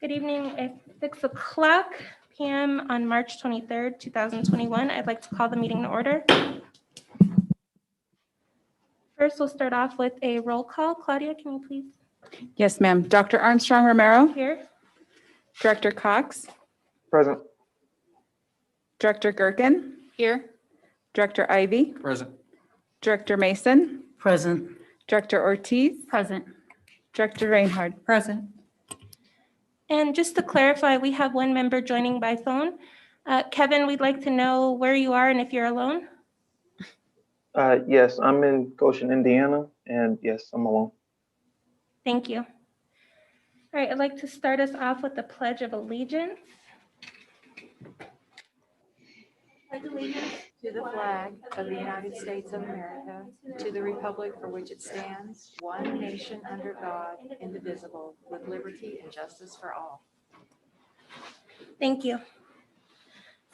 Good evening. At 6 p.m. on March 23rd, 2021, I'd like to call the meeting to order. First, we'll start off with a roll call. Claudia, can you please? Yes, ma'am. Dr. Armstrong Romero, Here. Director Cox, Present. Director Gherkin, Here. Director Ivy, Present. Director Mason, Present. Director Ortiz, Present. Director Reinhardt. Present. And just to clarify, we have one member joining by phone. Kevin, we'd like to know where you are and if you're alone. Yes, I'm in Goshen, Indiana, and yes, I'm alone. Thank you. All right, I'd like to start us off with the Pledge of Allegiance. Pledge allegiance to the flag of the United States of America, to the republic for which it stands, one nation under God, indivisible, with liberty and justice for all. Thank you.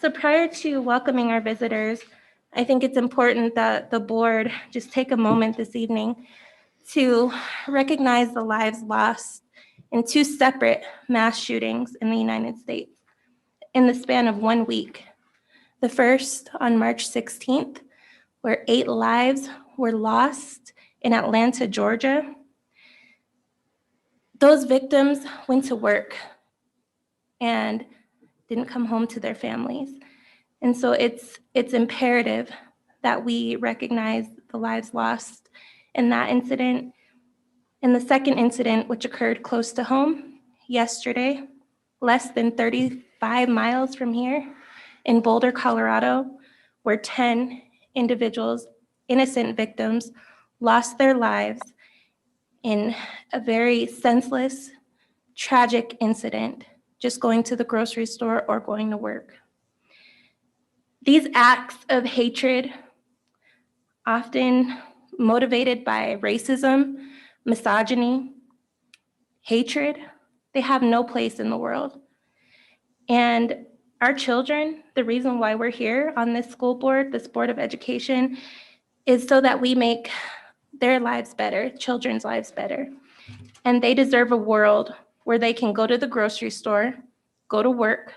So prior to welcoming our visitors, I think it's important that the board just take a moment this evening to recognize the lives lost in two separate mass shootings in the United States in the span of 1 week. The first on March 16th, where 8 lives were lost in Atlanta, Georgia. Those victims went to work and didn't come home to their families. And so it's imperative that we recognize the lives lost in that incident. And the second incident, which occurred close to home yesterday, less than 35 miles from here in Boulder, Colorado, where 10 individuals, innocent victims, lost their lives in a very senseless, tragic incident, just going to the grocery store or going to work. These acts of hatred, often motivated by racism, misogyny, hatred, they have no place in the world. And our children, the reason why we're here on this school board, this Board of Education, is so that we make their lives better, children's lives better. And they deserve a world where they can go to the grocery store, go to work,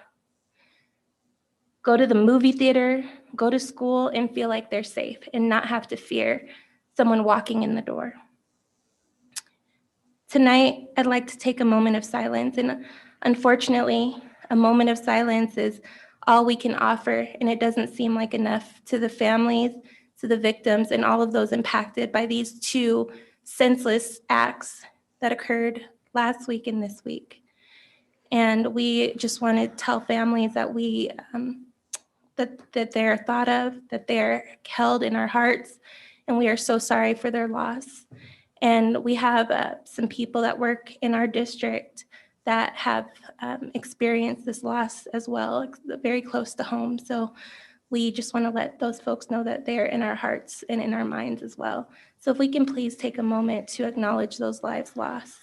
go to the movie theater, go to school, and feel like they're safe and not have to fear someone walking in the door. Tonight, I'd like to take a moment of silence, and unfortunately, a moment of silence is all we can offer, and it doesn't seem like enough to the families, to the victims, and all of those impacted by these two senseless acts that occurred last week and this week. And we just want to tell families that that they're thought of, that they're held in our hearts, and we are so sorry for their loss. And we have some people that work in our district that have experienced this loss as well, very close to home. So we just want to let those folks know that they're in our hearts and in our minds as well. So if we can please take a moment to acknowledge those lives lost.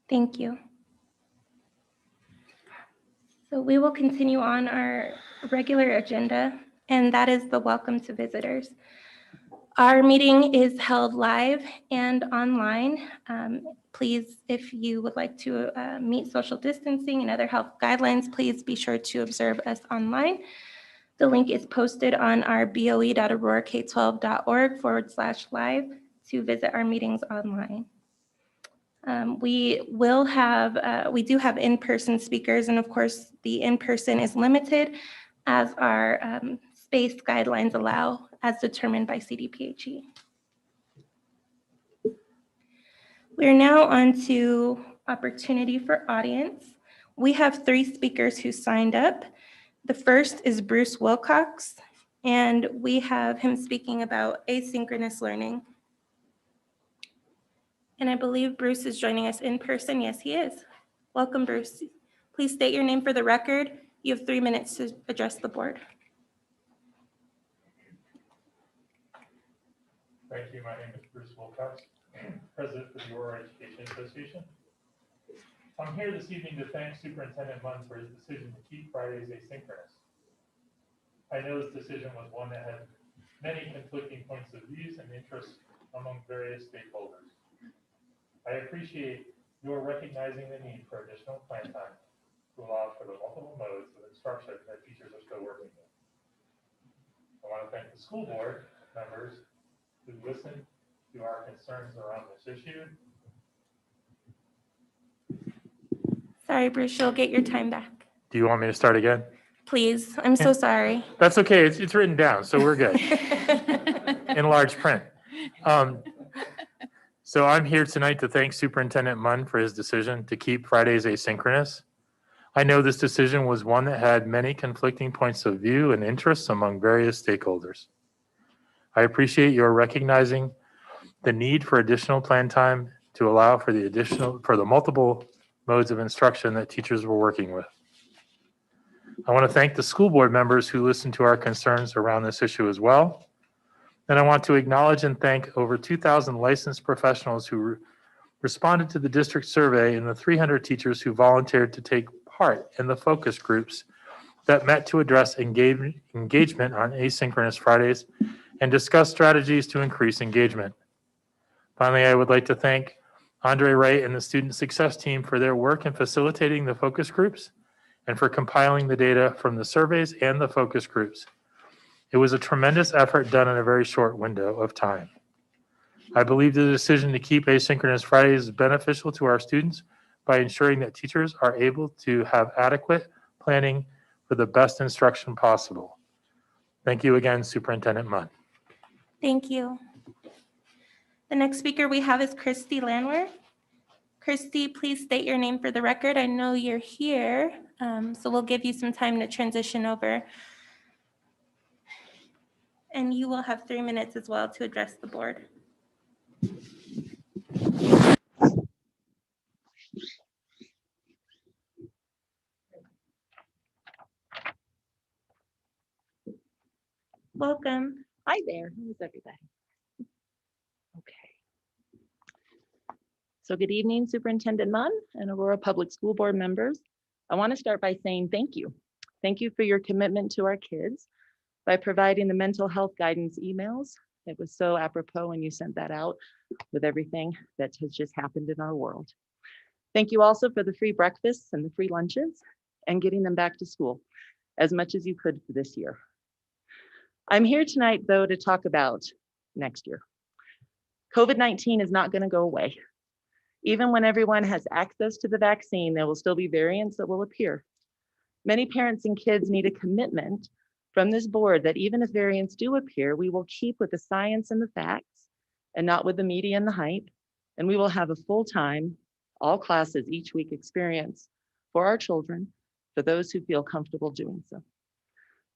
Thank you. So we will continue on our regular agenda, and that is the welcome to visitors. Our meeting is held live and online. Please, if you would like to meet social distancing and other health guidelines, please be sure to observe us online. The link is posted on our boe.aurorak12.org/live to visit our meetings online. We do have in-person speakers, and of course, the in-person is limited as our space guidelines allow, as determined by CDPHE. We are now on to opportunity for audience. We have 3 speakers who signed up. The first is Bruce Wilcox, And we have him speaking about asynchronous learning. And I believe Bruce is joining us in person. Yes, he is. Welcome, Bruce. Please state your name for the record. You have 3 minutes to address the board. Thank you. My name is Bruce Wilcox, President for the Aurora Education Association. I'm here this evening to thank Superintendent Munn for his decision to keep Fridays asynchronous. I know this decision was one that had many conflicting points of views and interests among various stakeholders. I appreciate your recognizing the need for additional plan time to allow for the multiple modes of instruction that teachers are still working with. I want to thank the school board members who listened to our concerns around this issue. Sorry, Bruce, you'll get your time back. Do you want me to start again? Please, I'm so sorry. That's okay. It's written down, so we're good. In large print. So I'm here tonight to thank Superintendent Munn for his decision to keep Fridays asynchronous. I know this decision was one that had many conflicting points of view and interests among various stakeholders. I appreciate your recognizing the need for additional plan time to allow for the multiple modes of instruction that teachers were working with. I want to thank the school board members who listened to our concerns around this issue as well. And I want to acknowledge and thank over 2,000 licensed professionals who responded to the district survey and the 300 teachers who volunteered to take part in the focus groups that met to address engagement on asynchronous Fridays and discuss strategies to increase engagement. Finally, I would like to thank Andre Wright and the Student Success Team for their work in facilitating the focus groups and for compiling the data from the surveys and the focus groups. It was a tremendous effort done in a very short window of time. I believe the decision to keep asynchronous Fridays is beneficial to our students by ensuring that teachers are able to have adequate planning for the best instruction possible. Thank you again, Superintendent Munn. Thank you. The next speaker we have is Christy Landwehr. Christy, please state your name for the record. I know you're here, so we'll give you some time to transition over. And you will have 3 minutes as well to address the board. Welcome. Hi there. How is everybody? Okay. So good evening, Superintendent Munn and Aurora Public School Board members. I want to start by saying thank you. Thank you for your commitment to our kids by providing the mental health guidance emails. It was so apropos when you sent that out with everything that has just happened in our world. Thank you also for the free breakfasts and the free lunches and getting them back to school as much as you could for this year. I'm here tonight, though, to talk about next year. COVID-19 is not going to go away. Even when everyone has access to the vaccine, there will still be variants that will appear. Many parents and kids need a commitment from this board that even if variants do appear, we will keep with the science and the facts and not with the media and the hype. And we will have a full-time, all classes each week experience for our children, for those who feel comfortable doing so.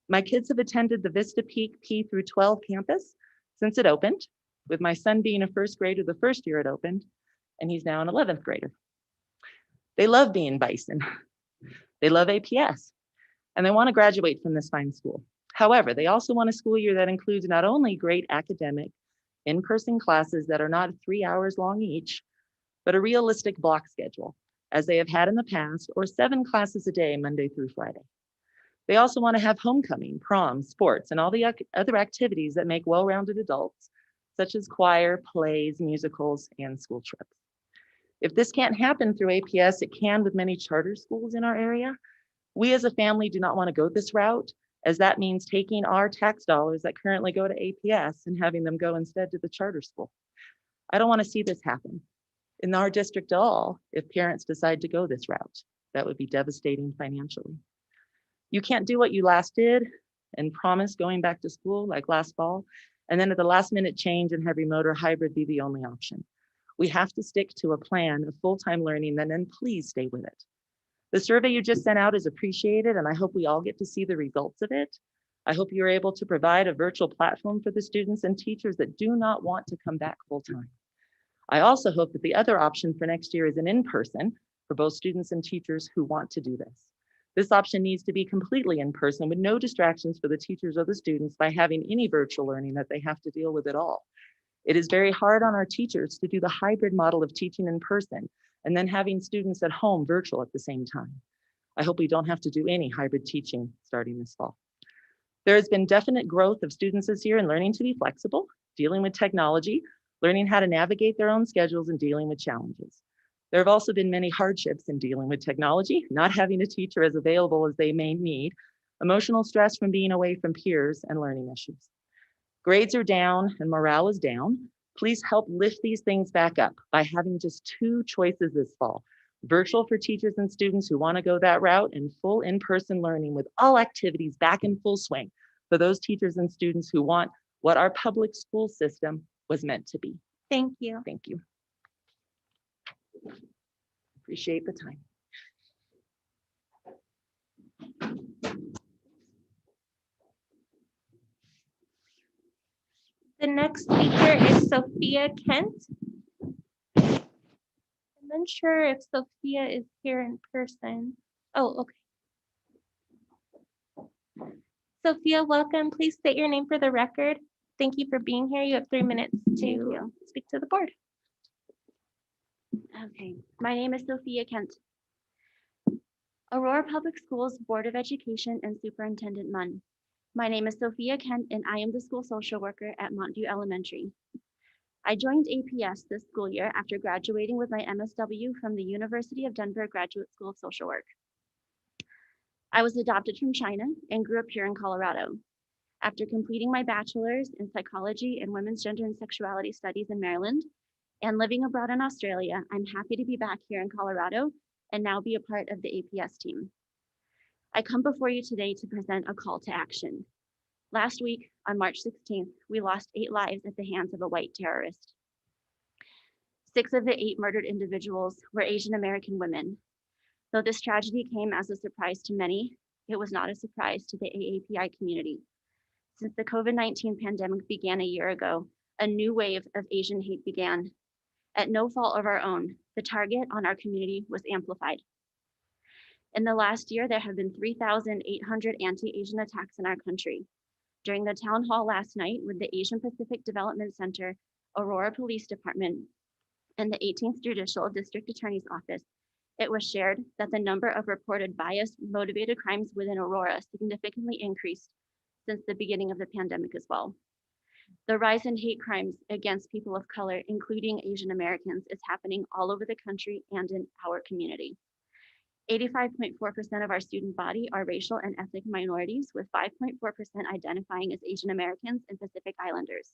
My kids have attended the Vista Peak P through 12 campus since it opened, with my son being a first grader the first year it opened, and he's now an 11th grader. They love being Bison. They love APS, and they want to graduate from this fine school. However, they also want a school year that includes not only great academic in-person classes that are not 3 hours long each, but a realistic block schedule, as they have had in the past, or 7 classes a day, Monday through Friday. They also want to have homecoming, prom, sports, and all the other activities that make well-rounded adults, such as choir, plays, musicals, and school trips. If this can't happen through APS, it can with many charter schools in our area. We as a family do not want to go this route, as that means taking our tax dollars that currently go to APS and having them go instead to the charter school. I don't want to see this happen in our district at all if parents decide to go this route. That would be devastating financially. You can't do what you last did and promise going back to school like last fall, and then at the last minute change and have remote or hybrid be the only option. We have to stick to a plan of full-time learning, and then please stay with it. The survey you just sent out is appreciated, and I hope we all get to see the results of it. I hope you're able to provide a virtual platform for the students and teachers that do not want to come back full time. I also hope that the other option for next year is an in-person for both students and teachers who want to do this. This option needs to be completely in person with no distractions for the teachers or the students by having any virtual learning that they have to deal with at all. It is very hard on our teachers to do the hybrid model of teaching in person and then having students at home virtual at the same time. I hope we don't have to do any hybrid teaching starting this fall. There has been definite growth of students this year in learning to be flexible, dealing with technology, learning how to navigate their own schedules, and dealing with challenges. There have also been many hardships in dealing with technology, not having a teacher as available as they may need, emotional stress from being away from peers, and learning issues. Grades are down and morale is down. Please help lift these things back up by having just 2 choices this fall: virtual for teachers and students who want to go that route, and full in-person learning with all activities back in full swing for those teachers and students who want what our public school system was meant to be. Thank you. Thank you. Appreciate the time. The next speaker is Sophia Kent. I'm unsure if Sophia is here in person. Oh, okay. Sophia, welcome. Please state your name for the record. Thank you for being here. You have 3 minutes to speak to the board. Okay, my name is Sophia Kent. Aurora Public Schools Board of Education and Superintendent Munn. My name is Sophia Kent and I am the school social worker at Montview Elementary. I joined APS this school year after graduating with my MSW from the University of Denver Graduate School of Social Work. I was adopted from China and grew up here in Colorado. After completing my bachelor's in psychology and women's gender and sexuality studies in Maryland and living abroad in Australia, I'm happy to be back here in Colorado and now be a part of the APS team. I come before you today to present a call to action. Last week, on March 16th, we lost 8 lives at the hands of a white terrorist. 6 of the 8 murdered individuals were Asian American women. Though this tragedy came as a surprise to many, it was not a surprise to the AAPI community. Since the COVID-19 pandemic began a year ago, a new wave of Asian hate began. At no fault of our own, the target on our community was amplified. In the last year, there have been 3,800 anti-Asian attacks in our country. During the town hall last night with the Asian Pacific Development Center, Aurora Police Department, and the 18th Judicial District Attorney's Office, it was shared that the number of reported bias-motivated crimes within Aurora significantly increased since the beginning of the pandemic as well. The rise in hate crimes against people of color, including Asian Americans, is happening all over the country and in our community. 85.4% of our student body are racial and ethnic minorities, with 5.4% identifying as Asian Americans and Pacific Islanders.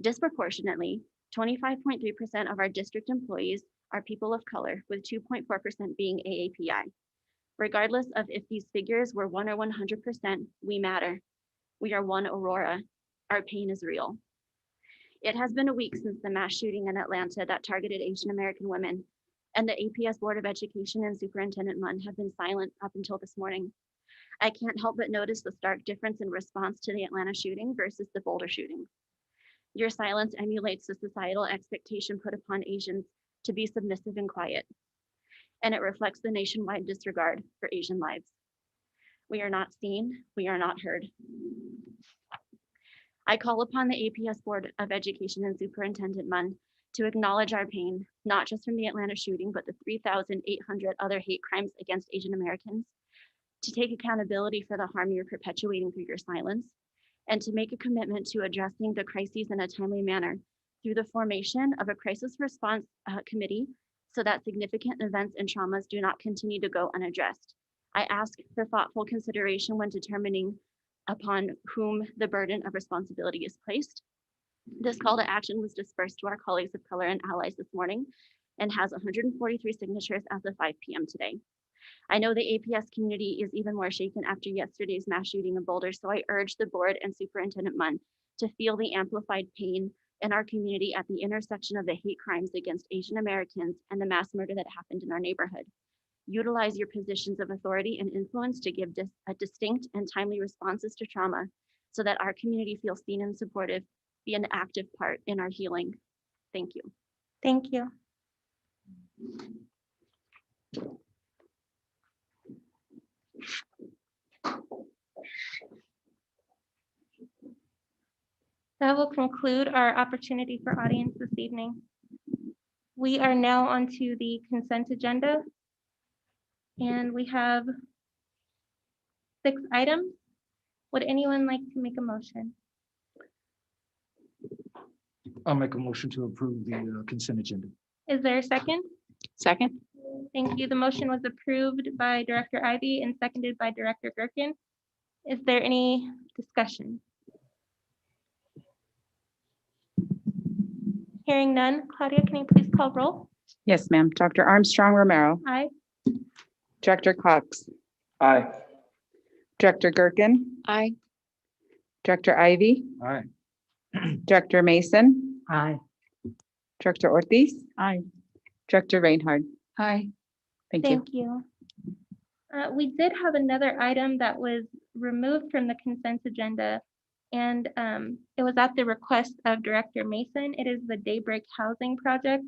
Disproportionately, 25.3% of our district employees are people of color, with 2.4% being AAPI. Regardless of if these figures were 1 or 100%, we matter. We are one Aurora. Our pain is real. It has been a week since the mass shooting in Atlanta that targeted Asian American women, and the APS Board of Education and Superintendent Munn have been silent up until this morning. I can't help but notice the stark difference in response to the Atlanta shooting versus the Boulder shooting. Your silence emulates the societal expectation put upon Asians to be submissive and quiet, and it reflects the nationwide disregard for Asian lives. We are not seen, we are not heard. I call upon the APS Board of Education and Superintendent Munn to acknowledge our pain, not just from the Atlanta shooting, but the 3,800 other hate crimes against Asian Americans, to take accountability for the harm you're perpetuating through your silence, and to make a commitment to addressing the crises in a timely manner through the formation of a crisis response committee so that significant events and traumas do not continue to go unaddressed. I ask for thoughtful consideration when determining upon whom the burden of responsibility is placed. This call to action was dispersed to our colleagues of color and allies this morning and has 143 signatures as of 5 p.m. today. I know the APS community is even more shaken after yesterday's mass shooting in Boulder, so I urge the board and Superintendent Munn to feel the amplified pain in our community at the intersection of the hate crimes against Asian Americans and the mass murder that happened in our neighborhood. Utilize your positions of authority and influence to give distinct and timely responses to trauma so that our community feels seen and supportive. Be an active part in our healing. Thank you. Thank you. That will conclude our opportunity for audience this evening. We are now onto the consent agenda. And we have 6 items. Would anyone like to make a motion? I'll make a motion to approve the consent agenda. Is there a second? Second. Thank you. The motion was approved by Director Ivy and seconded by Director Gerken. Is there any discussion? Hearing none, Claudia, can you please call roll? Yes, ma'am. Dr. Armstrong Romero, Aye. Director Cox, Aye. Director Gerken, Aye. Director Ivy, Aye. Director Mason, Aye. Director Ortiz, Aye. Director Reinhardt. Aye. Thank you. Thank you. We did have another item that was removed from the consent agenda, and it was at the request of Director Mason. It is the Daybreak Housing Project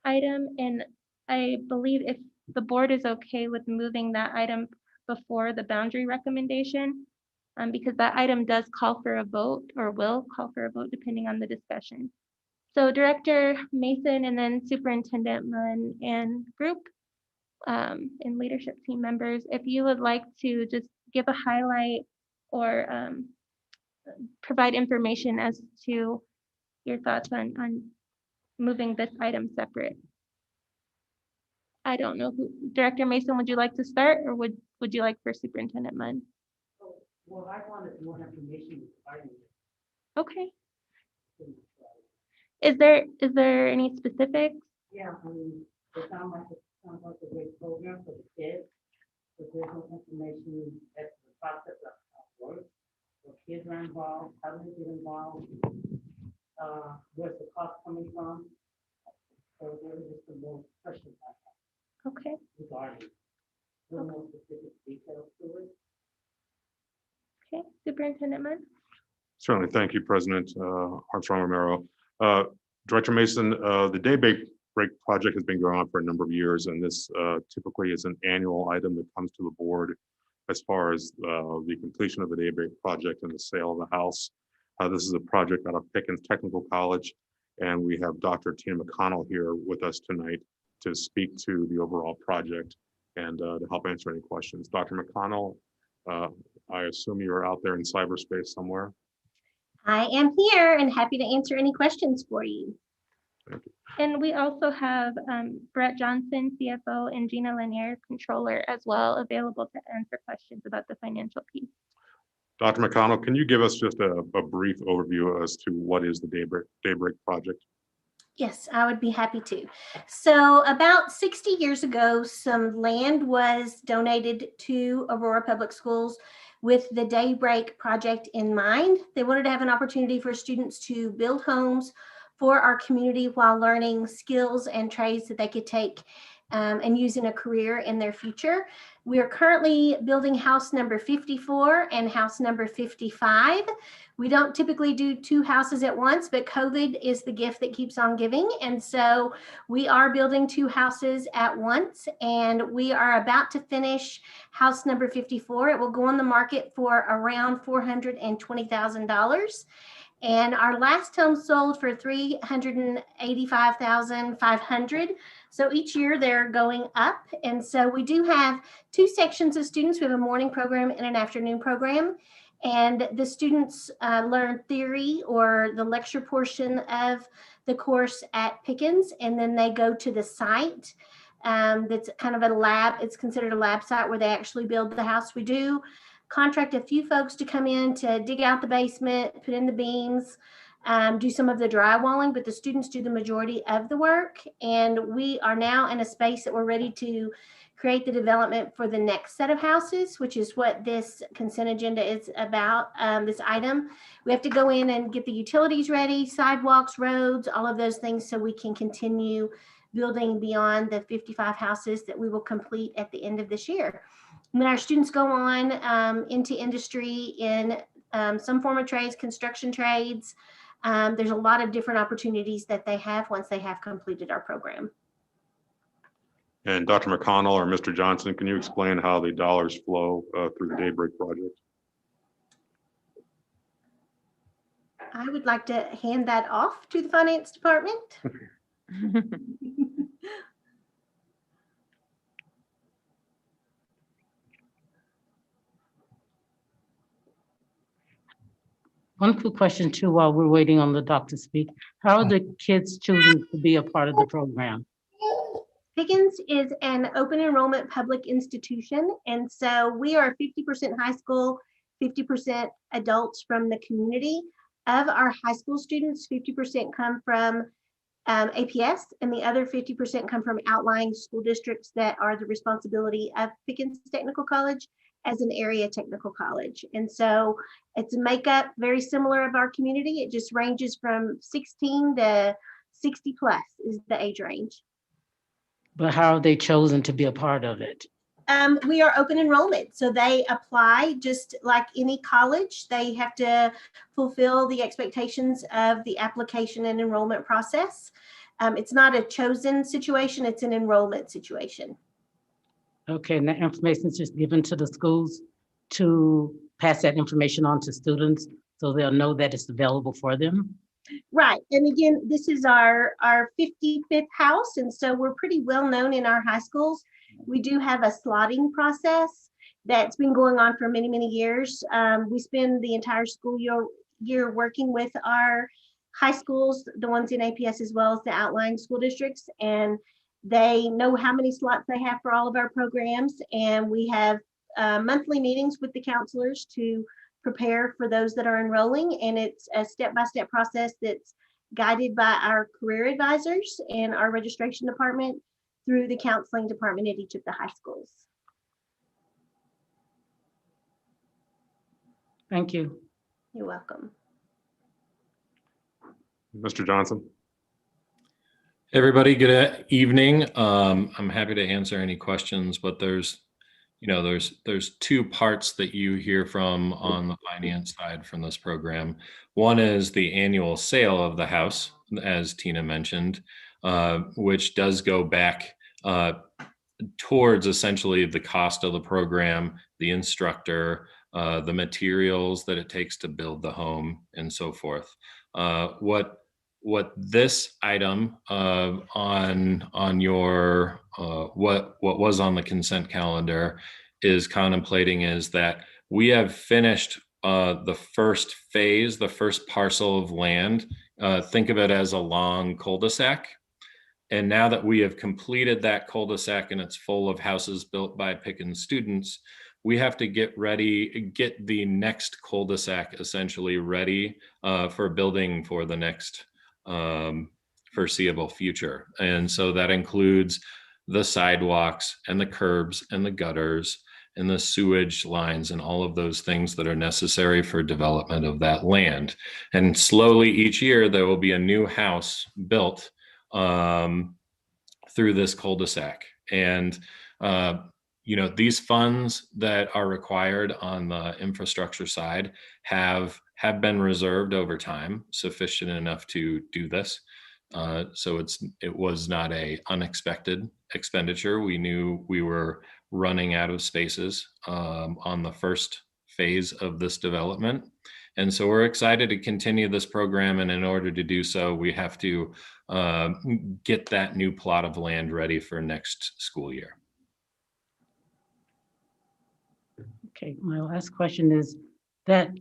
item, and I believe if the board is okay with moving that item before the boundary recommendation, because that item does call for a vote, or will call for a vote depending on the discussion. So Director Mason and then Superintendent Munn and group and leadership team members, if you would like to just give a highlight or provide information as to your thoughts on moving this item separate. I don't know who, Director Mason, would you like to start, or would you like for Superintendent Munn? Well, I wanted more information. Okay. Is there any specifics? Yeah, I mean, it sounds like a great program for the kids, but there's no information at the process of work. What kids are involved, how do they get involved? Where's the cost coming from? So there was just some more questions I have Okay. regarding a little more specific details to it. Okay, Superintendent Munn? Certainly. Thank you, President Armstrong Romero. Director Mason, the Daybreak project has been going on for a number of years, and this typically is an annual item that comes to the board as far as the completion of the Daybreak project and the sale of the house. This is a project out of Pickens Technical College, and we have Dr. Tina McConnell here with us tonight to speak to the overall project and to help answer any questions. Dr. McConnell, I assume you're out there in cyberspace somewhere. I am here and happy to answer any questions for you. Thank you. And we also have Brett Johnson, CFO, and Gina Lanier, Controller, as well, available to answer questions about the financial piece. Dr. McConnell, can you give us just a brief overview as to what is the Daybreak project? Yes, I would be happy to. So about 60 years ago, some land was donated to Aurora Public Schools with the Daybreak project in mind. They wanted to have an opportunity for students to build homes for our community while learning skills and trades that they could take and use in a career in their future. We are currently building house number 54 and house number 55. We don't typically do 2 houses at once, but COVID is the gift that keeps on giving. And so we are building 2 houses at once, and we are about to finish house number 54. It will go on the market for around $420,000. And our last home sold for $385,500. So each year they're going up. And so we do have 2 sections of students. We have a morning program and an afternoon program. And the students learn theory or the lecture portion of the course at Pickens. And then they go to the site that's kind of a lab. It's considered a lab site where they actually build the house. We do contract a few folks to come in to dig out the basement, put in the beams, do some of the drywalling, but the students do the majority of the work. And we are now in a space that we're ready to create the development for the next set of houses, which is what this consent agenda is about, this item. We have to go in and get the utilities ready, sidewalks, roads, all of those things, so we can continue building beyond the 55 houses that we will complete at the end of this year. When our students go on into industry in some form of trades, construction trades, there's a lot of different opportunities that they have once they have completed our program. And Dr. McConnell or Mr. Johnson, can you explain how the dollars flow through the Daybreak project? I would like to hand that off to the finance department. One quick question too, while we're waiting on the doc to speak. How are the kids choosing to be a part of the program? Pickens is an open enrollment public institution, and so we are 50% high school, 50% adults from the community. Of our high school students, 50% come from APS, and the other 50% come from outlying school districts that are the responsibility of Pickens Technical College as an area technical college. And so it's a makeup very similar of our community. It just ranges from 16 to 60 plus is the age range. But how are they chosen to be a part of it? We are open enrollment, so they apply just like any college. They have to fulfill the expectations of the application and enrollment process. It's not a chosen situation, it's an enrollment situation. Okay, and that information is just given to the schools to pass that information on to students so they'll know that it's available for them? Right, and again, this is our 55th house, and so we're pretty well known in our high schools. We do have a slotting process that's been going on for many, many years. We spend the entire school year working with our high schools, the ones in APS as well as the outlying school districts, and they know how many slots they have for all of our programs, and we have monthly meetings with the counselors to prepare for those that are enrolling, and it's a step-by-step process that's guided by our career advisors and our registration department through the counseling department at each of the high schools. Thank you. You're welcome. Mr. Johnson? Everybody, good evening. I'm happy to answer any questions, but there's two parts that you hear from on the finance side from this program. One is the annual sale of the house, as Tina mentioned, which does go back towards essentially the cost of the program, the instructor, the materials that it takes to build the home, and so forth. What this item on your what was on the consent calendar is contemplating is that we have finished the first phase, the first parcel of land. Think of it as a long cul-de-sac. And now that we have completed that cul-de-sac and it's full of houses built by Pickens students, we have to get the next cul-de-sac essentially ready for building for the next foreseeable future. And so that includes the sidewalks and the curbs and the gutters and the sewage lines and all of those things that are necessary for development of that land. And slowly each year there will be a new house built through this cul-de-sac. And these funds that are required on the infrastructure side have been reserved over time, sufficient enough to do this. So it was not a unexpected expenditure. We knew we were running out of spaces on the first phase of this development. And so we're excited to continue this program. And in order to do so, we have to get that new plot of land ready for next school year. Okay, my last question is that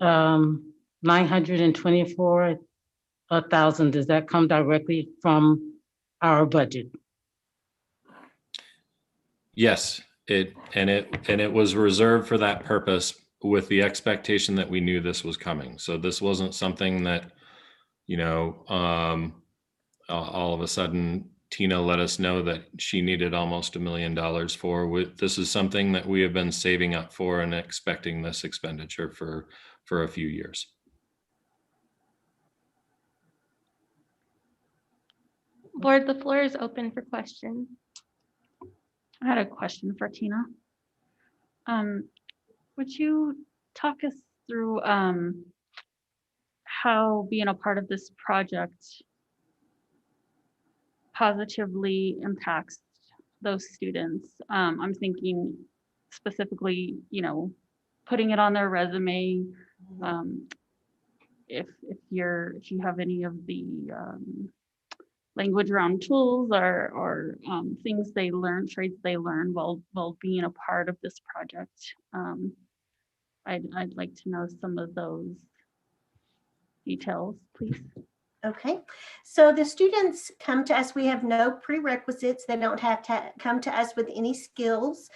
924,000, does that come directly from our budget? Yes, it was reserved for that purpose with the expectation that we knew this was coming. So this wasn't something that, all of a sudden Tina let us know that she needed almost $1 million for. This is something that we have been saving up for and expecting this expenditure for a few years. Board, the floor is open for questions. I had a question for Tina. Would you talk us through how being a part of this project positively impacts those students? I'm thinking specifically, putting it on their resume. If you have any of the language around tools or things they learn, trades they learn while being a part of this project. I'd like to know some of those details, please. Okay, so the students come to us, we have no prerequisites. They don't have to come to us with any skills.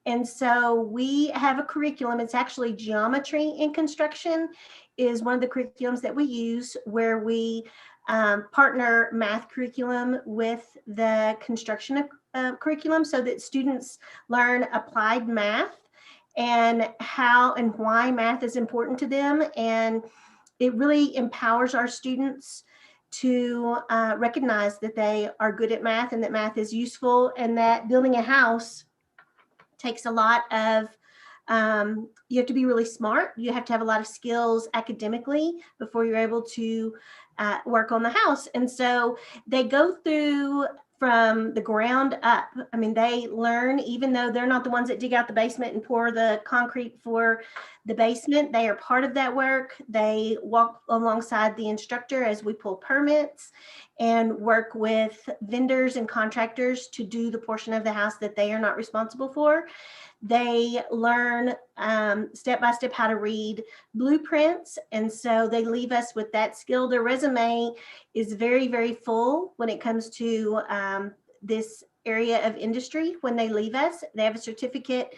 And so we have a curriculum. It's actually geometry in construction is one of the curriculums that we use, where we partner math curriculum with the construction curriculum so that students learn applied math and how and why math is important to them. And it really empowers our students to recognize that they are good at math and that math is useful, and that building a house takes a lot of, you have to be really smart. You have to have a lot of skills academically before you're able to work on the house. And so they go through from the ground up. I mean, they learn, even though they're not the ones that dig out the basement and pour the concrete for the basement, they are part of that work. They walk alongside the instructor as we pull permits and work with vendors and contractors to do the portion of the house that they are not responsible for. They learn step by step how to read blueprints. And so they leave us with that skill. Their resume is very, very full when it comes to this area of industry. When they leave us, they have a certificate,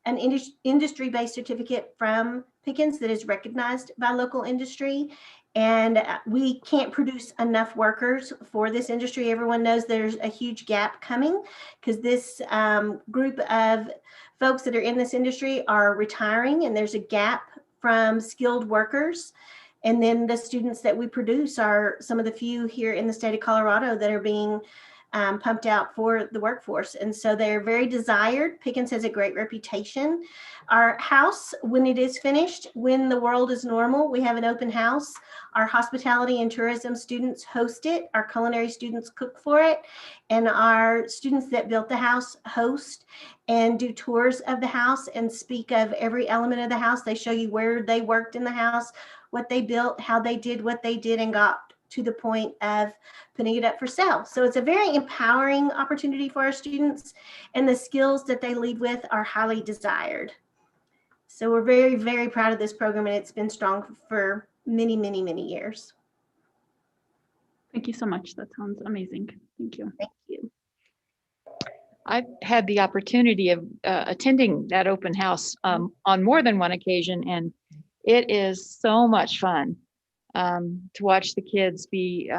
an industry-based certificate from Pickens that is recognized by local industry. And we can't produce enough workers for this industry. Everyone knows there's a huge gap coming because this group of folks that are in this industry are retiring, and there's a gap from skilled workers. And then the students that we produce are some of the few here in the state of Colorado that are being pumped out for the workforce. And so they're very desired. Pickens has a great reputation. Our house, when it is finished, when the world is normal, we have an open house. Our hospitality and tourism students host it. Our culinary students cook for it. And our students that built the house host and do tours of the house and speak of every element of the house. They show you where they worked in the house, what they built, how they did what they did, and got to the point of putting it up for sale. So it's a very empowering opportunity for our students, and the skills that they leave with are highly desired. So we're very, very proud of this program, and it's been strong for many, many, many years. Thank you so much. That sounds amazing. Thank you. Thank you. I've had the opportunity of attending that open house on more than one occasion, and it is so much fun to watch the kids be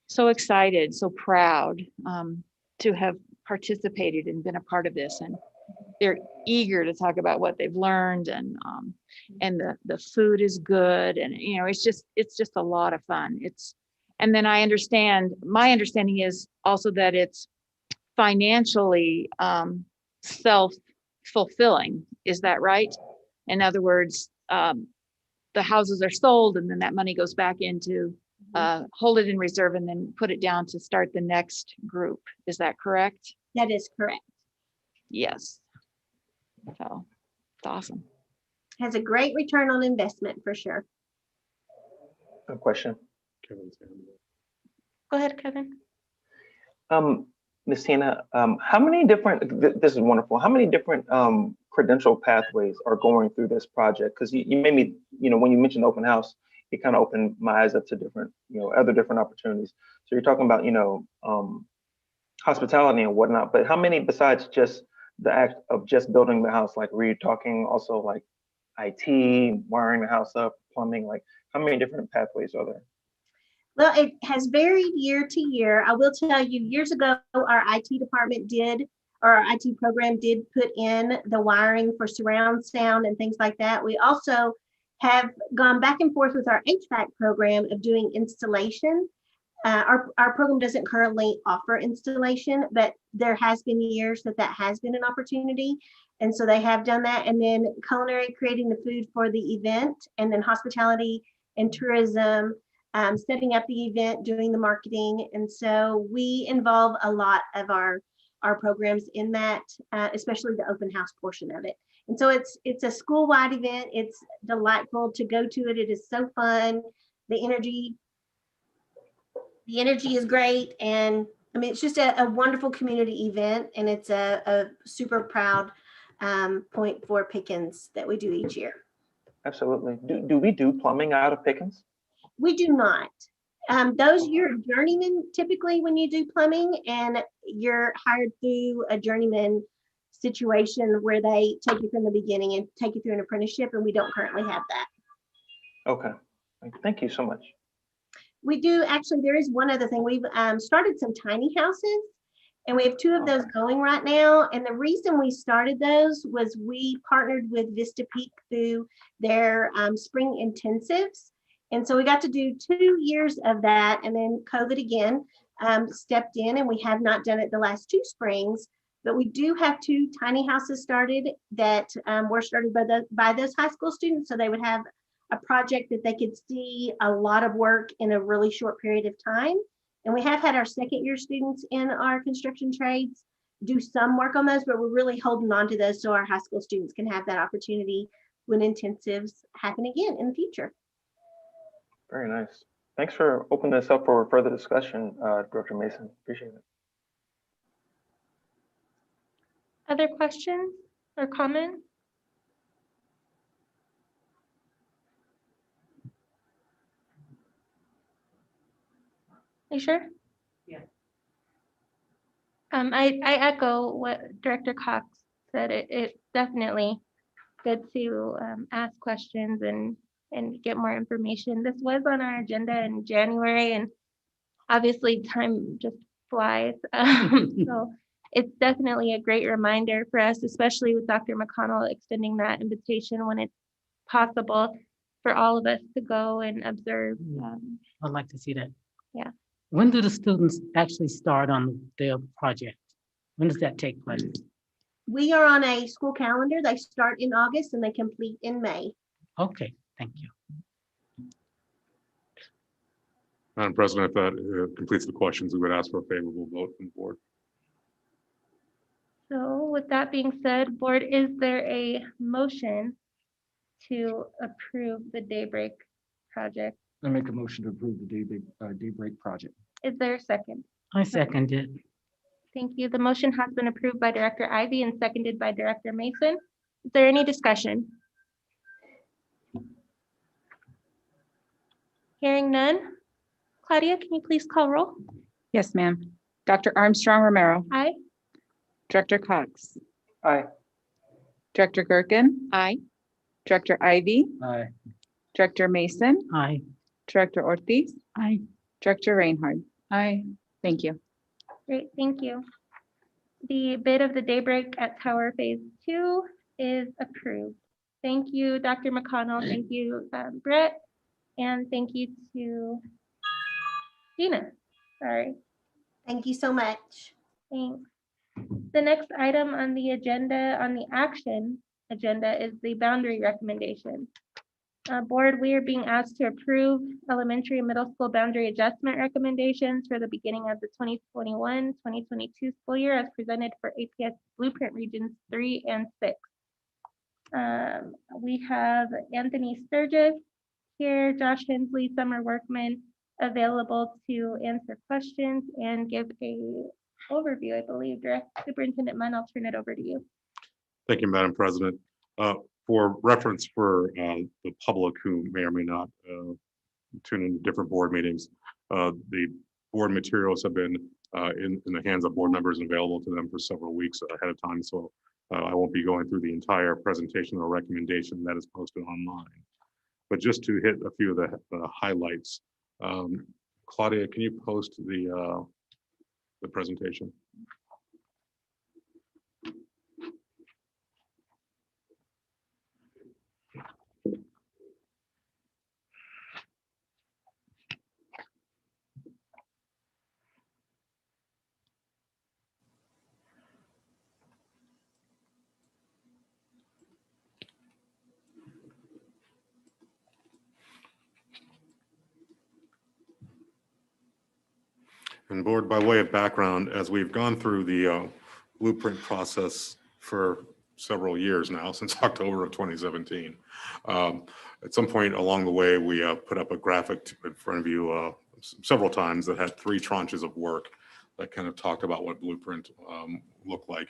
so excited, so proud to have participated and been a part of this. And they're eager to talk about what they've learned, and the food is good, and it's just a lot of fun. And then my understanding is also that it's financially self-fulfilling. Is that right? In other words, the houses are sold, and then that money goes back into hold it in reserve and then put it down to start the next group. Is that correct? That is correct. Yes. So it's awesome. Has a great return on investment for sure. A question. Go ahead, Kevin. Ms. Tina, how many different, this is wonderful, how many different credential pathways are going through this project? Because you made me, when you mentioned open house, it kind of opened my eyes up to different, other different opportunities. So you're talking about, hospitality and whatnot, but how many besides just the act of just building the house? Like, were you talking also like IT, wiring the house up, plumbing, like how many different pathways are there? Well, it has varied year to year. I will tell you, years ago, our IT department our IT program did put in the wiring for surround sound and things like that. We also have gone back and forth with our HVAC program of doing installation our program doesn't currently offer installation, but there has been years that has been an opportunity. And so they have done that. And then culinary, creating the food for the event, and then hospitality and tourism, setting up the event, doing the marketing. And so we involve a lot of our programs in that, especially the open house portion of it. And so it's a school-wide event. It's delightful to go to it. It is so fun. The energy is great. And I mean, it's just a wonderful community event, and it's a super proud point for Pickens that we do each year. Absolutely. Do we do plumbing out of Pickens? We do not. Those, you're journeyman typically when you do plumbing, and you're hired through a journeyman situation where they take you from the beginning and take you through an apprenticeship, and we don't currently have that. Okay. Thank you so much. We do, actually, there is one other thing. We've started some tiny houses, and we have 2 of those going right now. And the reason we started those was we partnered with Vista Peak through their spring intensives. And so we got to do 2 years of that, and then COVID again stepped in, and we have not done it the last 2 springs. But we do have 2 tiny houses started that were started by those high school students, so they would have a project that they could see a lot of work in a really short period of time. And we have had our second-year students in our construction trades do some work on those, but we're really holding on to those so our high school students can have that opportunity when intensives happen again in the future. Very nice. Thanks for opening this up for further discussion, Director Mason. Appreciate it. Other questions or comments? You sure? Yeah. I echo what Director Cox said. It's definitely good to ask questions and get more information. This was on our agenda in January, and obviously time just flies. So it's definitely a great reminder for us, especially with Dr. McConnell extending that invitation when it's possible for all of us to go and observe. I'd like to see that. Yeah. When do the students actually start on their project? When does that take place? We are on a school calendar. They start in August and they complete in May. Okay, thank you. Madam President, if that completes the questions, we would ask for a favorable vote from the board. So with that being said, board, is there a motion to approve the Daybreak project? I make a motion to approve the Daybreak project. Is there a second? I second it. Thank you. The motion has been approved by Director Ivy and seconded by Director Mason. Is there any discussion? Hearing none. Claudia, can you please call roll? Yes, ma'am. Dr. Armstrong Romero, Aye. Director Cox, Aye. Director Gerken. Aye. Director Ivy, Aye. Director Mason, Aye. Director Ortiz, Aye. Director Reinhardt. Aye. Thank you. Great, thank you. The bid of the Daybreak at Tower Phase 2 is approved. Thank you, Dr. McConnell. Thank you, Brett. And thank you to Gina. Sorry. Thank you so much. Thanks. The next item on the agenda, on the action agenda, is the boundary recommendation. Board, we are being asked to approve elementary and middle school boundary adjustment recommendations for the beginning of the 2021-2022 school year as presented for APS Blueprint Regions 3 and 6. We have Anthony Sturgis here, Josh Hensley, Summer Workman, available to answer questions and give a overview, I believe. Superintendent Munn, I'll turn it over to you. Thank you, Madam President. For reference for the public who may or may not tune into different board meetings, the board materials have been in the hands of board members and available to them for several weeks ahead of time. So I won't be going through the entire presentation or recommendation that is posted online. But just to hit a few of the highlights, Claudia, can you post the presentation? And board, by way of background, as we've gone through the blueprint process for several years now, since October of 2017, at some point along the way, we put up a graphic in front of you several times that had 3 tranches of work that kind of talked about what blueprint looked like.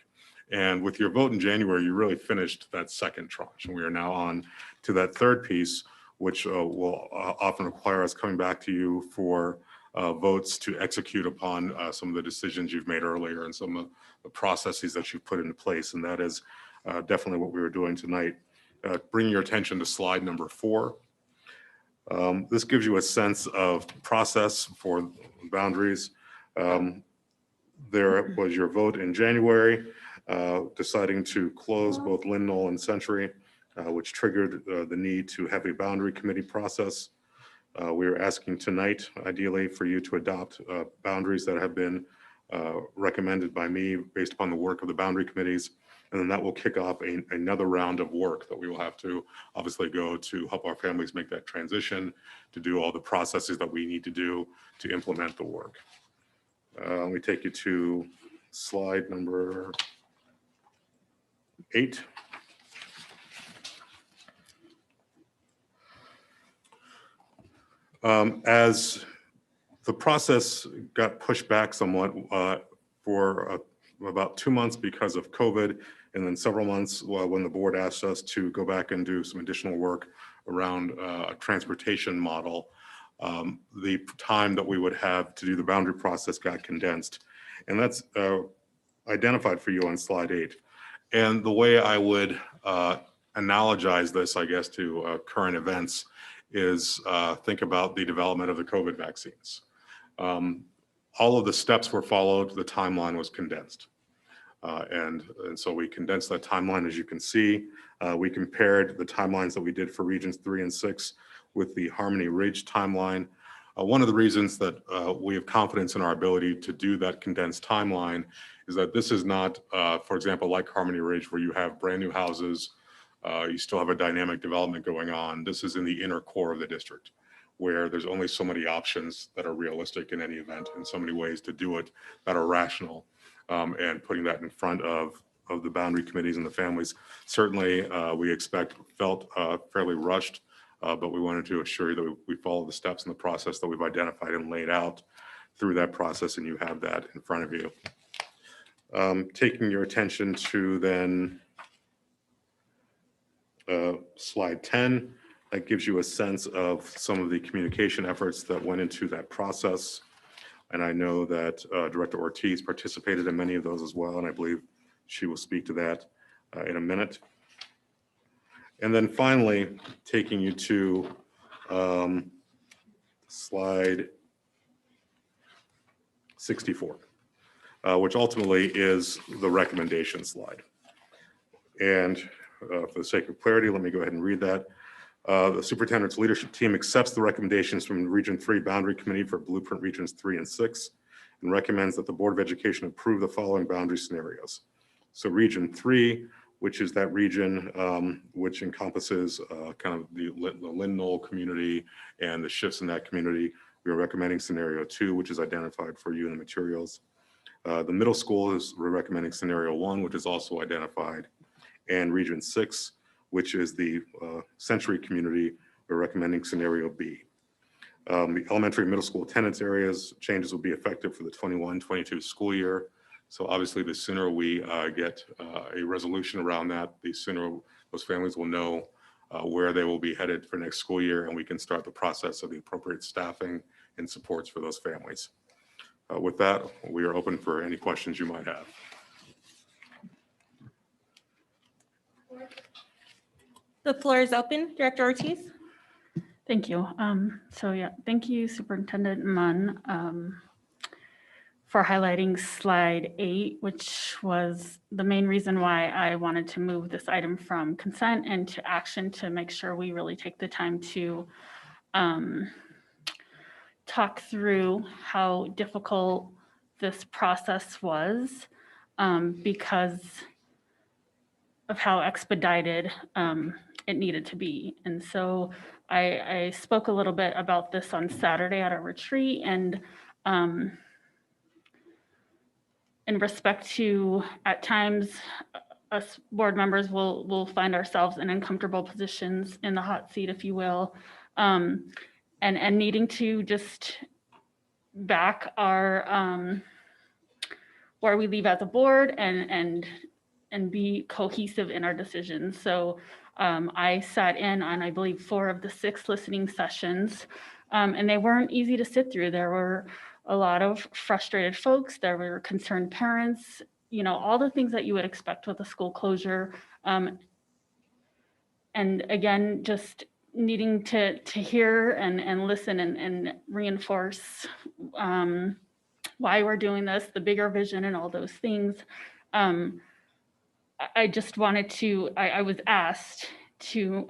And with your vote in January, you really finished that second tranche. And we are now on to that third piece, which will often require us coming back to you for votes to execute upon some of the decisions you've made earlier and some of the processes that you've put into place. And that is definitely what we were doing tonight. Bring your attention to slide number 4. This gives you a sense of process for boundaries. There was your vote in January, deciding to close both Lynn Knoll and Century, which triggered the need to have a boundary committee process. We are asking tonight, ideally, for you to adopt boundaries that have been recommended by me based upon the work of the boundary committees. And then that will kick off another round of work that we will have to obviously go to help our families make that transition, to do all the processes that we need to do to implement the work. Let me take you to slide number 8. As the process got pushed back somewhat for about 2 months because of COVID, and then several months when the board asked us to go back and do some additional work around a transportation model, the time that we would have to do the boundary process got condensed. And that's identified for you on slide 8. And the way I would analogize this, I guess, to current events is think about the development of the COVID vaccines. All of the steps were followed, the timeline was condensed. And so we condensed that timeline, as you can see. We compared the timelines that we did for regions 3 and 6 with the Harmony Ridge timeline. One of the reasons that we have confidence in our ability to do that condensed timeline is that this is not, for example, like Harmony Ridge, where you have brand new houses, you still have a dynamic development going on. This is in the inner core of the district, where there's only so many options that are realistic in any event, and so many ways to do it that are rational. And putting that in front of the boundary committees and the families, certainly we felt fairly rushed, but we wanted to assure you that we follow the steps in the process that we've identified and laid out through that process, and you have that in front of you. Taking your attention to then slide 10, that gives you a sense of some of the communication efforts that went into that process. And I know that Director Ortiz participated in many of those as well, and I believe she will speak to that in a minute. And then finally, taking you to slide 64, which ultimately is the recommendation slide. And for the sake of clarity, let me go ahead and read that. The superintendent's leadership team accepts the recommendations from the Region 3 Boundary Committee for Blueprint Regions 3 and 6 and recommends that the Board of Education approve the following boundary scenarios. So Region 3, which is that region which encompasses kind of the Lynn Knoll community and the shifts in that community, we are recommending scenario 2, which is identified for you in the materials. The middle school we're recommending scenario 1, which is also identified, and Region 6, which is the Century community, we're recommending scenario B. The elementary and middle school attendance areas changes will be effective for the 21-22 school year. So obviously the sooner we get a resolution around that, the sooner those families will know where they will be headed for next school year, and we can start the process of the appropriate staffing and supports for those families. With that, we are open for any questions you might have. The floor is open. Director Ortiz. Thank you. So yeah, thank you, Superintendent Munn, for highlighting slide 8, which was the main reason why I wanted to move this item from consent and to action, to make sure we really take the time to talk through how difficult this process was because of how expedited it needed to be. And so I spoke a little bit about this on Saturday at our retreat, and in respect to, at times, us board members will find ourselves in uncomfortable positions in the hot seat, if you will, and needing to just back our where we leave as a board and be cohesive in our decisions. So I sat in on, I believe, 4 of the 6 listening sessions, and they weren't easy to sit through. There were a lot of frustrated folks. There were concerned parents, you know, all the things that you would expect with a school closure. And again, just needing to hear and listen and reinforce why we're doing this, the bigger vision and all those things. I just wanted to, I was asked to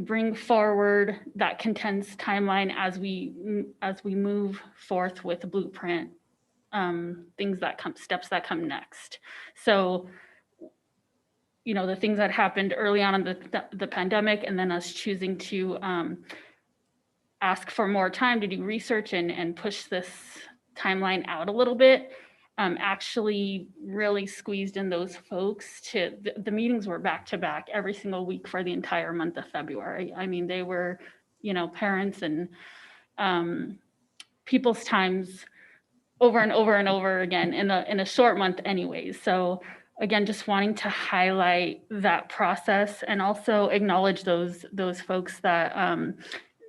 bring forward that condensed timeline as we move forth with the blueprint, things that come, steps that come next. So, you know, the things that happened early on in the pandemic, and then us choosing to ask for more time to do research and push this timeline out a little bit, actually really squeezed in those folks to, the meetings were back to back every single week for the entire month of February. I mean, they were, you know, parents and people's times over and over and over again in a short month anyways. So again, just wanting to highlight that process and also acknowledge those folks that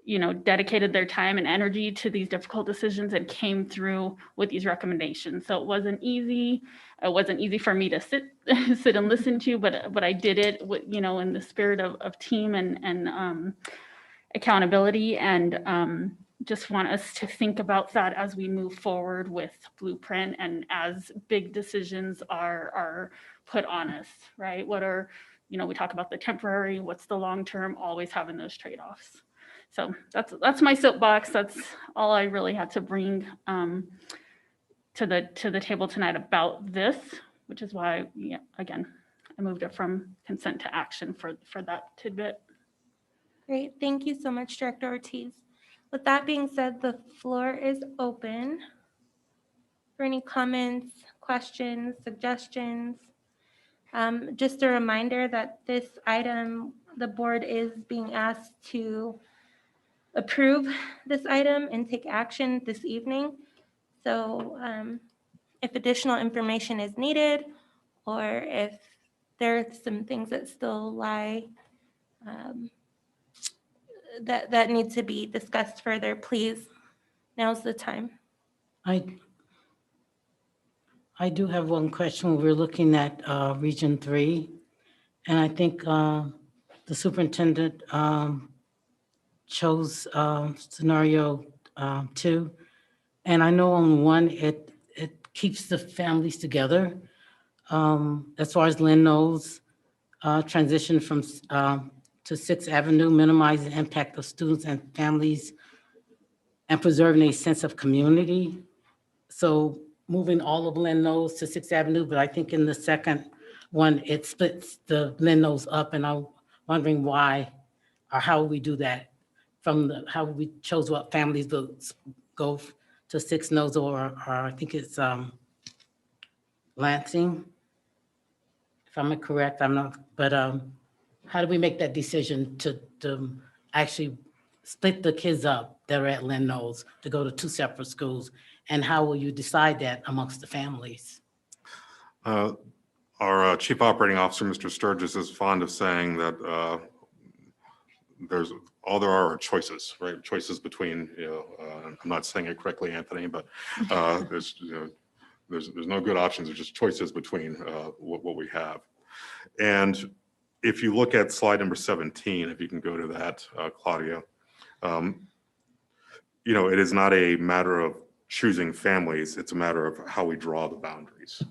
you know, dedicated their time and energy to these difficult decisions and came through with these recommendations. So it wasn't easy. It wasn't easy for me to sit and listen to, but I did it with, you know, in the spirit of team and accountability, and just want us to think about that as we move forward with Blueprint and as big decisions are put on us, right? What are, you know, we talk about the temporary, what's the long-term, always having those trade-offs. So that's my soapbox. That's all I really had to bring to the table tonight about this, which is why, yeah, again, I moved it from consent to action for that tidbit. Great, thank you so much, Director Ortiz. With that being said, the floor is open for any comments, questions, suggestions. Just a reminder that this item, the board is being asked to approve this item and take action this evening. So if additional information is needed, or if there are some things that still lie that need to be discussed further, please, now's the time. I do have one question. We're looking at Region 3, and I think the superintendent chose scenario 2. And I know on 1, it keeps the families together. As far as Lynn knows, transition from to 6th Avenue, minimizing the impact of students and families and preserving a sense of community. So moving all of Lynn Knowles to 6th Avenue, but I think in the second one, it splits the Lynn Knowles up, and I'm wondering why or how we do that from how we chose what families will go to 6 Knowles or I think it's Lansing. If I'm correct, I'm not, but how do we make that decision to actually split the kids up that are at Lynn Knowles to go to 2 separate schools? And how will you decide that amongst the families? Our Chief Operating Officer, Mr. Sturgis, is fond of saying that there are choices, right? Choices between, you know, I'm not saying it correctly, Anthony, but there's no good options. There's just choices between what we have. And if you look at slide number 17, if you can go to that, Claudia, you know, it is not a matter of choosing families. It's a matter of how we draw the boundaries.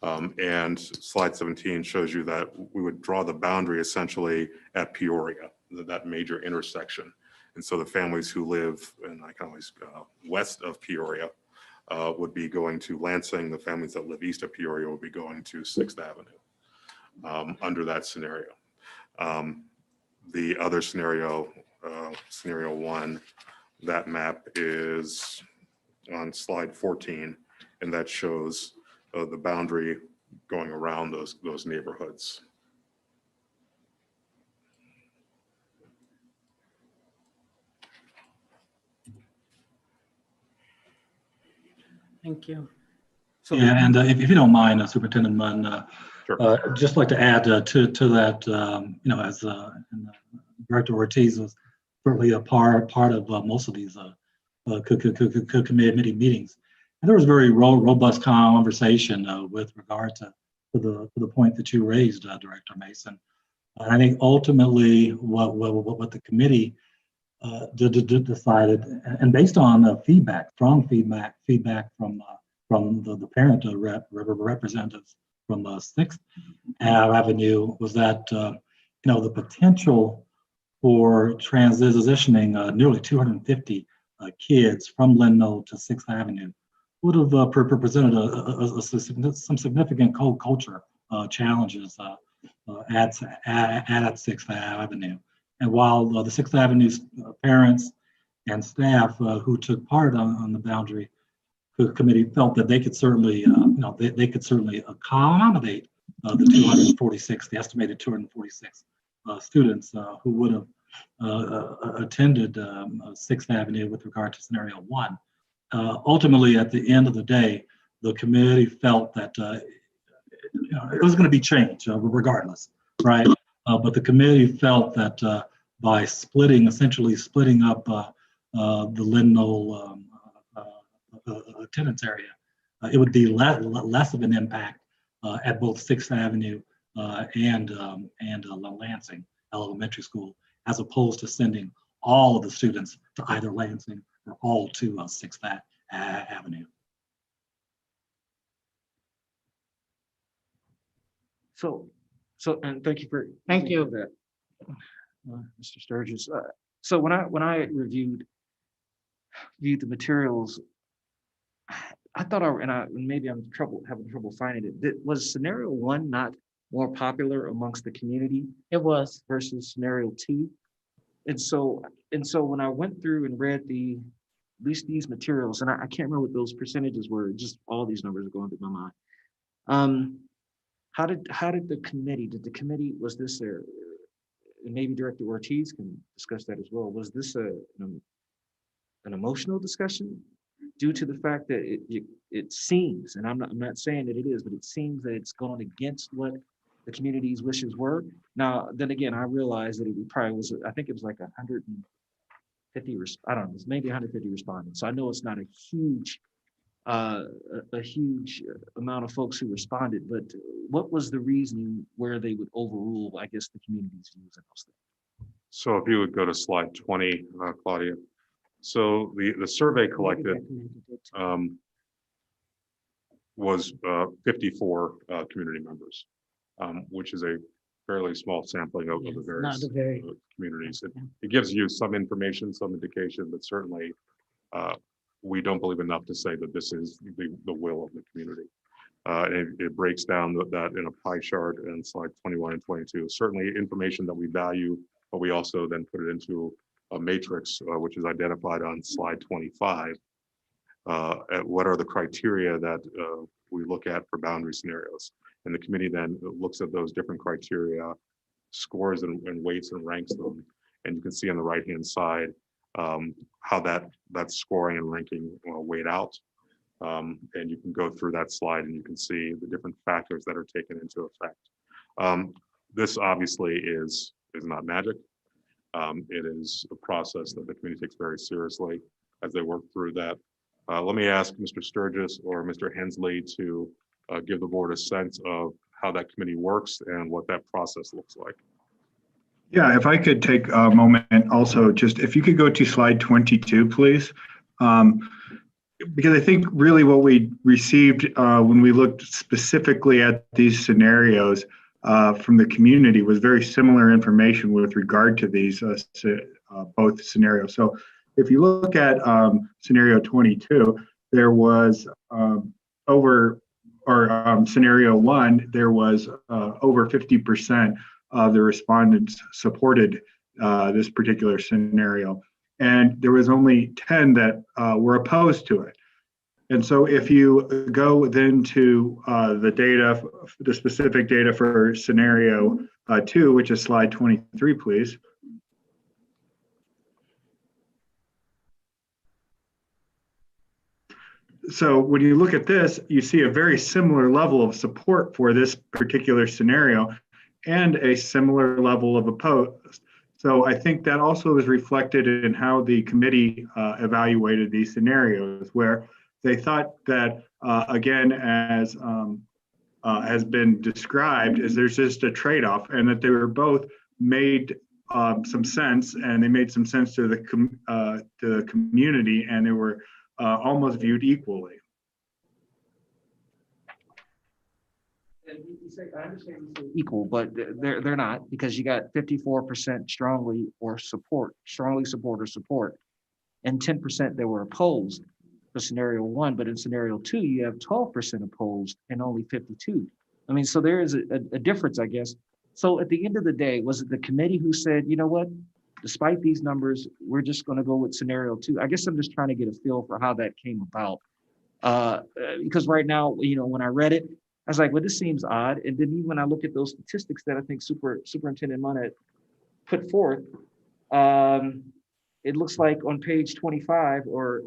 And slide 17 shows you that we would draw the boundary essentially at Peoria, that major intersection. And so the families who live, and I can always west of Peoria, would be going to Lansing. The families that live east of Peoria would be going to 6th Avenue under that scenario. The other scenario, scenario 1, that map is on slide 14. and that shows the boundary going around those neighborhoods. Thank you. So, yeah, and if you don't mind, Superintendent Munn, Sure. just like to add to that, as and, Director Ortiz was certainly a part of most of these committee meetings, and there was very robust conversation with regard to the point that you raised, Director Mason. And I think ultimately what the committee decided, and based on strong feedback from the parent representatives from 6th Avenue, was that the potential for transitioning nearly 250 kids from Lindno to 6th Avenue would have presented some significant culture challenges at 6th Avenue. And while the 6th Avenue's parents and staff who took part on the boundary committee felt that they could certainly, they could certainly accommodate the estimated 246 students who would have attended 6th Avenue with regard to scenario 1. Ultimately, at the end of the day, the committee felt that it was going to be changed regardless, right? But the committee felt that by essentially splitting up the Lindno attendance area, it would be less of an impact at both 6th Avenue and Lansing Elementary School, as opposed to sending all of the students to either Lansing or all to 6th Avenue. And thank you for that, Mr. Sturgis. So when I reviewed the materials, I thought, maybe I'm having trouble finding it. Was scenario 1 not more popular amongst the community? it was. Versus scenario 2. And so when I went through and read at least these materials, and I can't remember what those percentages were, just all these numbers are going through my mind. How did the committee, was this there, and maybe Director Ortiz can discuss that as well, was this an emotional discussion due to the fact that it seems, and I'm not saying that it is, but it seems that it's gone against what the community's wishes were? Now, then again, I realized that it probably was, I think it was like 150, I don't know, it's maybe 150 respondents. So I know it's not a huge amount of folks who responded, but what was the reasoning where they would overrule, I guess, the community's views and those things? So if you would go to slide 20, Claudia. So the survey collected was 54 community members, which is a fairly small sampling of the various communities. It gives you some information, some indication, but certainly we don't believe enough to say that this is the will of the community. It breaks down that in a pie chart in slide 21 and 22. Certainly information that we value, but we also then put it into a matrix, which is identified on slide 25. At what are the criteria that we look at for boundary scenarios? And the committee then looks at those different criteria, scores and weights and ranks them. And you can see on the right-hand side how that scoring and ranking weighed out. And you can go through that slide and you can see the different factors that are taken into effect. This obviously is not magic. It is a process that the committee takes very seriously as they work through that. Let me ask Mr. Sturgis or Mr. Hensley to give the board a sense of how that committee works and what that process looks like. Yeah, if I could take a moment also, just if you could go to slide 22, please. Because I think really what we received when we looked specifically at these scenarios from the community was very similar information with regard to these both scenarios. So if you look at scenario 22, there was scenario 1, there was over 50% of the respondents supported this particular scenario. And there was only 10 that were opposed to it. And so if you go then to the data, the specific data for scenario 2, which is slide 23, please. So when you look at this, you see a very similar level of support for this particular scenario and a similar level of opposed. So I think that also is reflected in how the committee evaluated these scenarios, where they thought that, again, as has been described, is there's just a trade-off, and that they were both made some sense, and they made some sense to the community, and they were almost viewed equally. And you say, I understand you say equal, but they're not, because you got 54% strongly support, and 10% that were opposed for scenario 1. But in scenario 2, you have 12% opposed and only 52. I mean, so there is a difference, I guess. So at the end of the day, was it the committee who said, you know what, despite these numbers, we're just going to go with scenario 2? I guess I'm just trying to get a feel for how that came about. Because right now, when I read it, I was like, well, this seems odd. And then even when I look at those statistics that I think Superintendent Munn had put forth, it looks like on page 25 or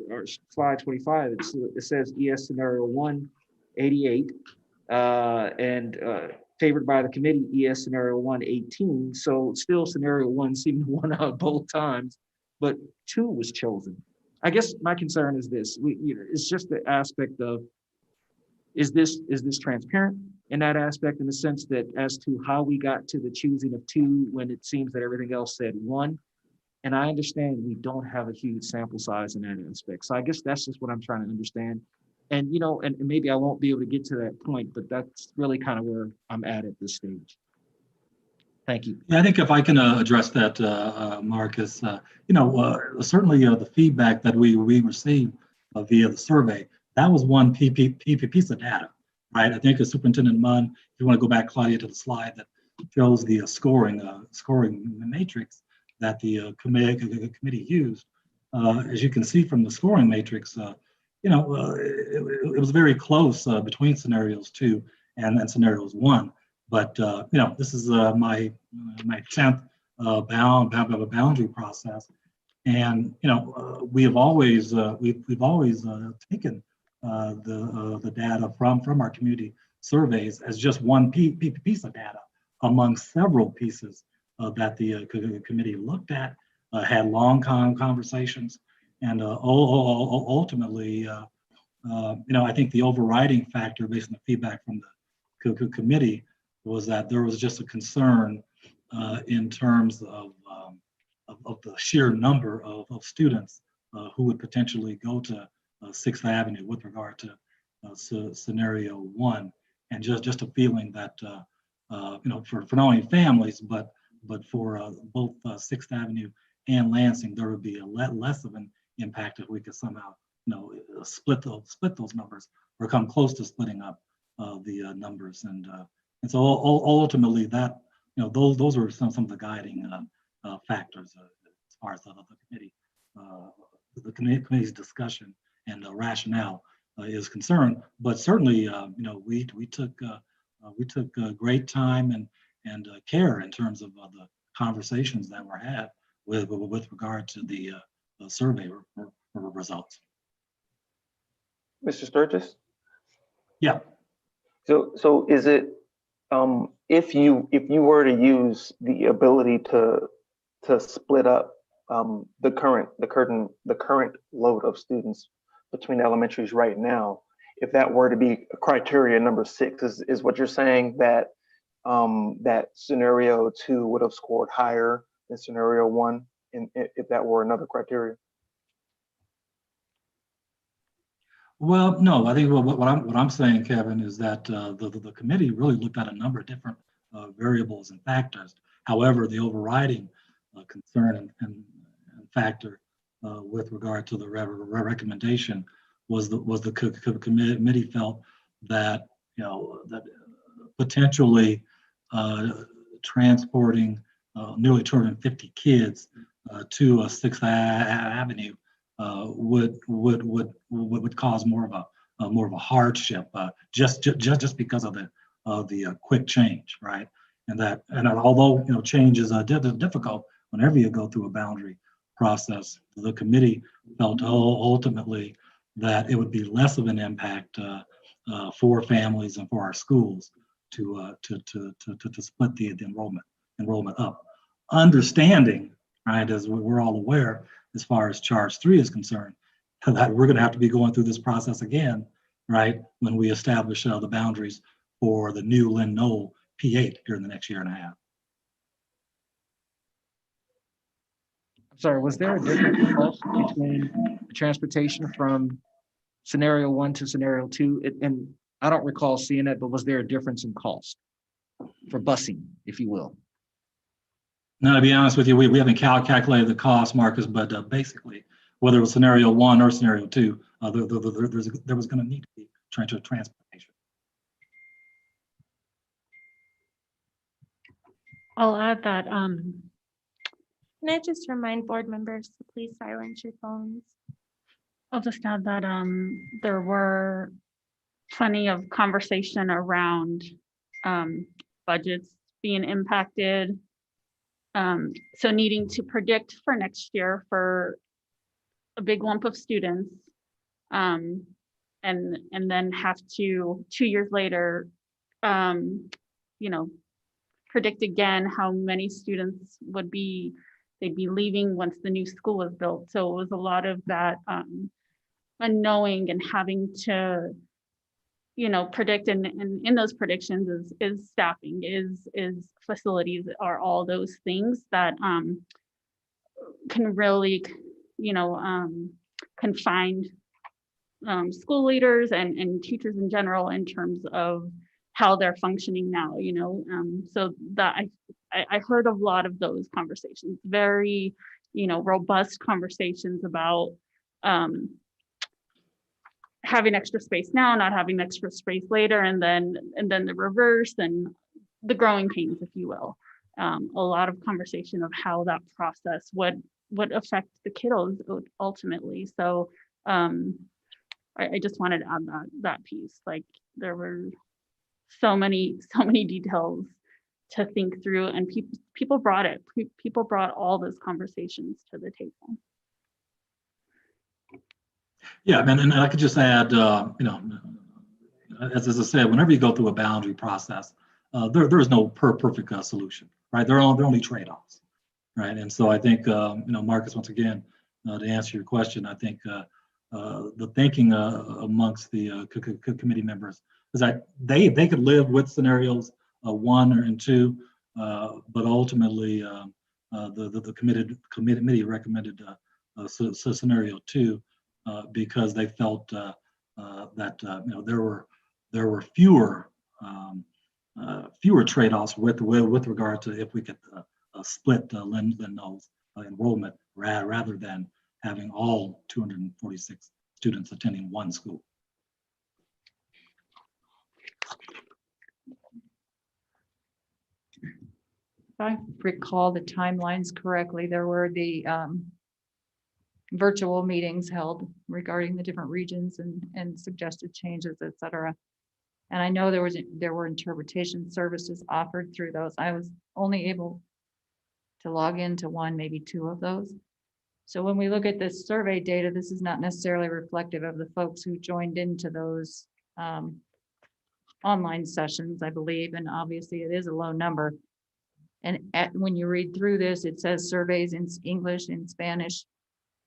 slide 25, it says ES scenario 1, 88, and favored by the committee, ES scenario 1, 18. So still scenario 1 seemed to win out both times, but 2 was chosen. I guess my concern is this: it's just the aspect of, is this transparent in that aspect, in the sense that as to how we got to the choosing of 2 when it seems that everything else said 1. And I understand we don't have a huge sample size in that aspect. So I guess that's just what I'm trying to understand. And, and maybe I won't be able to get to that point, but that's really kind of where I'm at this stage. Thank you. Yeah, I think if I can address that, Marcus, certainly the feedback that we received via the survey, that was one piece of data, right? I think Superintendent Munn, if you want to go back, Claudia, to the slide that shows the scoring matrix that the committee used. As you can see from the scoring matrix, it was very close between scenarios 2 and scenarios 1. But this is my 10th boundary process, and we have always we've always taken the data from our community surveys as just one piece of data among several pieces that the committee looked at, had long conversations, and ultimately, I think the overriding factor based on the feedback from the committee was that there was just a concern in terms of the sheer number of students who would potentially go to 6th Avenue with regard to scenario 1, and just a feeling that for not only families but for both 6th Avenue and Lansing, there would be a less of an impact if we could somehow split those numbers or come close to splitting up the numbers. And so ultimately, that those are some of the guiding factors as far as the committee's discussion and the rationale is concerned. But certainly, we took great time and care in terms of the conversations that were had with regard to the survey results. Mr. Sturgis? Yeah. So is it, if you were to use the ability to split up the current load of students between elementaries right now, if that were to be criteria number 6, is what you're saying that that scenario 2 would have scored higher than scenario 1, if that were another criteria? Well, no, I think what I'm saying, Kevin, is that the committee really looked at a number of different variables and factors. However, the overriding concern and factor with regard to the recommendation was the committee felt that that potentially transporting nearly 250 kids to 6th Avenue would cause more of a hardship, just because of the quick change, right? And although change is difficult whenever you go through a boundary process, the committee felt ultimately that it would be less of an impact for families and for our schools to split the enrollment up, understanding, right, as we're all aware, as far as Charge 3 is concerned, that we're going to have to be going through this process again, right, when we establish the boundaries for the new Lynn Knoll P8 here in the next year and a half. I'm sorry, was there a difference cost between the transportation from scenario 1 to scenario 2? And I don't recall seeing it, but was there a difference in cost for busing, if you will? Now, to be honest with you, we haven't calculated the cost, Marcus, but basically, whether it was scenario 1 or scenario 2, there was going to need to be transportation. I'll add that Can I just remind board members to please silence your phones? I'll just add that there were plenty of conversation around budgets being impacted. So needing to predict for next year for a big lump of students, and then have to 2 years later, predict again how many students they'd be leaving once the new school is built. So it was a lot of that unknowing and having to predict, and in those predictions is staffing, is facilities, are all those things that can really confine school leaders and teachers in general in terms of how they're functioning now, so that I heard a lot of those conversations, very robust conversations about having extra space now, not having extra space later, and then the reverse, and the growing pains, if you will. A lot of conversation of how that process would affect the kiddos ultimately. So I just wanted to add that piece. Like, there were so many details to think through, and people brought all those conversations to the table. Yeah, and I could just add, as I said, whenever you go through a boundary process, there is no perfect solution, right? There are only trade-offs, right? And so I think, Marcus, once again, to answer your question, I think the thinking amongst the committee members is that they could live with scenarios 1 and 2, but ultimately the committee recommended scenario 2 because they felt that there were fewer trade-offs with regard to if we could split Lynn Knoll's enrollment rather than having all 246 students attending one school. If I recall the timelines correctly, there were the virtual meetings held regarding the different regions and suggested changes, et cetera. And I know there were interpretation services offered through those. I was only able to log into 1, maybe 2 of those. So when we look at this survey data, this is not necessarily reflective of the folks who joined into those online sessions, I believe, and obviously it is a low number. And when you read through this, it says surveys in English and Spanish.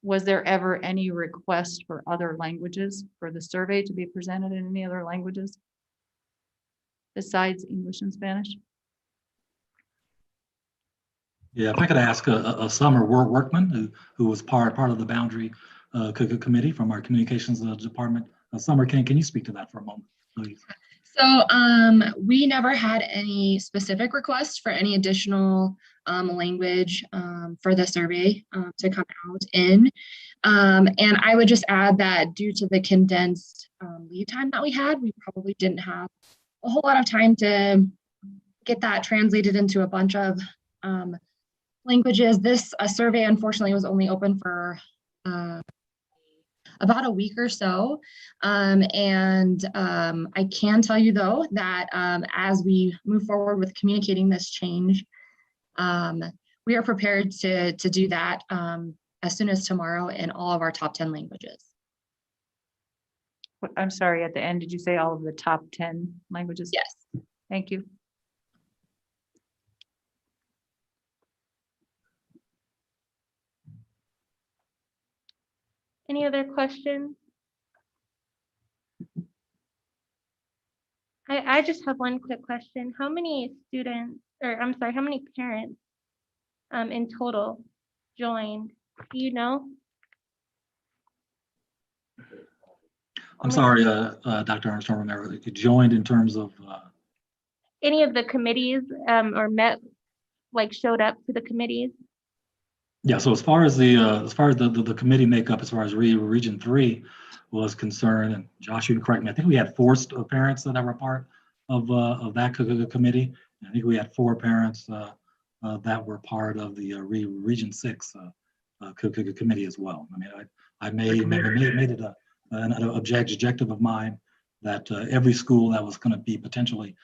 Was there ever any request for other languages for the survey to be presented in any other languages besides English and Spanish? Yeah, if I could ask a Summer Workman, who was part of the boundary committee from our communications department. Summer, can you speak to that for a moment, please? So we never had any specific requests for any additional language for the survey to come out in. And I would just add that due to the condensed lead time that we had, we probably didn't have a whole lot of time to get that translated into a bunch of languages. This survey, unfortunately, was only open for about a week or so. I can tell you though that as we move forward with communicating this change, we are prepared to do that as soon as tomorrow in all of our top 10 languages. I'm sorry, at the end, did you say all of the top 10 languages? Yes. Thank you. Any other questions? I just have one quick question. How many students, or I'm sorry, how many parents in total joined? Do you know? I'm sorry, Dr. Armstrong Romero, you joined in terms of, Any of the committees or met, like showed up to the committees? yeah, so as far as the committee makeup, as far as Region 3 was concerned, and Josh, you can correct me, I think we had 4 parents that were part of that committee. I think we had 4 parents that were part of the Region 6 committee as well. I mean, I made it an objective of mine that every school that was going to be potentially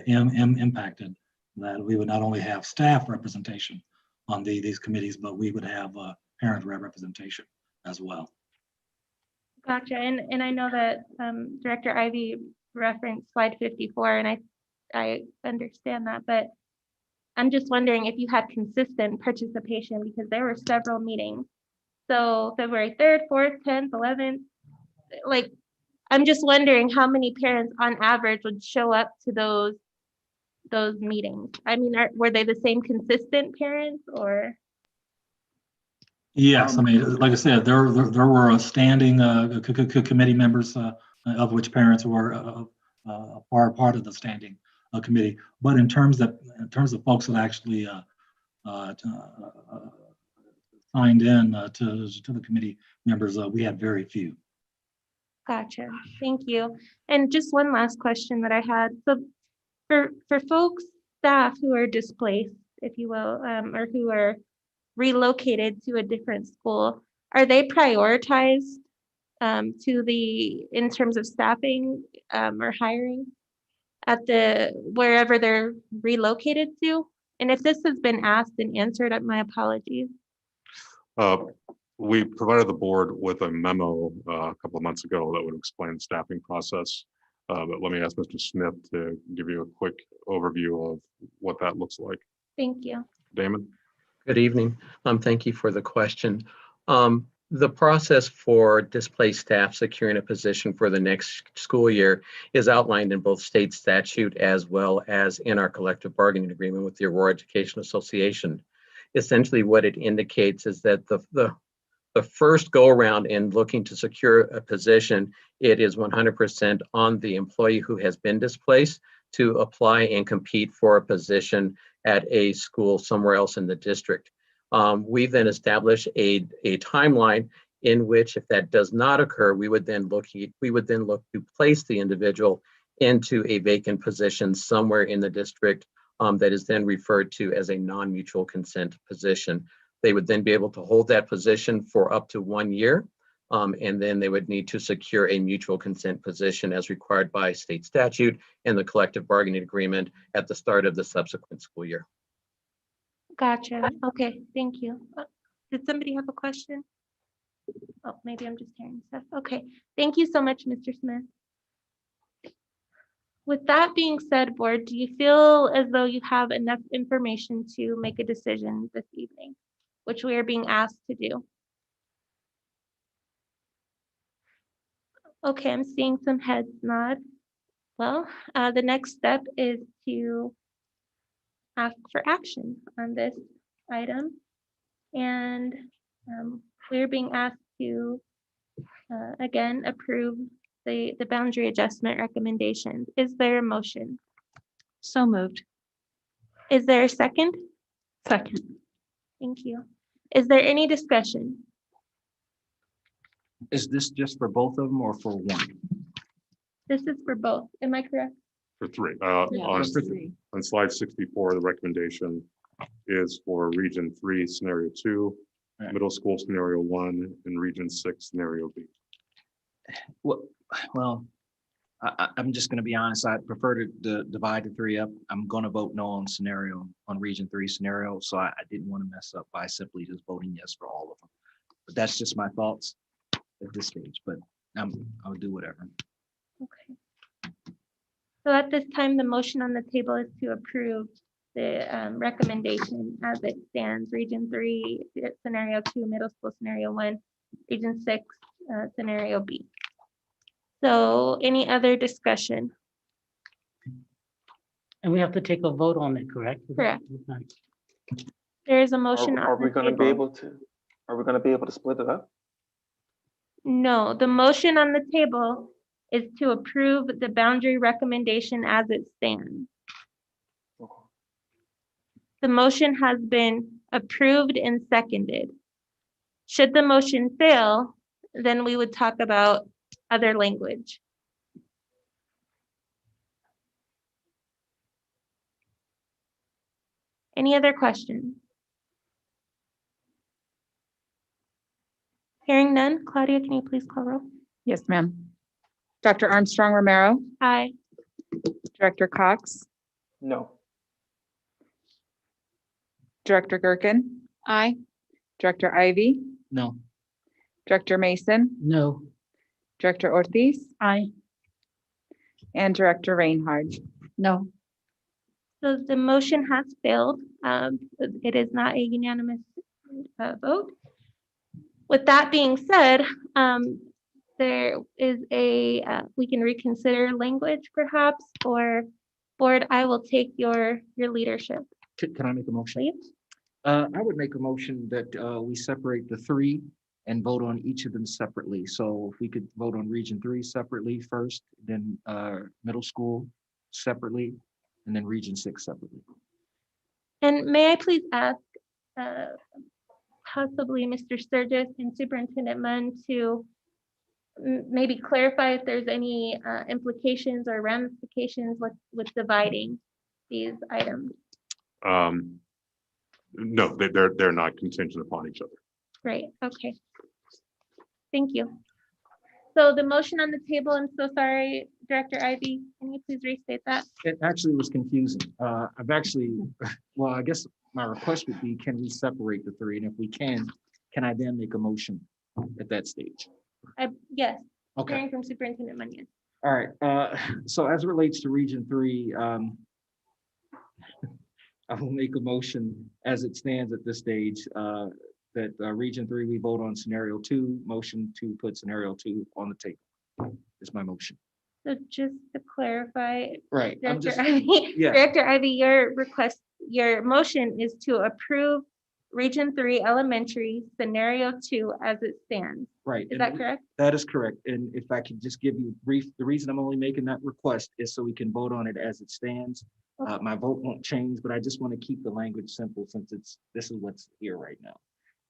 impacted, that we would not only have staff representation on these committees, but we would have parent representation as well. Gotcha. And I know that Director Ivy referenced slide 54, and I understand that, but I'm just wondering if you had consistent participation, because there were several meetings. So February 3rd, 4th, 10th, 11th, like, I'm just wondering how many parents on average would show up to those meetings. I mean, were they the same consistent parents or? Yes, I mean, like I said, there were standing committee members, of which parents were part of the standing committee. But in terms of folks that actually signed in to the committee members, we had very few. Gotcha. Thank you. And just one last question that I had. So for folks, staff who are displaced, if you will, or who are relocated to a different school, are they prioritized in terms of staffing or hiring at wherever they're relocated to? And if this has been asked and answered, my apologies. We provided the board with a memo a couple of months ago that would explain the staffing process. But let me ask Mr. Smith to give you a quick overview of what that looks like. Thank you. Damon? Good evening. Thank you for the question. The process for displaced staff securing a position for the next school year is outlined in both state statute as well as in our collective bargaining agreement with the Aurora Education Association. Essentially, what it indicates is that the first go around in looking to secure a position, it is 100% on the employee who has been displaced to apply and compete for a position at a school somewhere else in the district. We then establish a timeline in which, if that does not occur, we would then look to place the individual into a vacant position somewhere in the district that is then referred to as a non-mutual consent position. They would then be able to hold that position for up to 1 year, and then they would need to secure a mutual consent position as required by state statute and the collective bargaining agreement at the start of the subsequent school year. Gotcha. Okay, thank you. Did somebody have a question? Oh, maybe I'm just hearing stuff. Okay, thank you so much, Mr. Smith. With that being said, board, do you feel as though you have enough information to make a decision this evening, which we are being asked to do? Okay, I'm seeing some heads nod. Well, the next step is to ask for action on this item. And we're being asked to, again, approve the boundary adjustment recommendations. Is there a motion? So moved. Is there a second? Second. Thank you. Is there any discussion? Is this just for both of them or for one? This is for both. Am I correct? For 3. For three. On slide 64, the recommendation is for Region 3, Scenario 2, Middle School Scenario 1, and Region 6, Scenario B. Well, I'm just going to be honest. I prefer to divide the three up. I'm going to vote no on Region 3 scenario. So I didn't want to mess up by simply just voting yes for all of them. But that's just my thoughts at this stage. But I'll do whatever. Okay. So at this time, the motion on the table is to approve the recommendation as it stands. Region 3, scenario 2, middle school scenario 1, Region 6, scenario B. So any other discussion? And we have to take a vote on it, correct? Correct. There is a motion Are on we the going to be table. able to? Are we going to be able to split it up? No, the motion on the table is to approve the boundary recommendation as it stands. The motion has been approved and seconded. Should the motion fail, then we would talk about other language. Any other questions? Hearing none, Claudia, can you please call roll? Yes, ma'am. Dr. Armstrong Romero, Aye. Director Cox, No. Director Gerken. Aye. Director Ivy, No. Director Mason, No. Director Ortiz, Aye. and Director Reinhardt. No. So the motion has failed. It is not a unanimous vote. With that being said, there is we can reconsider language perhaps, or board, I will take your leadership. Can I make a motion? Please. I would make a motion that we separate the three and vote on each of them separately. So if we could vote on Region 3 separately first, then middle school separately, and then Region 6 separately. And may I please ask possibly Mr. Sturgis and Superintendent Munn to maybe clarify if there's any implications or ramifications with dividing these items? No, they're not contingent upon each other. Great, okay. Thank you. So the motion on the table, I'm so sorry, Director Ivy, can you please restate that? It actually was confusing. Well, I guess my request would be, can we separate the three? And if we can I then make a motion at that stage? Yes. Okay. Hearing from Superintendent Munn. All right. So as it relates to Region 3, I will make a motion as it stands at this stage that Region 3, we vote on scenario 2, motion to put scenario 2 on the table is my motion. So just to clarify, Right. Director Ivy, yeah. Director Ivy, your motion is to approve Region 3 Elementary Scenario 2 as it stands. Right. Is that correct? That is correct. And if I could just give you brief, the reason I'm only making that request is so we can vote on it as it stands. Okay. My vote won't change, but I just want to keep the language simple since this is what's here right now.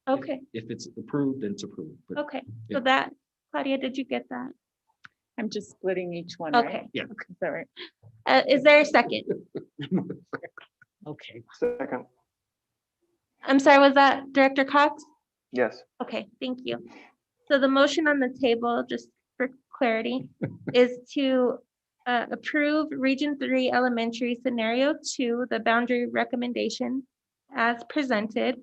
Okay. If it's approved, then it's approved. But Okay. yeah. So that, Claudia, did you get that? I'm just splitting each one, Okay. right? Yeah. Okay, sorry. Is there a second? Okay. Second. I'm sorry, was that Director Cox? Yes. Okay, thank you. So the motion on the table, just for clarity, is to approve Region 3 Elementary Scenario 2, the boundary recommendation as presented.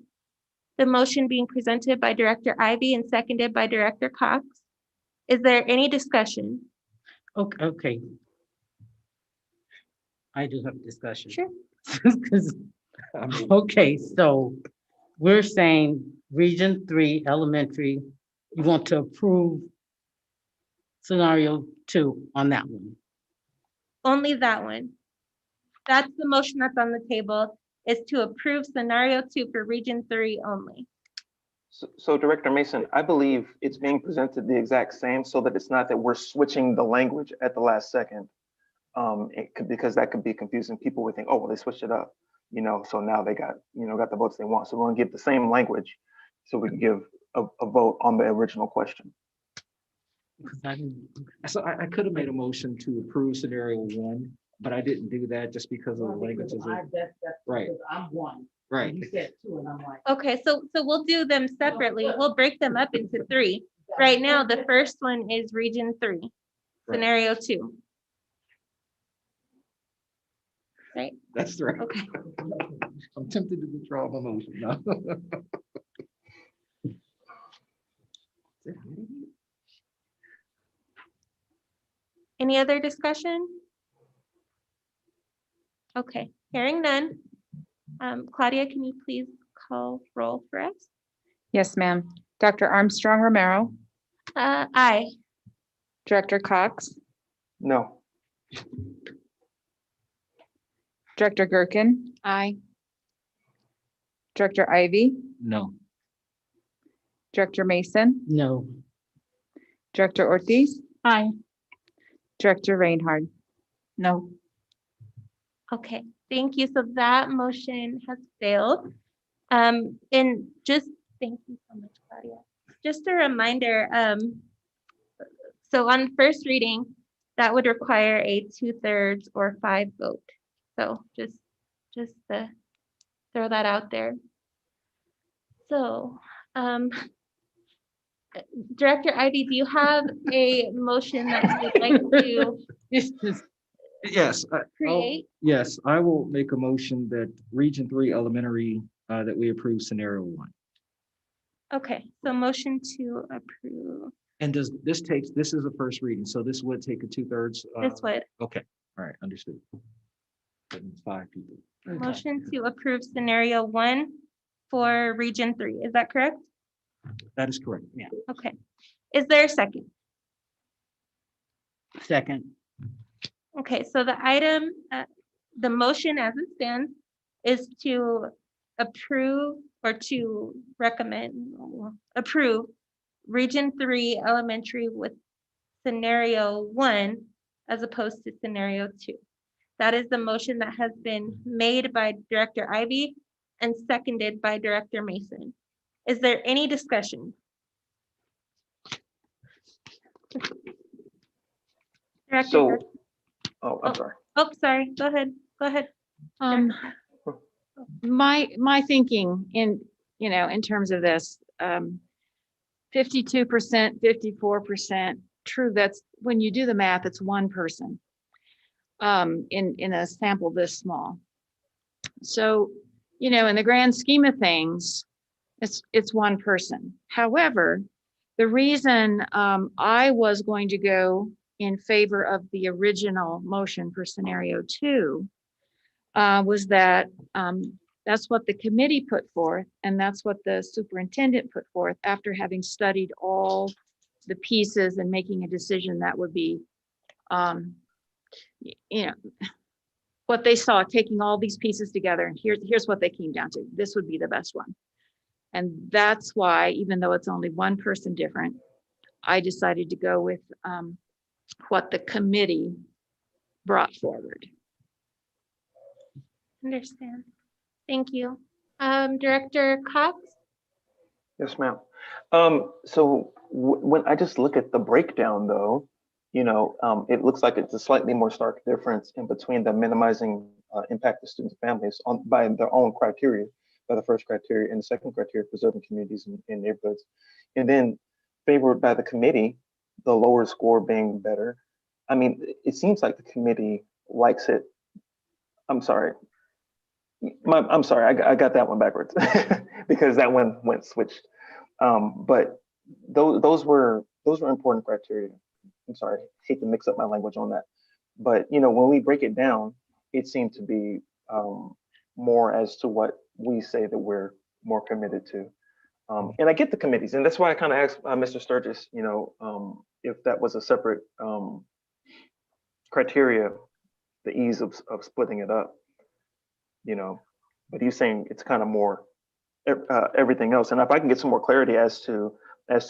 The motion being presented by Director Ivy and seconded by Director Cox. Is there any discussion? Okay. I do have a discussion. Sure. Okay, so we're saying Region 3 Elementary, you want to approve scenario 2 on that one. Only that one. That's the motion that's on the table, is to approve Scenario 2 for Region 3 only. So Director Mason, I believe it's being presented the exact same so that it's not that we're switching the language at the last second. Because that could be confusing. People would think, oh, well, they switched it up, so now they got the votes they want. So we're gonna give the same language so we can give a vote on the original question. So I could have made a motion to approve scenario 1, but I didn't do that just because of the languages. Right. Because I'm 1. Right. You said 2 and I'm like. Okay, so we'll do them separately. We'll break them up into 3. right now, the first one is Region 3, Scenario 2. Right? That's right. Okay. I'm tempted to withdraw my motion now. Any other discussion? Okay, hearing none. Claudia, can you please call roll for us? Yes, ma'am. Dr. Armstrong Romero, Aye. Director Cox, No. Director Gerken. Aye. Director Ivy, No. Director Mason, No. Director Ortiz, Aye. Director Reinhardt. No. Okay, thank you. So that motion has failed. And just, thank you so much, Claudia. Just a reminder, so on first reading, that would require a 2/3 or 5 vote. So just to throw that out there. So, Director Ivy, do you have a motion that you would like to Yes. create? Yes, I will make a motion that Region 3 Elementary, that we approve scenario 1. Okay, so motion to approve. And does this this is a first reading, so this would take a 2/3? This would. Okay, all right, understood. That means 5 people. Motion to approve scenario 1 for Region 3. Is that correct? That is correct, yeah. Okay. Is there a second? Second. Okay, so the item, the motion as it stands is to approve or to recommend, approve Region 3 Elementary with scenario 1 as opposed to scenario 2. That is the motion that has been made by Director Ivy and seconded by Director Mason. Is there any discussion? Director So, Gerken? I'm sorry. Oh, sorry. Go ahead. Go ahead. My thinking in terms of this, 52%, 54%, true, that's when you do the math, it's one person in a sample this small. So, in the grand scheme of things, it's one person. However, the reason I was going to go in favor of the original motion for scenario 2 was that that's what the committee put forth, and that's what the superintendent put forth after having studied all the pieces and making a decision that would be, what they saw, taking all these pieces together, and here's what they came down to. This would be the best one. And that's why, even though it's only one person different, I decided to go with what the committee brought forward. Understand. Thank you. Director Cox? Yes, ma'am. So when I just look at the breakdown though, it looks like it's a slightly more stark difference in between the minimizing impact to students and families by their own criteria, by the first criteria, and the second criteria, preserving communities and neighborhoods. And then favored by the committee, the lower score being better. I mean, it seems like the committee likes it. I'm sorry. I'm sorry, I got that one backwards because that one went switched. But those were important criteria. I'm sorry, hate to mix up my language on that. But when we break it down, it seemed to be more as to what we say that we're more committed to. And I get the committees, and that's why I kind of asked Mr. Sturgis, if that was a separate criteria, the ease of splitting it up. But he's saying it's kind of more everything else. And if I can get some more clarity as to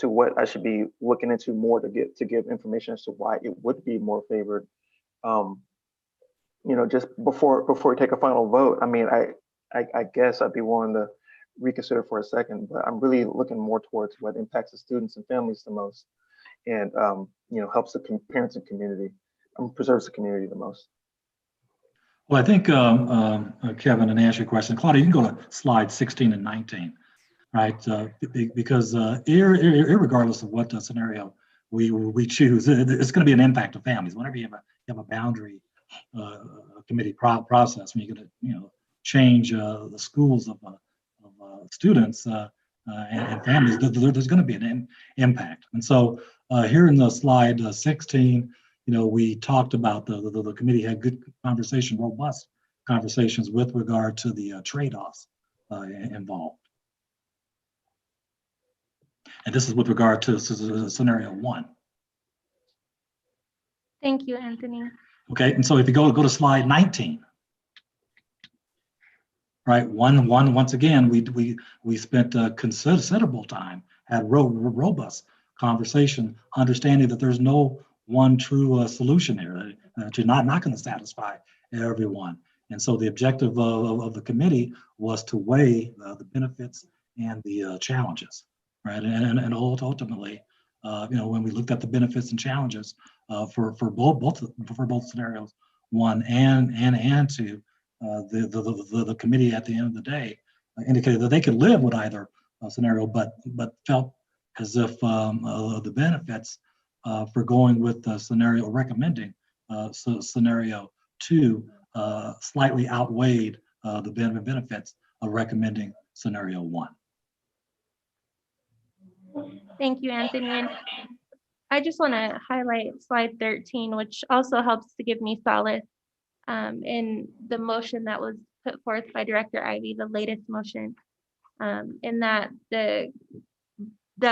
what I should be looking into more to give information as to why it would be more favored, just before we take a final vote. I mean, I guess I'd be willing to reconsider for a second, but I'm really looking more towards what impacts the students and families the most, and helps the parents and community, preserves the community the most. Well, I think, Kevin, and answer your question, Claudia, you can go to slide 16 and 19. right? Because irregardless of what the scenario we choose, it's going to be an impact to families. Whenever you have a boundary committee process, when you're going to change the schools of students and families, there's going to be an impact. And so here in the slide 16, we talked about the committee had good conversation, robust conversations with regard to the trade-offs involved. And this is with regard to scenario 1. Thank you, Anthony. Okay, and so if you go to slide 19, right? Once again, we spent considerable time, had robust conversation, understanding that there's no one true solution here. That you're not going to satisfy everyone. And so the objective of the committee was to weigh the benefits and the challenges, right? And ultimately, when we looked at the benefits and challenges for both scenarios, 1 and 2, the committee at the end of the day indicated that they could live with either scenario, but felt as if the benefits for going with the scenario, recommending scenario 2 slightly outweighed the benefits of recommending scenario 1. Thank you, Anthony. And I just want to highlight slide 13, which also helps to give me solace in the motion that was put forth by Director Ivy, the latest motion, in that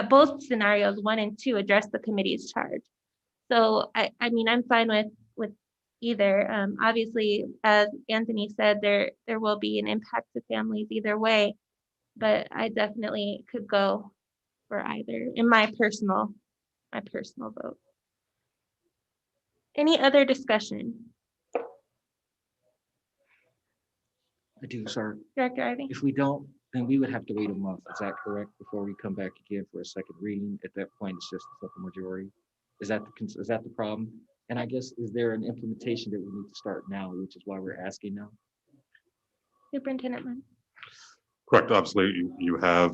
both scenarios 1 and 2 address the committee's charge. So I mean, I'm fine with either. Obviously, as Anthony said, there will be an impact to families either way, but I definitely could go for either in my personal vote. Any other discussion? I do, sir. Director Ivy? If we don't, then we would have to wait a month. Is that correct? Before we come back again for a second reading? At that point, it's just a simple majority. Is that the problem? And I guess, is there an implementation that we need to start now, which is why we're asking now? Superintendent Munn. Correct. Obviously, you have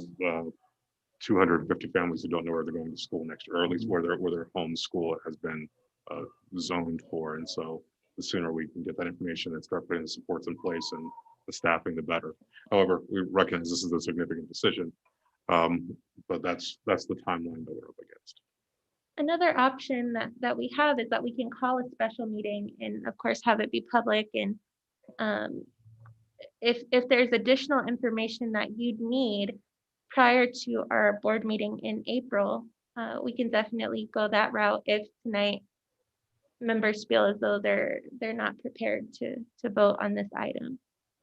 250 families who don't know where they're going to school next year, or at least where their home school has been zoned for. And so the sooner we can get that information and start putting the supports in place and the staffing, the better. However, we recognize this is a significant decision, but that's the timeline that we're up against. Another option that we have is that we can call a special meeting and of course have it be public. And if there's additional information that you'd need prior to our board meeting in April, we can definitely go that route if tonight members feel as though they're not prepared to vote on this item.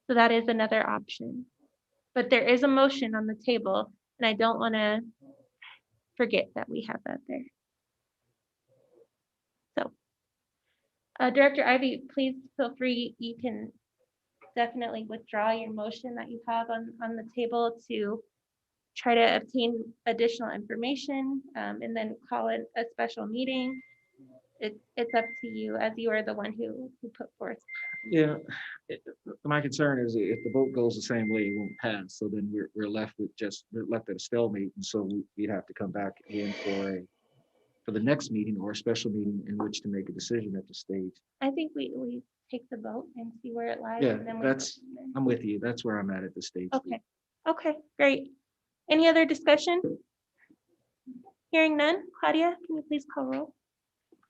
So that is another option. But there is a motion on the table, and I don't want to forget that we have that there. So, Director Ivy, please feel free. You can definitely withdraw your motion that you have on the table to try to obtain additional information and then call it a special meeting. It's up to you, as you are the one who put forth. Yeah, my concern is if the vote goes the same way, it won't pass. So then we're left at a stalemate, and so we'd have to come back in for the next meeting or a special meeting in which to make a decision at the stage. I think we take the vote and see where it lies. Yeah, and then I'm with you. That's where I'm at this stage. Okay, great. Any other discussion? Hearing none. Claudia, can you please call roll?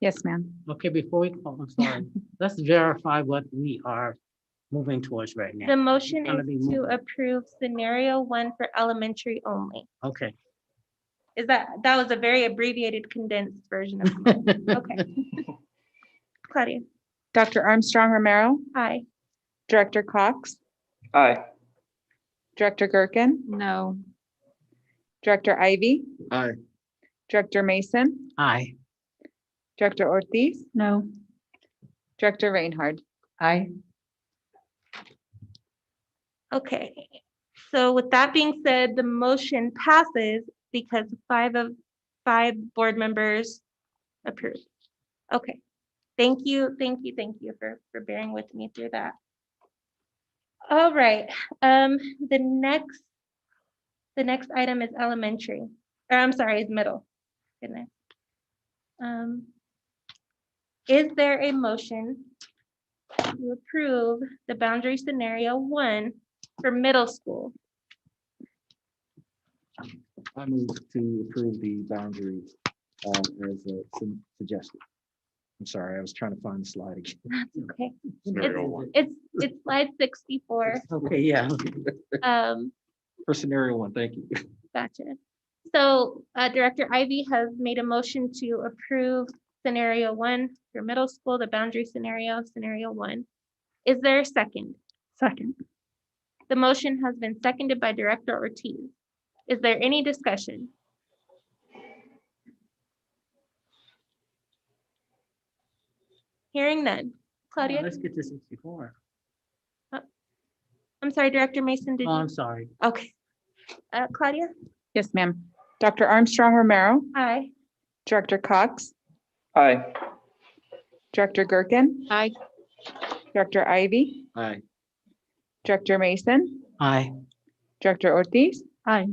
Yes, ma'am. Okay, before we call, I'm sorry, let's verify what we are moving towards right now. The motion Gonna is be to moving. approve scenario 1 for elementary only. Okay. Is that was a very abbreviated, condensed version of the motion. Okay. Claudia. Dr. Armstrong Romero, Aye. Director Cox, Aye. Director Gerken, No. Director Ivy, Aye. Director Mason, Aye. Director Ortiz, No. Director Reinhardt. Aye. Okay. So with that being said, the motion passes because 5 of 5 board members approve. Okay. Thank you for bearing with me through that. All right. The next The next item is elementary, or I'm sorry, is middle. Goodness. Is there a motion to approve the boundary scenario 1 for middle school? I move to approve the boundary as suggested. I'm sorry, I was trying to find the slide again. That's okay. Scenario one. It's slide 64. Okay, yeah. Um, For scenario 1, thank you. Gotcha. So Director Ivy has made a motion to approve scenario 1 for middle school, the boundary scenario, scenario 1. Is there a second? Second. The motion has been seconded by Director Ortiz. Is there any discussion? Hearing none. Claudia? Let's get to 64. I'm sorry, Director Mason, did Oh, you? I'm sorry. Okay. Claudia? Yes, ma'am. Dr. Armstrong Romero, Aye. Director Cox, Aye. Director Gerken. Aye. Director Ivy, Aye. Director Mason, Aye. Director Ortiz, Aye.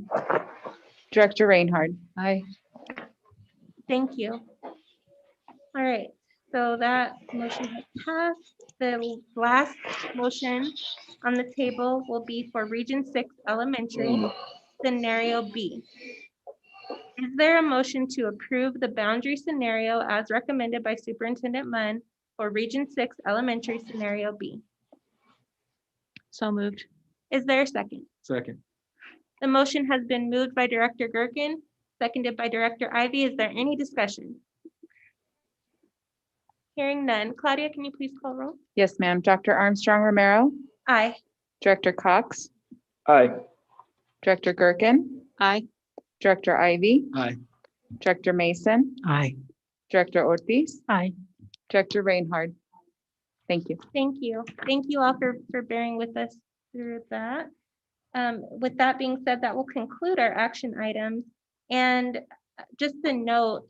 Director Reinhardt. Aye. Thank you. All right, so that motion has passed. The last motion on the table will be for Region 6 Elementary, Scenario B. Is there a motion to approve the boundary scenario as recommended by Superintendent Munn for Region 6 Elementary, Scenario B? So moved. Is there a second? Second. The motion has been moved by Director Gerken, seconded by Director Ivy. Is there any discussion? Hearing none. Claudia, can you please call roll? Yes, ma'am. Dr. Armstrong Romero, Aye. Director Cox, Aye. Director Gerken. Aye. Director Ivy, Aye. Director Mason, Aye. Director Ortiz, Aye. Director Reinhardt. Thank you. Thank you. Thank you all for bearing with us through that. With that being said, that will conclude our action items. And just a note,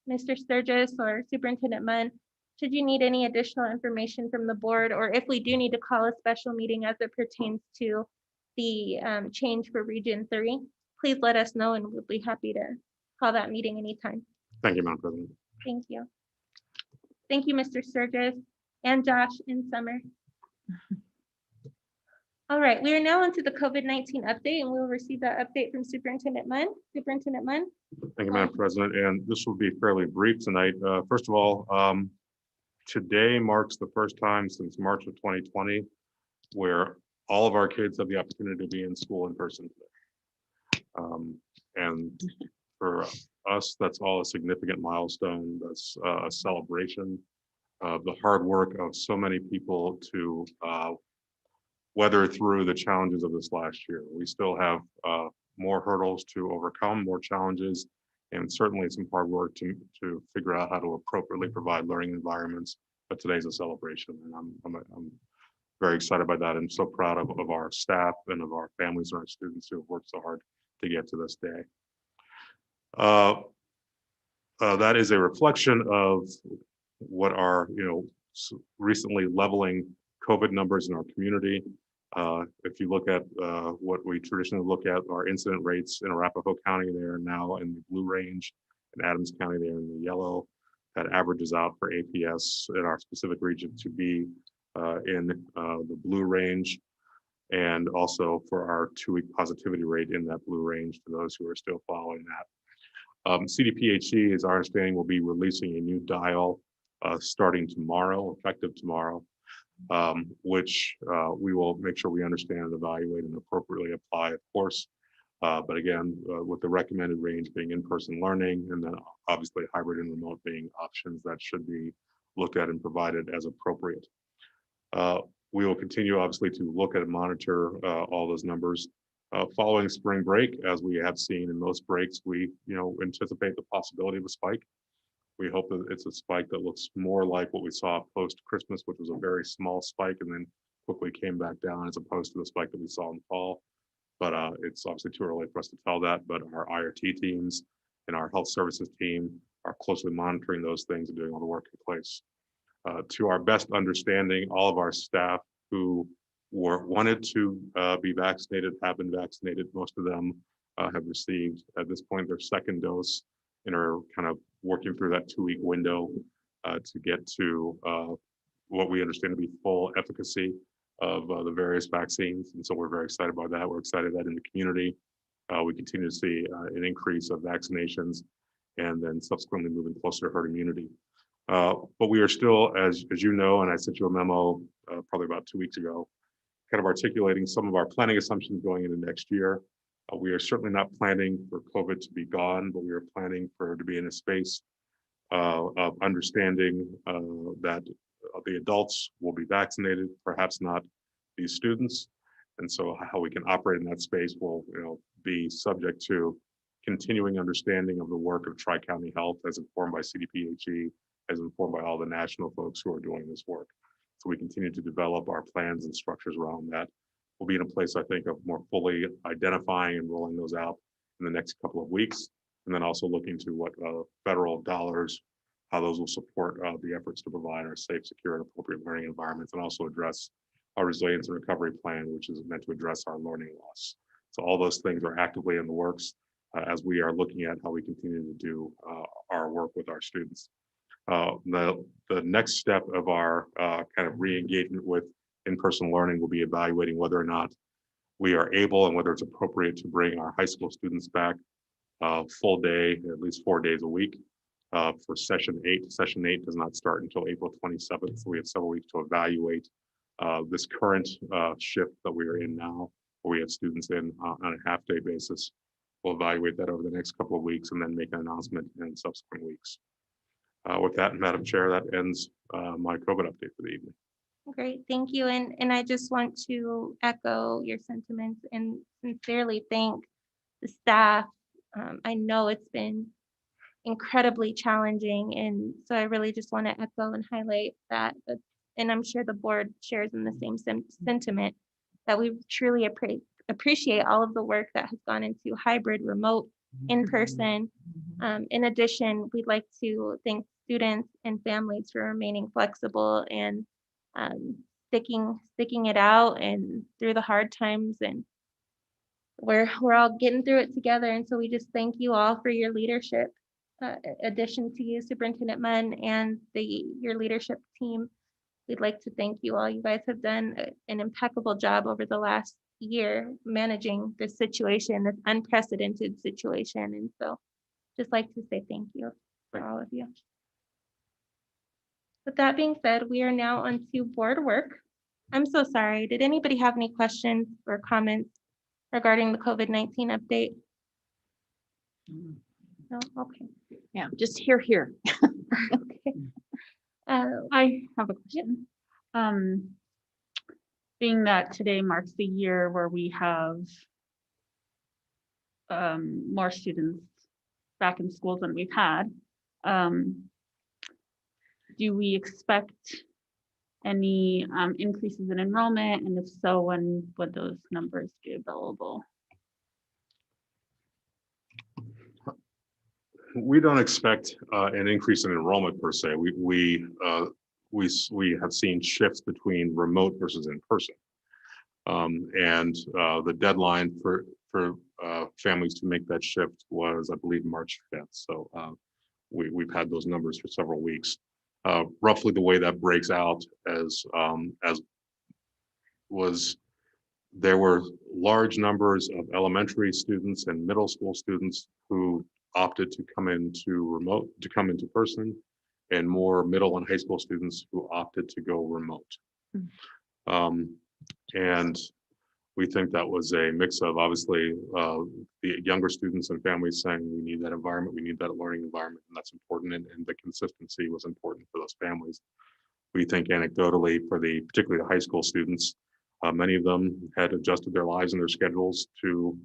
Mr. Sturgis or Superintendent Munn, should you need any additional information from the board, or if we do need to call a special meeting as it pertains to the change for Region 3, please let us know and we'll be happy to call that meeting anytime. Thank you, Madam President. Thank you. Thank you, Mr. Sturgis and Josh and Summer. All right, we are now into the COVID-19 update, and we'll receive that update from Superintendent Munn. Superintendent Munn? Thank you, Madam President, and this will be fairly brief tonight. First of all, today marks the first time since March of 2020 where all of our kids have the opportunity to be in school in person today. And for us, that's all a significant milestone. That's a celebration of the hard work of so many people to weather through the challenges of this last year. We still have more hurdles to overcome, more challenges, and certainly some hard work to figure out how to appropriately provide learning environments. But today's a celebration, and I'm very excited by that. I'm so proud of our staff and of our families and our students who have worked so hard to get to this day. That is a reflection of what are, recently leveling COVID numbers in our community. If you look at what we traditionally look at, our incident rates in Arapahoe County, they are now in the blue range. In Adams County, they're in the yellow. That averages out for APS in our specific region to be in the blue range, and also for our 2-week positivity rate in that blue range for those who are still following that. CDPHE, as our understanding, will be releasing a new dial starting tomorrow, effective tomorrow, which we will make sure we understand, evaluate, and appropriately apply, of course. But again, with the recommended range being in-person learning, and then obviously hybrid and remote being options that should be looked at and provided as appropriate. We will continue, obviously, to look at and monitor all those numbers. Following spring break, as we have seen in most breaks, we anticipate the possibility of a spike. We hope that it's a spike that looks more like what we saw post-Christmas, which was a very small spike and then quickly came back down, as opposed to the spike that we saw in the fall. But it's obviously too early for us to tell that, but our IRT teams and our health services team are closely monitoring those things and doing all the work in place. To our best understanding, all of our staff who wanted to be vaccinated, have been vaccinated. Most of them have received at this point their second dose and are kind of working through that 2-week window to get to what we understand to be full efficacy of the various vaccines. And so we're very excited about that. We're excited that in the community, we continue to see an increase of vaccinations and then subsequently moving closer to herd immunity. But we are still, as you know, and I sent you a memo probably about 2 weeks ago, kind of articulating some of our planning assumptions going into next year. We are certainly not planning for COVID to be gone, but we are planning for it to be in a space of understanding that the adults will be vaccinated, perhaps not these students. And so how we can operate in that space will be subject to continuing understanding of the work of Tri-County Health as informed by CDPHE, as informed by all the national folks who are doing this work. So we continue to develop our plans and structures around that. We'll be in a place, I think, of more fully identifying and rolling those out in the next couple of weeks, and then also looking to what federal dollars, how those will support the efforts to provide our safe, secure, and appropriate learning environments, and also address our resilience and recovery plan, which is meant to address our learning loss. So all those things are actively in the works as we are looking at how we continue to do our work with our students. The next step of our kind of re-engagement with in-person learning will be evaluating whether or not we are able and whether it's appropriate to bring our high school students back full day, at least 4 days a week for session 8. Session 8 does not start until April 27th. So we have several weeks to evaluate this current shift that we are in now, where we have students in on a half-day basis. We'll evaluate that over the next couple of weeks and then make an announcement in subsequent weeks. With that, Madam Chair, that ends my COVID update for the evening. Great, thank you. And I just want to echo your sentiments and sincerely thank the staff. I know it's been incredibly challenging. And so I really just want to echo and highlight that, and I'm sure the board shares in the same sentiment, that we truly appreciate all of the work that has gone into hybrid, remote, in person. In addition, we'd like to thank students and families for remaining flexible and sticking it out and through the hard times, and we're all getting through it together. And so we just thank you all for your leadership. Addition to you, Superintendent Munn, and your leadership team, we'd like to thank you all. You guys have done an impeccable job over the last year managing this situation, this unprecedented situation. And so just like to say thank you for all of you. With that being said, we are now on to board work. I'm so sorry. Did anybody have any questions or comments regarding the COVID-19 update? No? Okay. Yeah, just here. Okay. I have a question. Being that today marks the year where we have more students back in schools than we've had, do we expect any increases in enrollment? And if so, when would those numbers be available? We don't expect an increase in enrollment per se. We have seen shifts between remote versus in person, and the deadline for families to make that shift was, I believe, March 5th. So we've had those numbers for several weeks. Roughly the way that breaks out as was, there were large numbers of elementary students and middle school students who opted to come into person, and more middle and high school students who opted to go remote. And we think that was a mix of, obviously, the younger students and families saying we need that environment, we need that learning environment, and that's important, and the consistency was important for those families. We think anecdotally, particularly the high school students, many of them had adjusted their lives and their schedules to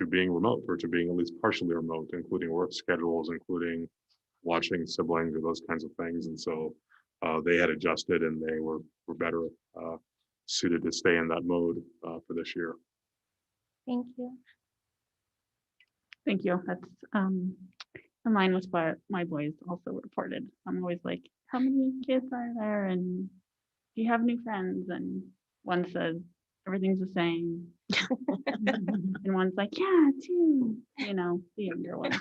being remote, or to being at least partially remote, including work schedules, including watching siblings or those kinds of things. And so they had adjusted, and they were better suited to stay in that mode for this year. Thank you. Thank you. That's in line with what my boys also reported. I'm always like, how many kids are there? And do you have new friends? And One says everything's the same. And one's like, yeah, too, the younger one.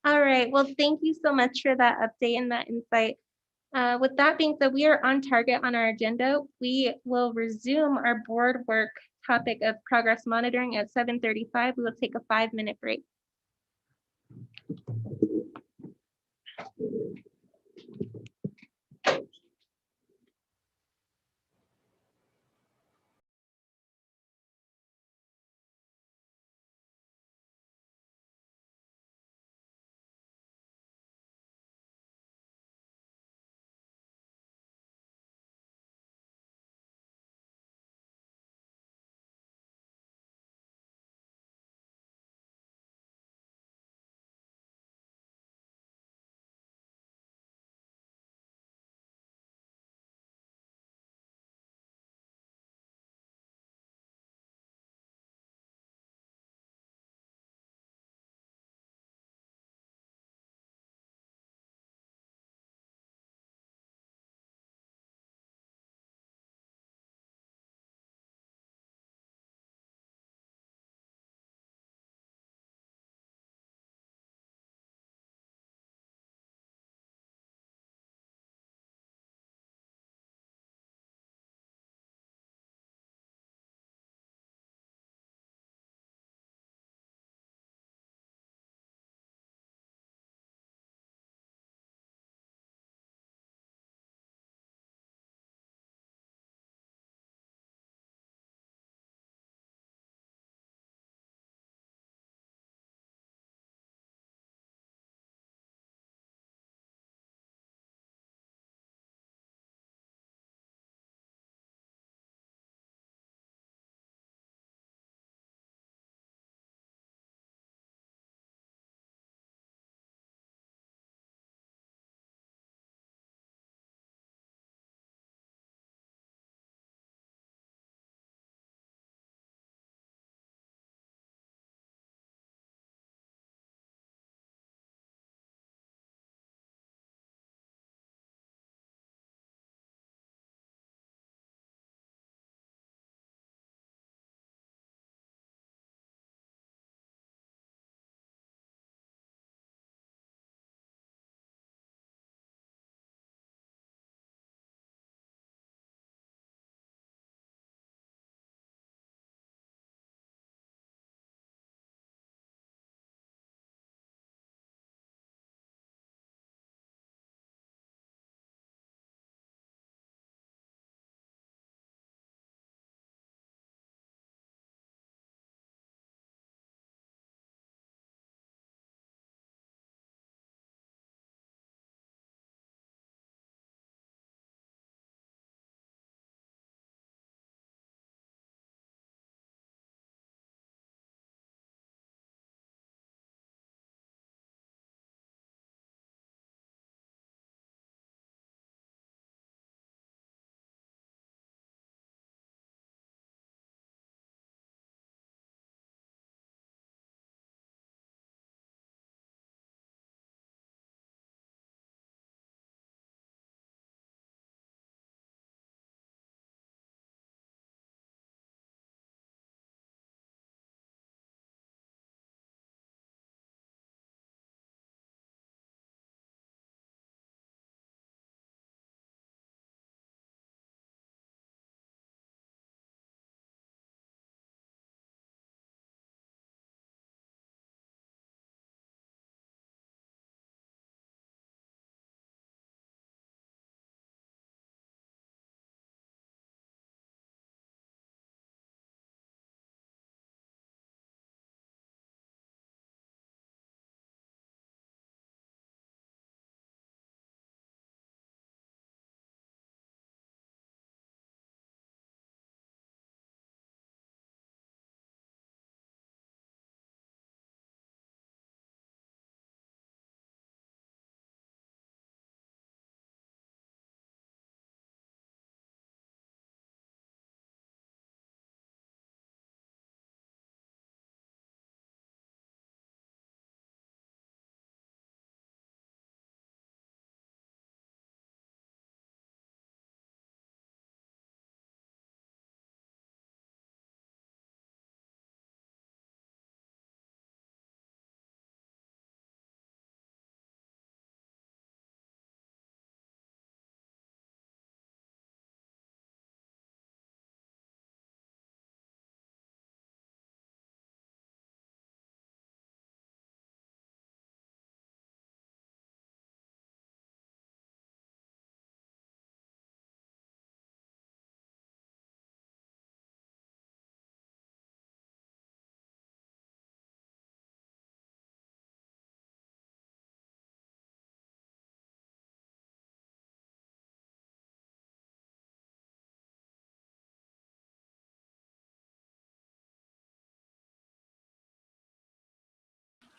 All right. Well, thank you so much for that update and that insight. With that being said, we are on target on our agenda. We will resume our board work topic of progress monitoring at 7:35. We will take a 5-minute break.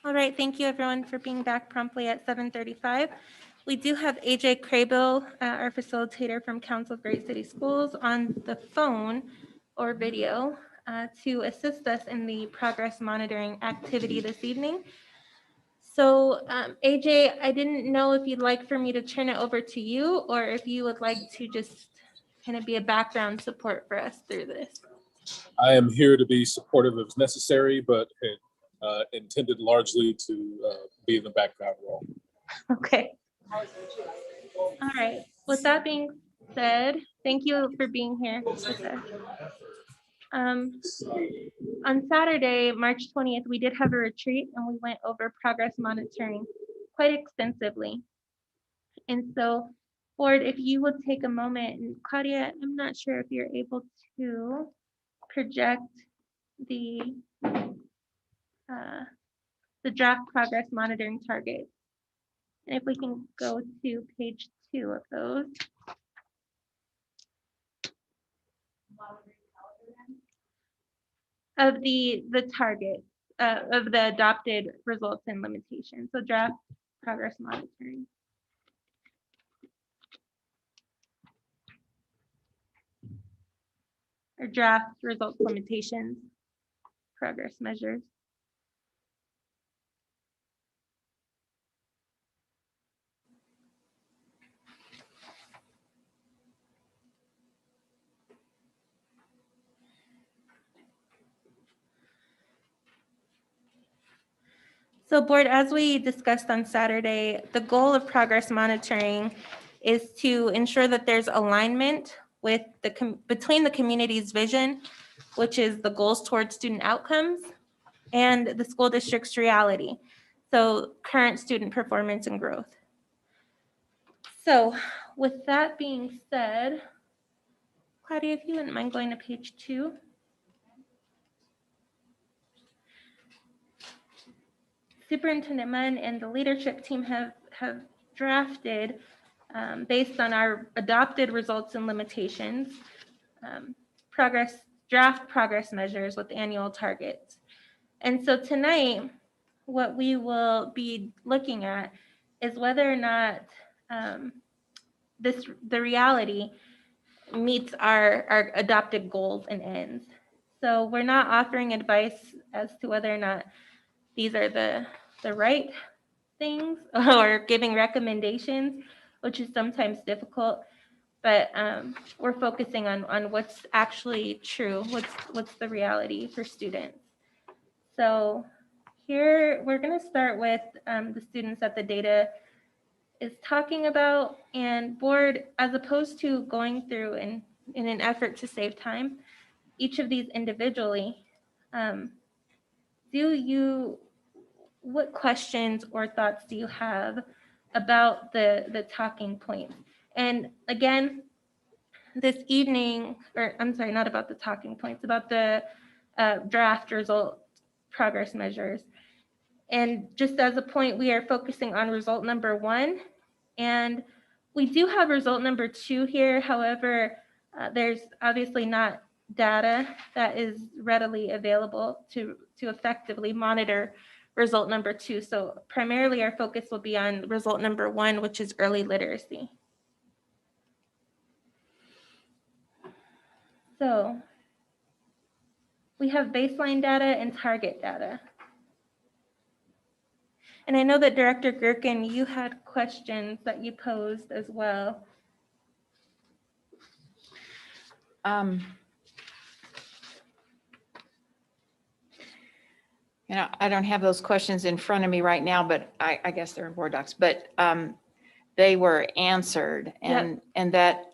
All right, thank you everyone for being back promptly at 7:35. We do have AJ Craybill, our facilitator from Council of Great City Schools, on the phone or video to assist us in the progress monitoring activity this evening. So AJ, I didn't know if you'd like for me to turn it over to you or if you would like to just kind of be a background support for us through this. I am here to be supportive if necessary, but intended largely to be in the background role. Okay. All right. With that being said, thank you for being here with us. On Saturday, March 20th, we did have a retreat and we went over progress monitoring quite extensively. And so, Board, if you would take a moment, and Claudia, I'm not sure if you're able to project the draft progress monitoring target. And if we can go to page 2 of those. Of the target of the adopted results and limitations. So draft progress monitoring. Or draft results limitations, progress measures. So Board, as we discussed on Saturday, the goal of progress monitoring is to ensure that there's alignment with between the community's vision, which is the goals towards student outcomes, and the school district's reality. So current student performance and growth. So with that being said, Claudia, if you wouldn't mind going to page 2. Superintendent Munn and the leadership team have drafted, based on our adopted results and limitations, draft progress measures with annual targets. And so tonight, what we will be looking at is whether or not the reality meets our adopted goals and ends. So we're not offering advice as to whether or not these are the right things or giving recommendations, which is sometimes difficult, but we're focusing on what's actually true, what's the reality for students. So here we're going to start with the students that the data is talking about, and Board, as opposed to going through in an effort to save time, each of these individually, what questions or thoughts do you have about the talking points? And again, this evening, or I'm sorry, not about the talking points, about the draft result progress measures. And just as a point, we are focusing on result number 1. And we do have result number 2 here. However, there's obviously not data that is readily available to effectively monitor result number 2. So primarily our focus will be on result number 1, which is early literacy. So we have baseline data and target data. And I know that Director Gherkin, you had questions that you posed as well. You know, I don't have those questions in front of me right now, but I guess they're in Board Docs, but they were answered. And that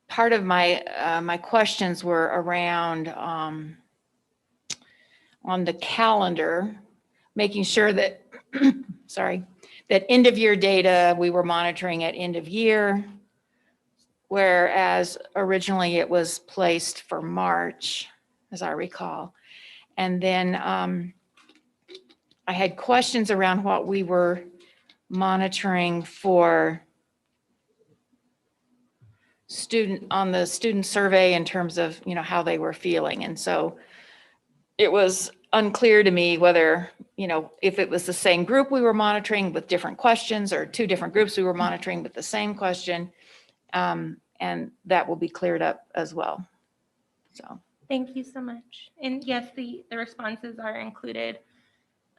part of my questions were around on the calendar, making sure that, sorry, that end of year data we were monitoring at end of year, whereas originally it was placed for March, as I recall. And then I had questions around what we were monitoring for on the student survey in terms of, you know, how they were feeling. And so it was unclear to me whether, if it was the same group we were monitoring with different questions or two different groups we were monitoring with the same question. And that will be cleared up as well. So. Thank you so much. And yes, the responses are included.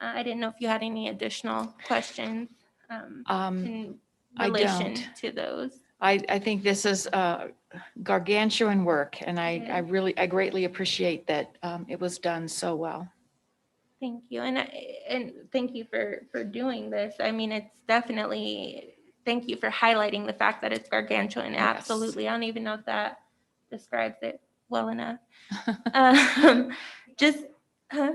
I didn't know if you had any additional questions in I relation don't. to those. I think this is gargantuan work, and I greatly appreciate that it was done so well. Thank you. And thank you for doing this. I mean, it's definitely, thank you for highlighting the fact that it's gargantuan. Yes. Absolutely. I don't even know if that describes it well enough. Just, huh?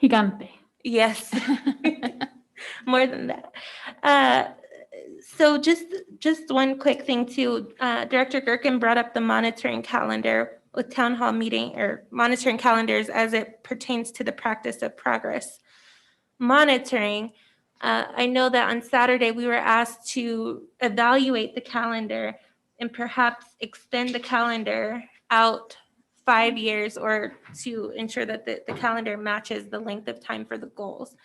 Gigante. Yes. More than that. So just one quick thing too. Director Gerken brought up the monitoring calendar with town hall meeting or monitoring calendars as it pertains to the practice of progress monitoring. I know that on Saturday we were asked to evaluate the calendar and perhaps extend the calendar out 5 years or to ensure that the calendar matches the length of time for the goals.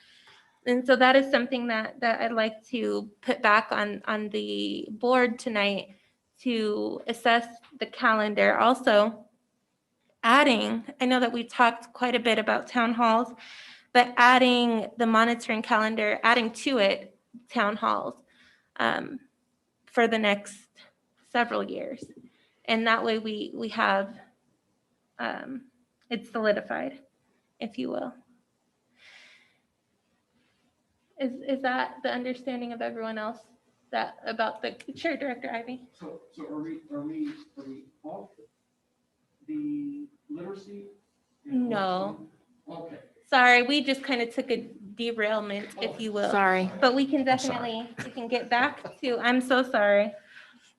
And so that is something that I'd like to put back on the board tonight to assess the calendar. Also, adding, I know that we talked quite a bit about town halls, but adding the monitoring calendar, adding to it town halls for the next several years. And that way we have it solidified, if you will. Is that the understanding of everyone else that about the, sure, Director Ivy? So are we off the literacy? No. Okay. Sorry, we just kind of took a derailment, if you will. Sorry. But we can definitely, we can get back to, I'm so sorry.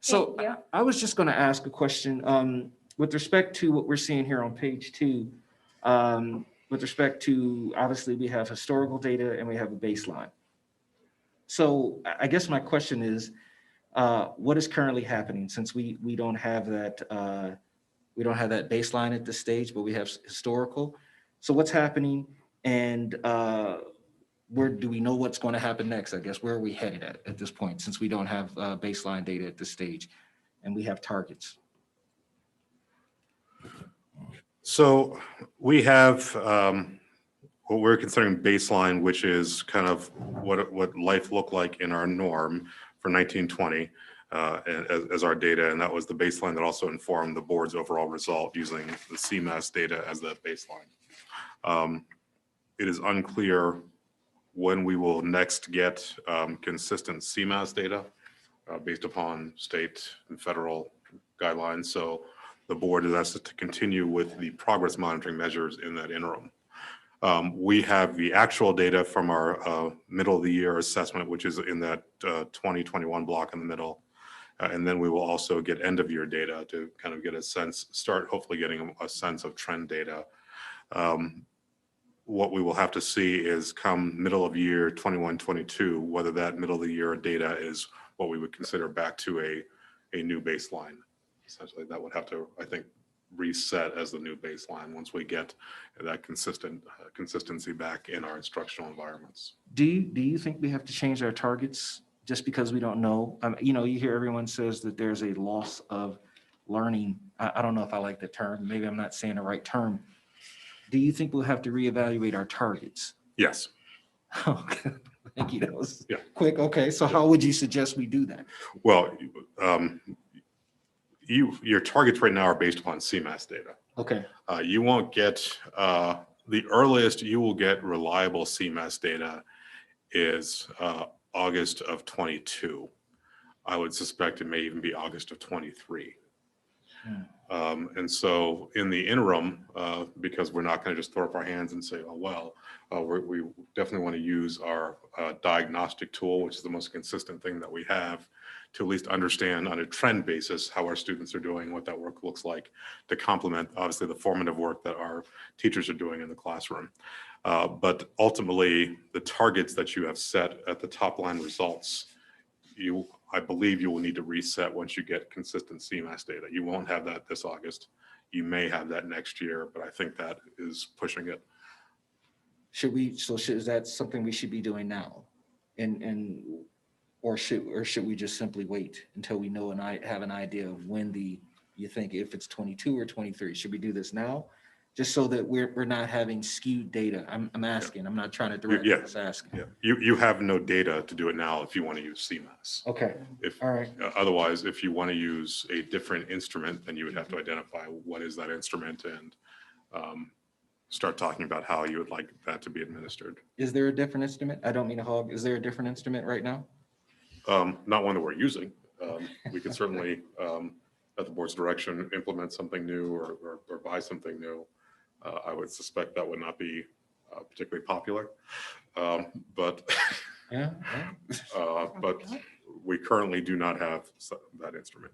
So Thank you. I was just going to ask a question with respect to what we're seeing here on page 2. With respect to, obviously, we have historical data and we have a baseline. So I guess my question is, what is currently happening since we don't have that baseline at this stage, but we have historical. So what's happening, and where do we know what's going to happen next? I guess where are we headed at this point, since we don't have baseline data at this stage, and we have targets? So we have what we're considering baseline, which is kind of what life looked like in our norm for 1920 as our data. And that was the baseline that also informed the board's overall result using the CMAS data as the baseline. It is unclear when we will next get consistent CMAS data based upon state and federal guidelines. So the board is asked to continue with the progress monitoring measures in that interim. We have the actual data from our middle of the year assessment, which is in that 2021 block in the middle. And then we will also get end of year data to kind of get a sense, start hopefully getting a sense of trend data. What we will have to see is come middle of year 21, 22, whether that middle of the year data is what we would consider back to a new baseline. Essentially, that would have to, I think, reset as the new baseline once we get that consistency back in our instructional environments. Do you think we have to change our targets just because we don't know? You know, you hear everyone says that there's a loss of learning. I don't know if I like the term. Maybe I'm not saying the right term. Do you think we'll have to reevaluate our targets? Yes. Okay. Thank you. That was quick. Okay. So how would you suggest we do that? Well, your targets right now are based upon CMAS data. Okay. You won't get, the earliest you will get reliable CMAS data is August of 22. I would suspect it may even be August of 23. And so in the interim, because we're not going to just throw up our hands and say, oh, well, we definitely want to use our diagnostic tool, which is the most consistent thing that we have, to at least understand on a trend basis how our students are doing, what that work looks like, to complement, obviously, the formative work that our teachers are doing in the classroom. But ultimately, the targets that you have set at the top line results, I believe you will need to reset once you get consistent CMAS data. You won't have that this August. You may have that next year, but I think that is pushing it. Is that something we should be doing now? Or should we just simply wait until we know and I have an idea of when you think if it's 22 or 23? Should we do this now? Just so that we're not having skewed data. I'm asking, I'm not trying to direct, I'm just asking. Yeah, you have no data to do it now if you want to use CMAS. Okay, all right. Otherwise, if you want to use a different instrument, then you would have to identify what is that instrument and start talking about how you would like that to be administered. Is there a different instrument? I don't mean to hog. Is there a different instrument right now? Not one that we're using. We could certainly, at the board's direction, implement something new or buy something new. I would suspect that would not be particularly popular, but but we currently do not have that instrument.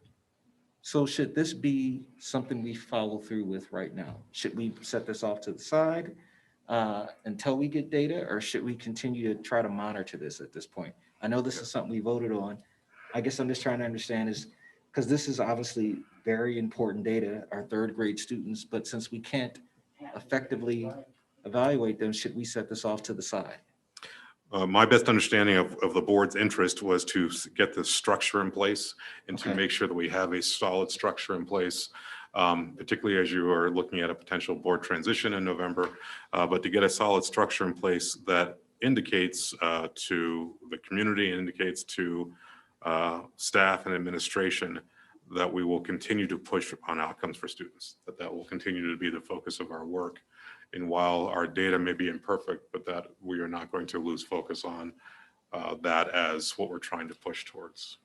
So should this be something we follow through with right now? Should we set this off to the side until we get data, or should we continue to try to monitor this at this point? I know this is something we voted on. I guess I'm just trying to understand is, because this is obviously very important data, our third grade students, but since we can't effectively evaluate them, should we set this off to the side? My best understanding of the board's interest was to get the structure in place and to make sure that we have a solid structure in place, particularly as you are looking at a potential board transition in November, but to get a solid structure in place that indicates to the community and indicates to staff and administration that we will continue to push on outcomes for students, that will continue to be the focus of our work. And while our data may be imperfect, but that we are not going to lose focus on that as what we're trying to push towards.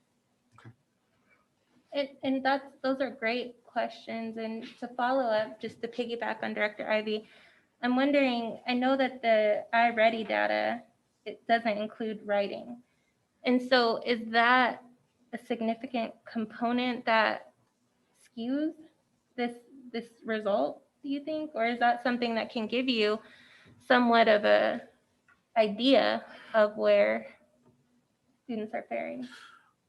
And those are great questions. And to follow up, just to piggyback on Director Ivy, I'm wondering, I know that the iReady data, it doesn't include writing. And so is that a significant component that skews this result, do you think? Or is that something that can give you somewhat of a idea of where students are faring?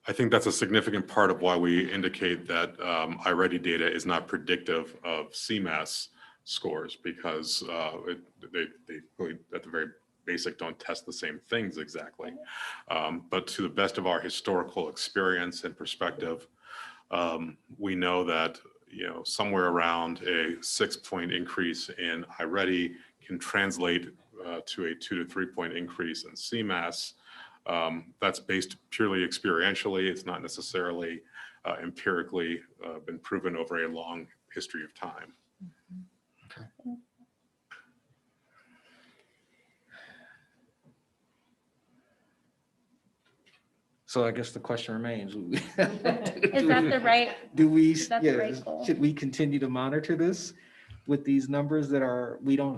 I think that's a significant part of why we indicate that iReady data is not predictive of CMAS scores, because they really, at the very basic, don't test the same things exactly. But to the best of our historical experience and perspective, we know that somewhere around a 6-point increase in iReady can translate to a 2 to 3 point increase in CMAS. That's based purely experientially. It's not necessarily empirically been proven over a long history of time. So I guess the question remains. Is that the right goal? Should we continue to monitor this with these numbers that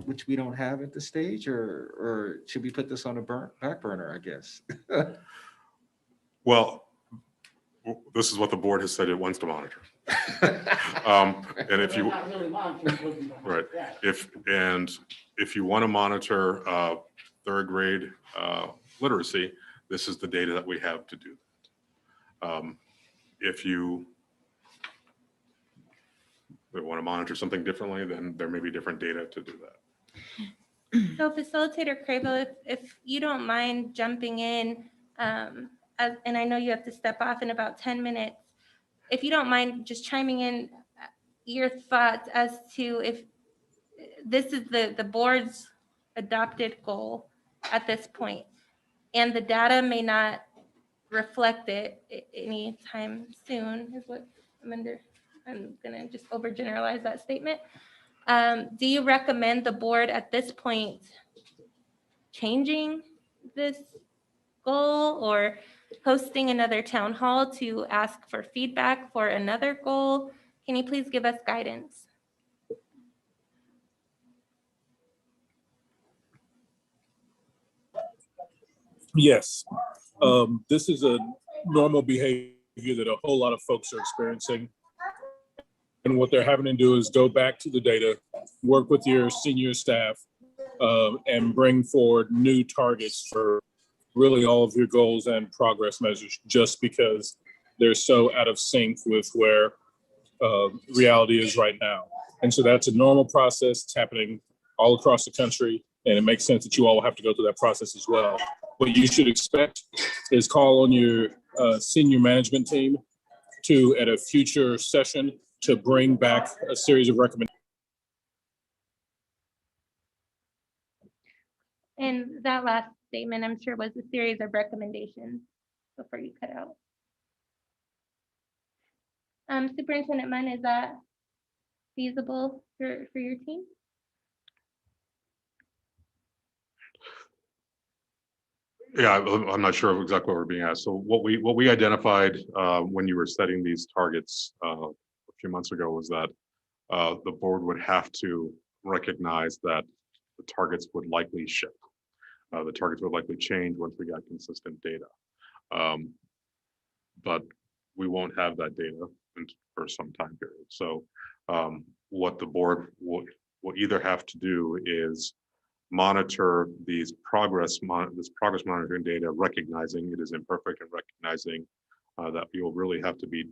which we don't have at this stage, or should we put this on a back burner, I guess? Well, this is what the board has said it wants to monitor. And if you right, if you want to monitor third grade literacy, this is the data that we have to do that. If you want to monitor something differently, then there may be different data to do that. So Facilitator Cravo, if you don't mind jumping in, and I know you have to step off in about 10 minutes, if you don't mind just chiming in your thoughts as to if this is the board's adopted goal at this point, and the data may not reflect it anytime soon, is what I'm gonna just overgeneralize that statement. Do you recommend the board at this point changing this goal or hosting another town hall to ask for feedback for another goal? Can you please give us guidance? Yes, this is a normal behavior that a whole lot of folks are experiencing. And what they're having to do is go back to the data, work with your senior staff, and bring forward new targets for really all of your goals and progress measures, just because they're so out of sync with where reality is right now. And so that's a normal process. It's happening all across the country. And it makes sense that you all will have to go through that process as well. What you should expect is call on your senior management team to, at a future session, to bring back a series of recommendations. And that last statement, I'm sure, was a series of recommendations before you cut out. Superintendent Munn, is that feasible for your team? Yeah, I'm not sure of exactly what we're being asked. So what we identified when you were setting these targets a few months ago was that the board would have to recognize that the targets would likely shift. The targets would likely change once we got consistent data. But we won't have that data for some time period. So what the board will either have to do is monitor this progress monitoring data, recognizing it is imperfect and recognizing that you'll really have to be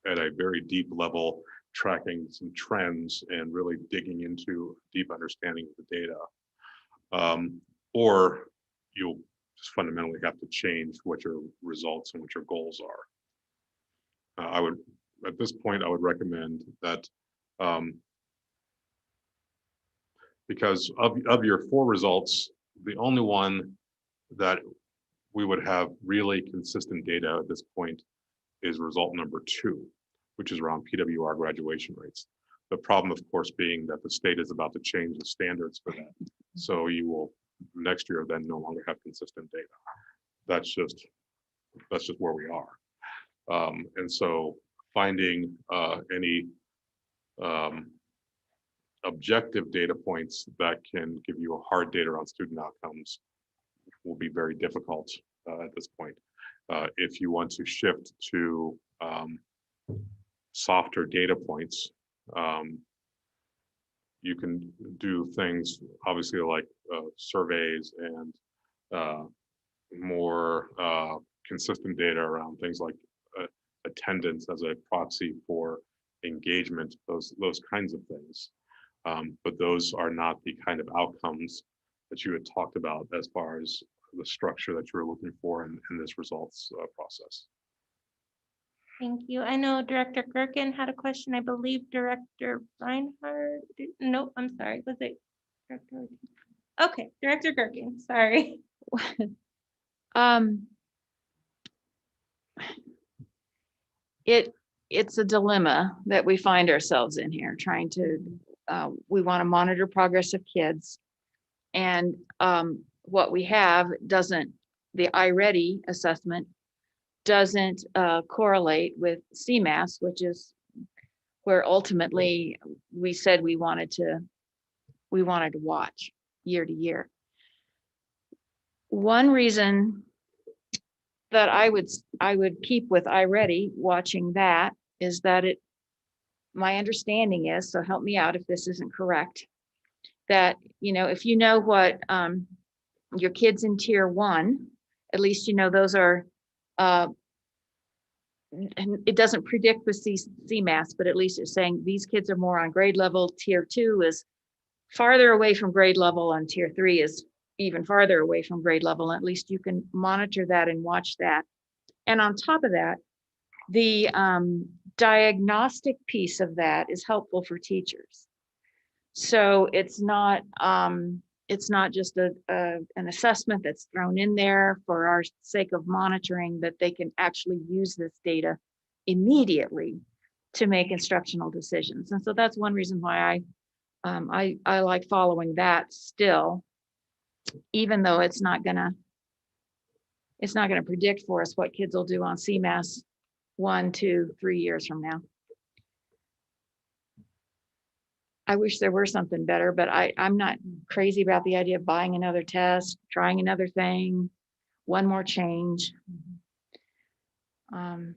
at a very deep level tracking some trends and really digging into deep understanding of the data. Or you'll just fundamentally have to change what your results and what your goals are. I would, at this point, I would recommend that because of your 4 results, the only one that we would have really consistent data at this point is result number 2, which is around PWR graduation rates. The problem, of course, being that the state is about to change the standards for that. So you will next year then no longer have consistent data. That's just where we are. And so finding any objective data points that can give you a hard data on student outcomes will be very difficult at this point. If you want to shift to softer data points, you can do things obviously like surveys and more consistent data around things like attendance as a proxy for engagement, those kinds of things. But those are not the kind of outcomes that you had talked about as far as the structure that you were looking for in this results process. Thank you. I know Director Gerken had a question. I believe Director Reinhardt. No, I'm sorry. Was it Director? Okay, Director Gerken. Sorry. It's a dilemma that we find ourselves in here, trying to, we want to monitor progress of kids. And what we have doesn't, the iReady assessment doesn't correlate with CMAS, which is where ultimately we said we wanted to watch year to year. One reason that I would keep with iReady watching that is that my understanding is, so help me out if this isn't correct, that, if you know what your kids in tier 1, at least those are, it doesn't predict with CMAS, but at least it's saying these kids are more on grade level. Tier 2 is farther away from grade level, and tier 3 is even farther away from grade level. At least you can monitor that and watch that. And on top of that, the diagnostic piece of that is helpful for teachers. So it's not just an assessment that's thrown in there for our sake of monitoring, that they can actually use this data immediately to make instructional decisions. And so that's one reason why I like following that still, even though it's not gonna predict for us what kids will do on CMAS 1, 2, 3 years from now. I wish there were something better, but I'm not crazy about the idea of buying another test, trying another thing, one more change. So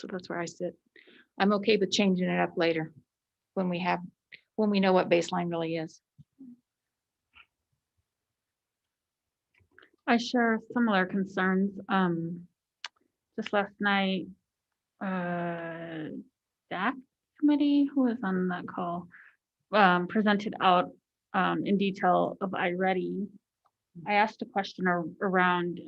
that's where I sit. I'm okay with changing it up later when we know what baseline really is. I share similar concerns. Just last night, DAC committee, who was on that call, presented out in detail of iReady, I asked a question around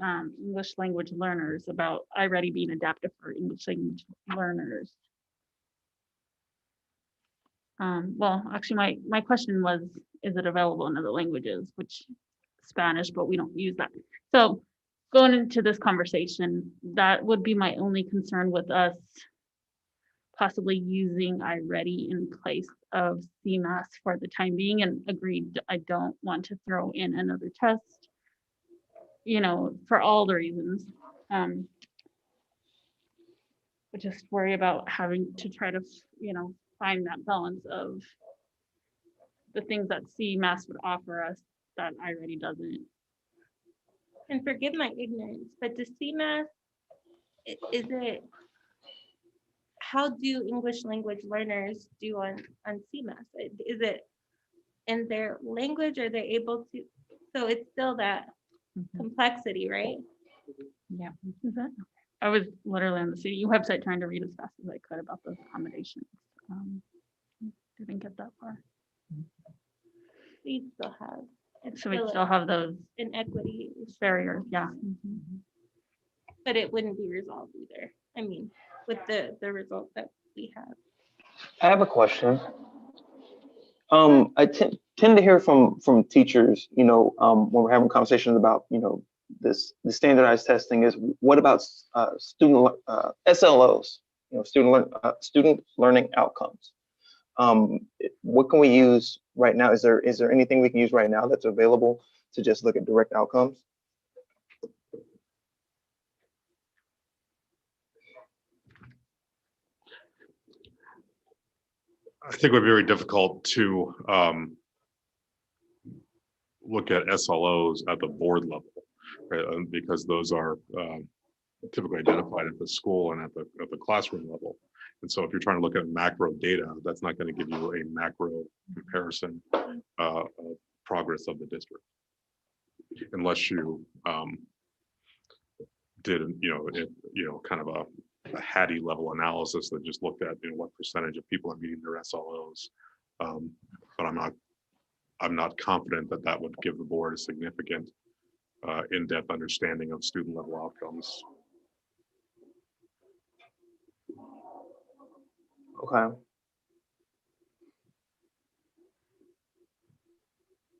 English language learners about iReady being adaptive for English language learners. Well, actually, my question was, is it available in other languages, which Spanish, but we don't use that. So going into this conversation, that would be my only concern with us possibly using iReady in place of CMAS for the time being, and agreed, I don't want to throw in another test, you know, for all the reasons. But just worry about having to try to, you know, find that balance of the things that CMAS would offer us that iReady doesn't. And forgive my ignorance, but does CMAS, is it, how do English language learners do on CMAS? Is it in their language? Are they able to, so it's still that complexity, right? Yeah. Is that? I was literally on the CDU website trying to read as fast as I could about those accommodations. Didn't get that far. We still have. It's So we still still have those inequity barriers, yeah. but it wouldn't be resolved either. I mean, with the result that we have. I have a question. I tend to hear from teachers, you know, when we're having conversations about, you know, the standardized testing is, what about student SLOs, you know, student learning outcomes? What can we use right now? Is there anything we can use right now that's available to just look at direct outcomes? I think it would be very difficult to look at SLOs at the board level, right? Because those are typically identified at the school and at the classroom level. And so if you're trying to look at macro data, that's not going to give you a macro comparison of progress of the district, unless you did, kind of a Hattie level analysis that just looked at, you know, what percentage of people are meeting their SLOs. But I'm not confident that that would give the board a significant in-depth understanding of student level outcomes. Okay.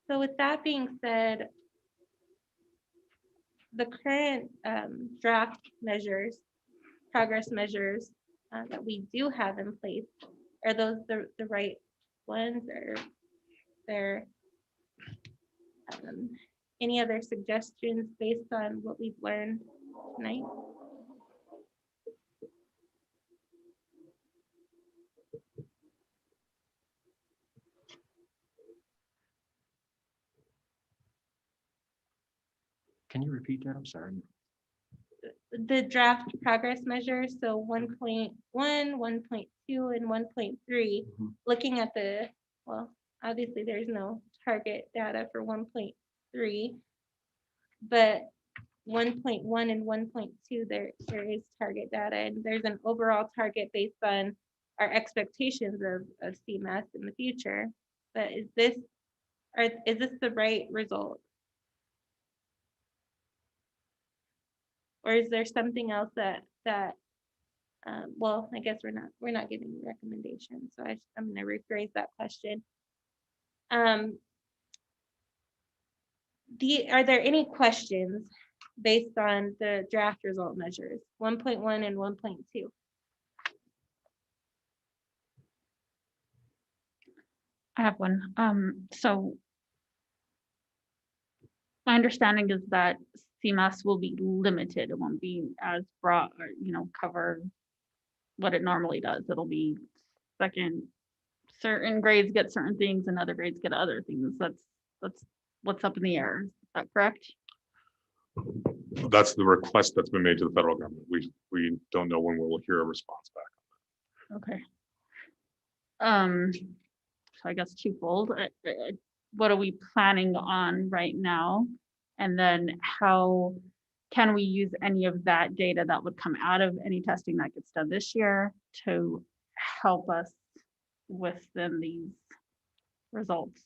So with that being said, the current draft measures, progress measures that we do have in place, are those the right ones, or there any other suggestions based on what we've learned tonight? Can you repeat that? I'm sorry. The draft progress measures, so 1.1, 1.2, and 1.3, looking at the, well, obviously there's no target data for 1.3, but 1.1 and 1.2, there is target data, and there's an overall target based on our expectations of CMAS in the future. But is this the right result? Or is there something else that well, I guess we're not giving recommendations, so I'm going to rephrase that question. Are there any questions based on the draft result measures, 1.1 and 1.2? I have one. So my understanding is that CMAS will be limited. It won't be as broad, or, you know, cover what it normally does. It'll be certain grades get certain things and other grades get other things. That's what's up in the air. Is that correct? That's the request that's been made to the federal government. We don't know when we'll hear a response back. Okay. So I guess twofold. What are we planning on right now? And then how can we use any of that data that would come out of any testing that gets done this year to help us within these results?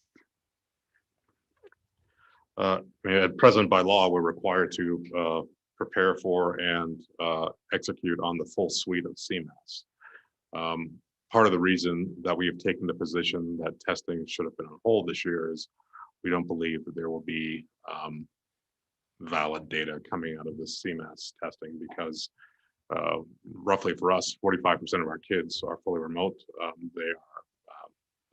I mean, at present, by law, we're required to prepare for and execute on the full suite of CMAS. Part of the reason that we have taken the position that testing should have been on hold this year is we don't believe that there will be valid data coming out of this CMAS testing because roughly for us, 45% of our kids are fully remote. They are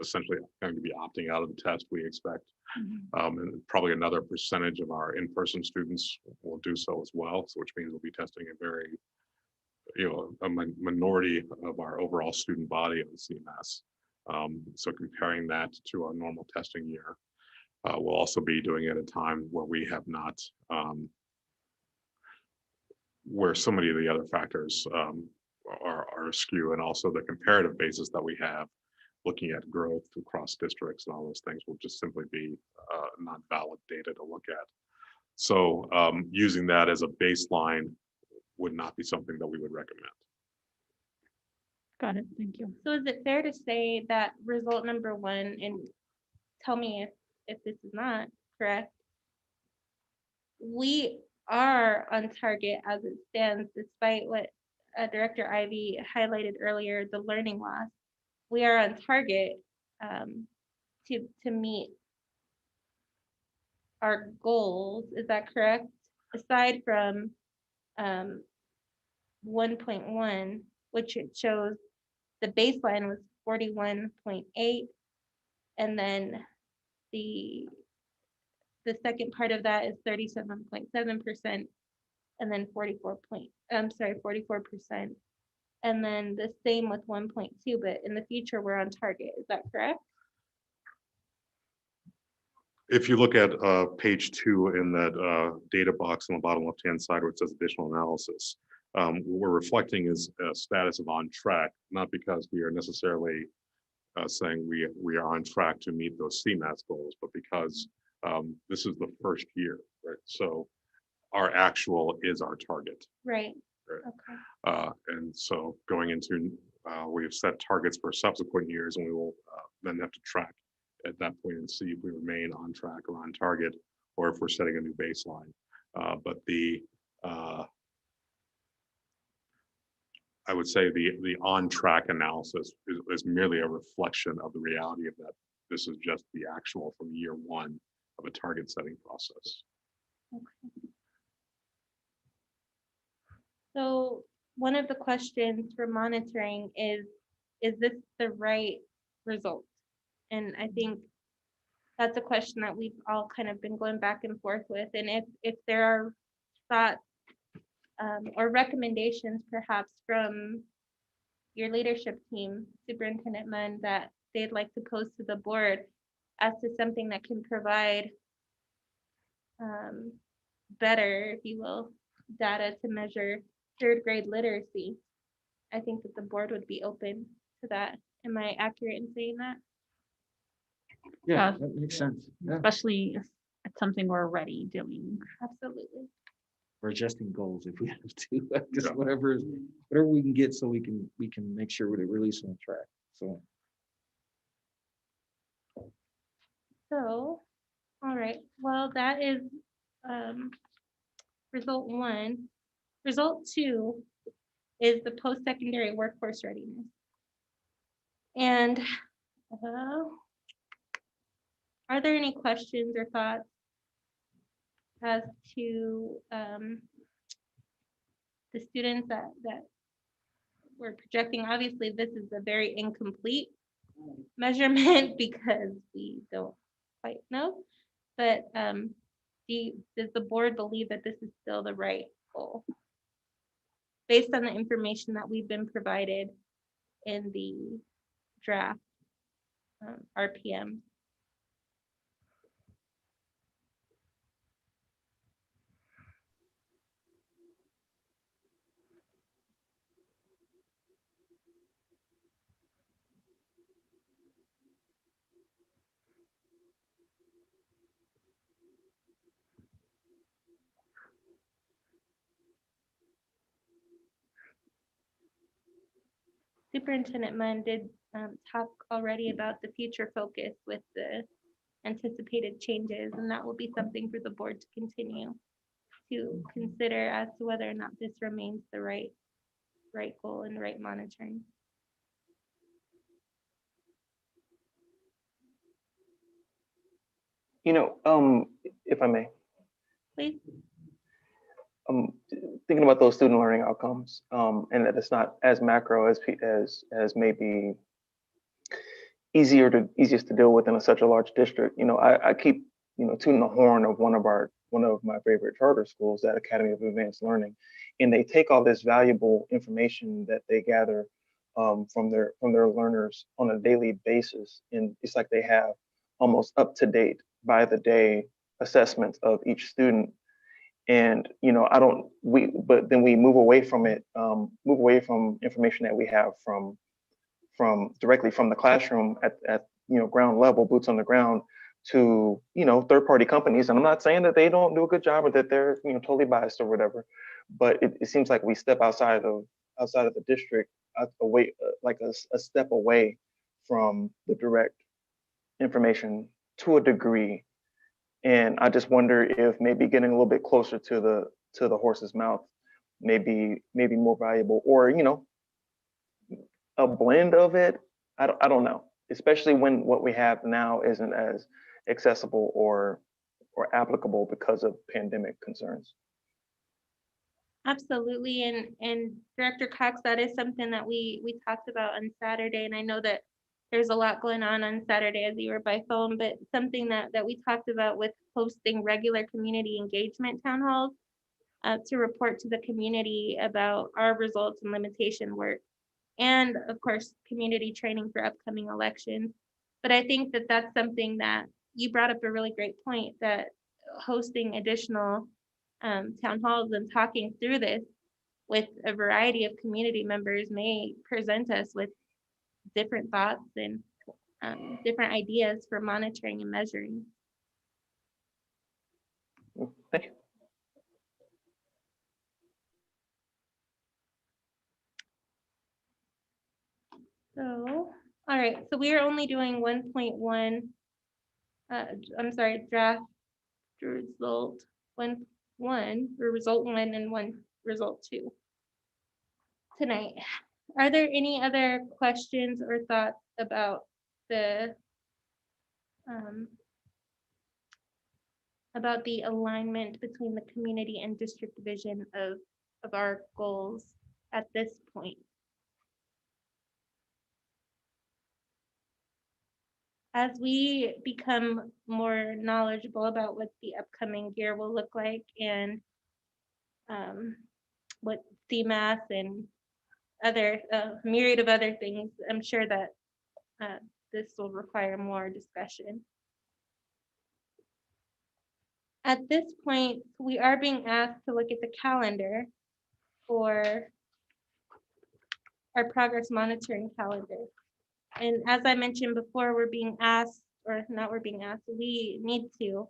essentially going to be opting out of the test, we expect. And probably another percentage of our in-person students will do so as well. So which means we'll be testing a very, a minority of our overall student body on CMAS. So comparing that to our normal testing year, we'll also be doing it at a time where we have not, where so many of the other factors are askew, and also the comparative basis that we have looking at growth across districts and all those things will just simply be not valid data to look at. So using that as a baseline would not be something that we would recommend. Got it. Thank you. So is it fair to say that result number one, and tell me if this is not correct, we are on target as it stands, despite what Director Ivy highlighted earlier, the learning loss. We are on target to meet our goals. Is that correct? Aside from 1.1, which it shows the baseline was 41.8, and then the second part of that is 37.7%, and then 44%. And then the same with 1.2, but in the future, we're on target. Is that correct? If you look at page 2 in that data box on the bottom left-hand side where it says additional analysis, what we're reflecting is a status of on track, not because we are necessarily saying we are on track to meet those CMAS goals, but because this is the first year, right? So our actual is our target. Right. Right. Okay. And so going into, we have set targets for subsequent years, and we will then have to track at that point and see if we remain on track or on target, or if we're setting a new baseline. But I would say the on track analysis is merely a reflection of the reality of that. This is just the actual from year one of a target setting process. Okay. So one of the questions for monitoring is this the right result? And I think that's a question that we've all kind of been going back and forth with. And if there are thoughts or recommendations perhaps from your leadership team, Superintendent Munn, that they'd like to pose to the board as to something that can provide better, if you will, data to measure third grade literacy, I think that the board would be open to that. Am I accurate in saying that? Yeah, that makes sense. Yeah. Especially if it's something we're already doing. Absolutely. We're adjusting goals if we have to, just whatever we can get so we can make sure we're released on track. So, all right, well, that is result one. Result two is the post-secondary workforce readiness. And are there any questions or thoughts as to the students that we're projecting? Obviously, this is a very incomplete measurement because we don't quite know, but does the board believe that this is still the right goal based on the information that we've been provided in the draft RPM? Superintendent Munn did talk already about the future focus with the anticipated changes, and that will be something for the board to continue to consider as to whether or not this remains the right goal and right monitoring. You know, if I may, Please. Thinking about those student learning outcomes, and that it's not as macro as maybe easiest to deal with in such a large district. You know, I keep tuning the horn of one of my favorite charter schools, that Academy of Advanced Learning, and they take all this valuable information that they gather from their learners on a daily basis, and it's like they have almost up to date by the day assessments of each student. And but then we move away from it, move away from information that we have from directly from the classroom at ground level, boots on the ground, to third-party companies. And I'm not saying that they don't do a good job or that they're totally biased or whatever, but it seems like we step outside of the district, away, like a step away from the direct information to a degree. And I just wonder if maybe getting a little bit closer to the horse's mouth may be more valuable, or a blend of it. I don't know, especially when what we have now isn't as accessible or applicable because of pandemic concerns. Absolutely, and Director Cox, that is something that we talked about on Saturday, and I know that there's a lot going on Saturday as you were by phone, but something that we talked about with hosting regular community engagement town halls to report to the community about our results and limitation work, and of course, community training for upcoming elections. But I think that that's something that you brought up, a really great point, that hosting additional town halls and talking through this with a variety of community members may present us with different thoughts and different ideas for monitoring and measuring. Thank you. So, all right, so we are only doing 1.1, I'm sorry, draft result 1.1, or result 1 and result 2 tonight. Are there any other questions or thoughts about the alignment between the community and district vision of our goals at this point? As we become more knowledgeable about what the upcoming year will look like, and what CMAS and other myriad of other things, I'm sure that this will require more discussion. At this point, we are being asked to look at the calendar for our progress monitoring calendar. And as I mentioned before, we're being asked, or not we're being asked, we need to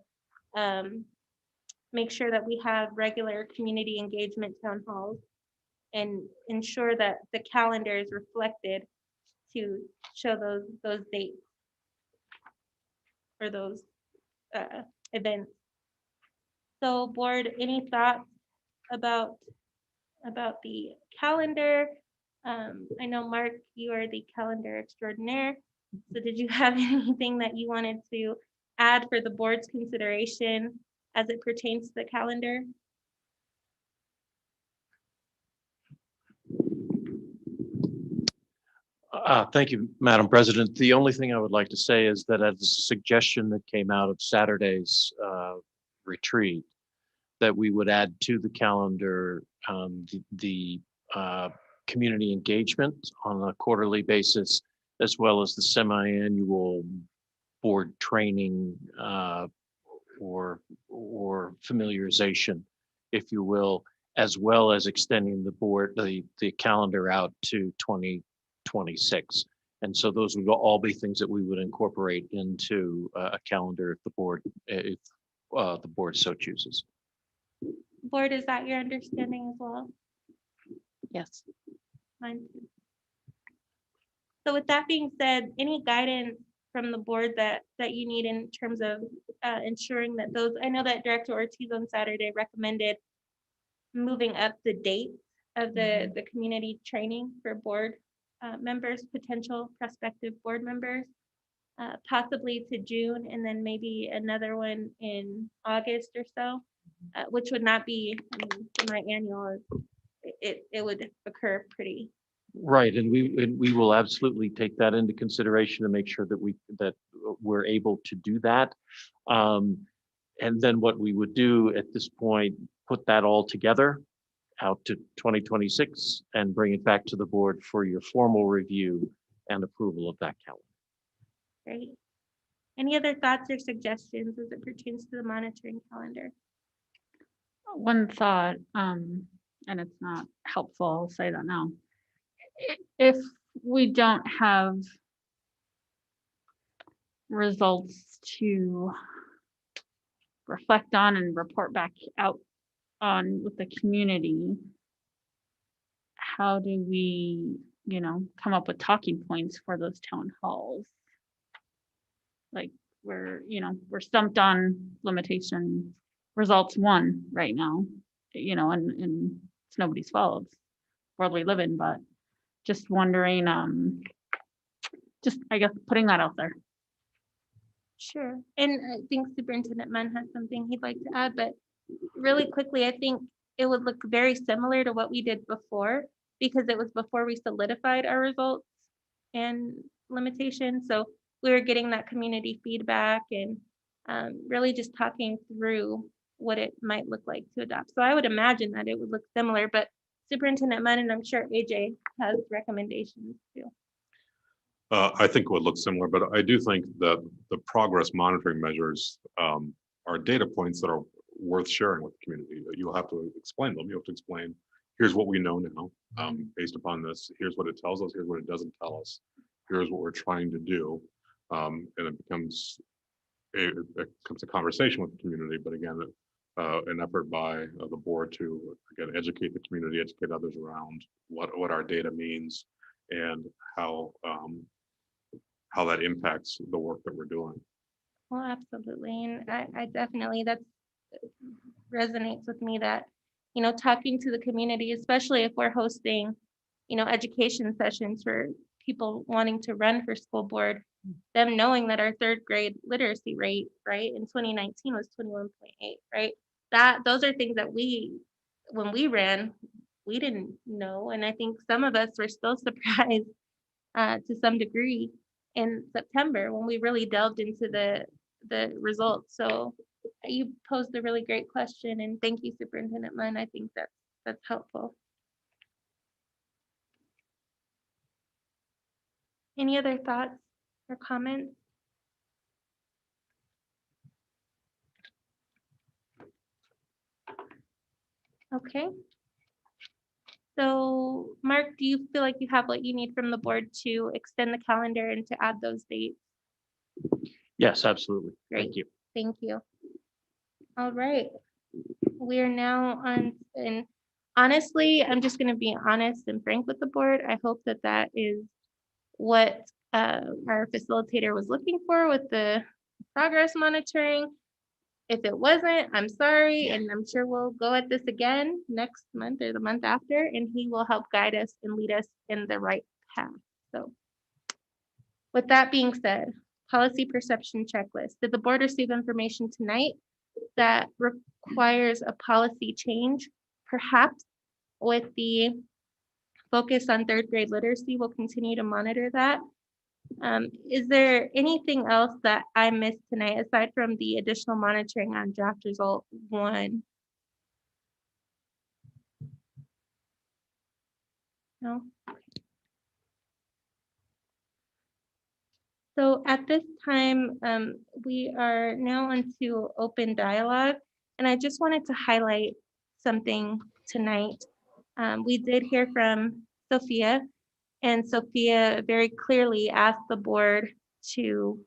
make sure that we have regular community engagement town halls and ensure that the calendar is reflected to show those dates or those events. So board, any thoughts about the calendar? I know, Mark, you are the calendar extraordinaire. So did you have anything that you wanted to add for the board's consideration as it pertains to the calendar? Thank you, Madam President. The only thing I would like to say is that as a suggestion that came out of Saturday's retreat, that we would add to the calendar the community engagement on a quarterly basis, as well as the semi-annual board training or familiarization, if you will, as well as extending the calendar out to 2026. And so those would all be things that we would incorporate into a calendar if the board so chooses. Board, is that your understanding as well? Yes. Mine too. So with that being said, any guidance from the board that you need in terms of ensuring that those, I know that Director Ortiz on Saturday recommended moving up the date of the community training for board members, potential prospective board members, possibly to June, and then maybe another one in August or so, which would not be, I mean, semi-annual. It would occur pretty. Right, and we will absolutely take that into consideration to make sure that we're able to do that. And then what we would do at this point, put that all together out to 2026 and bring it back to the board for your formal review and approval of that calendar. Great. Any other thoughts or suggestions as it pertains to the monitoring calendar? One thought, and it's not helpful, I'll say that now. If we don't have results to reflect on and report back out on with the community, how do we, come up with talking points for those town halls? Like we're stumped on limitation results 1 right now, and it's nobody's fault. It's the world we live in, but just wondering, I guess putting that out there. Sure. And I think Superintendent Munn has something he'd like to add, but really quickly, I think it would look very similar to what we did before, because it was before we solidified our results and limitations. So we were getting that community feedback and really just talking through what it might look like to adopt. So I would imagine that it would look similar, but Superintendent Munn, and I'm sure AJ has recommendations too. I think it would look similar, but I do think that the progress monitoring measures are data points that are worth sharing with the community. You'll have to explain them. You have to explain, here's what we know now, based upon this. Here's what it tells us. Here's what it doesn't tell us. Here's what we're trying to do. And it becomes a conversation with the community, but again, an effort by the board to, again, educate the community, educate others around what our data means and how that impacts the work that we're doing. Well, absolutely. And I definitely, that resonates with me that, talking to the community, especially if we're hosting, education sessions for people wanting to run for school board, them knowing that our 3rd grade literacy rate, right, in 2019 was 21.8, right? Those are things that when we ran, we didn't know. And I think some of us were still surprised to some degree in September when we really delved into the results. So you posed a really great question, and thank you, Superintendent Munn. I think that's helpful. Any other thoughts or comments? Okay. So Mark, do you feel like you have what you need from the board to extend the calendar and to add those dates? Yes, absolutely. Great. Thank you. Thank you. All right. We are now on, and honestly, I'm just going to be honest and frank with the board. I hope that is what our facilitator was looking for with the progress monitoring. If it wasn't, I'm sorry, and I'm sure we'll go at this again next month or the month after, and he will help guide us and lead us in the right path. So with that being said, policy perception checklist. Did the board receive information tonight that requires a policy change? Perhaps with the focus on 3rd grade literacy, we'll continue to monitor that. Is there anything else that I missed tonight aside from the additional monitoring on draft result 1? No? So at this time, we are now onto open dialogue, and I just wanted to highlight something tonight. We did hear from Sophia, and Sophia very clearly asked the board to,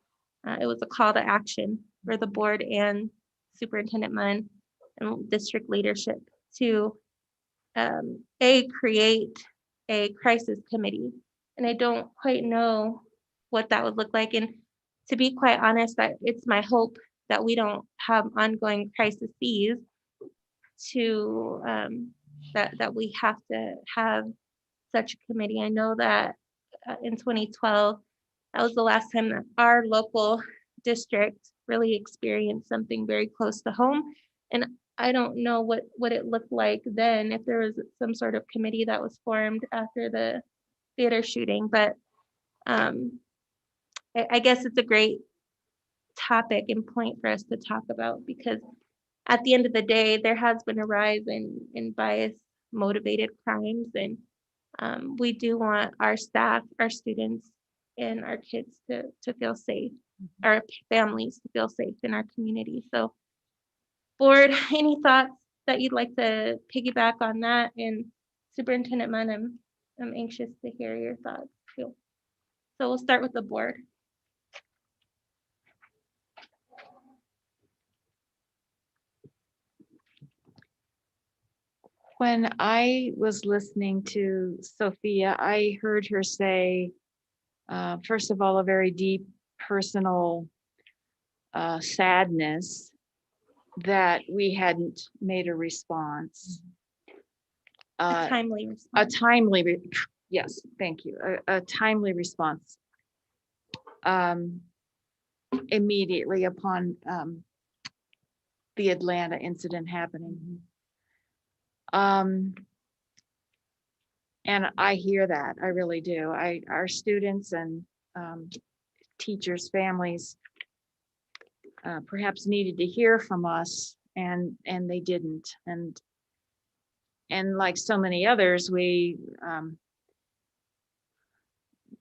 it was a call to action for the board and Superintendent Munn and district leadership to create a crisis committee. and I don't quite know what that would look like. And to be quite honest, that it's my hope that we don't have ongoing crises to that we have to have such a committee. I know that in 2012, that was the last time that our local district really experienced something very close to home. And I don't know what it looked like then, if there was some sort of committee that was formed after the theater shooting. But I guess it's a great topic and point for us to talk about, because at the end of the day, there has been a rise in bias motivated crimes. And we do want our staff, our students, and our kids to feel safe, our families to feel safe in our community. So, board, any thoughts that you'd like to piggyback on that? And Superintendent Munn, I'm anxious to hear your thoughts too. So we'll start with the board. When I was listening to Sophia, I heard her say, first of all, a very deep personal sadness that we hadn't made a response. A timely response. Yes, thank you. A timely response immediately upon the Atlanta incident happening. And I hear that, I really do. Our students and teachers, families perhaps needed to hear from us, and they didn't. And like so many others, we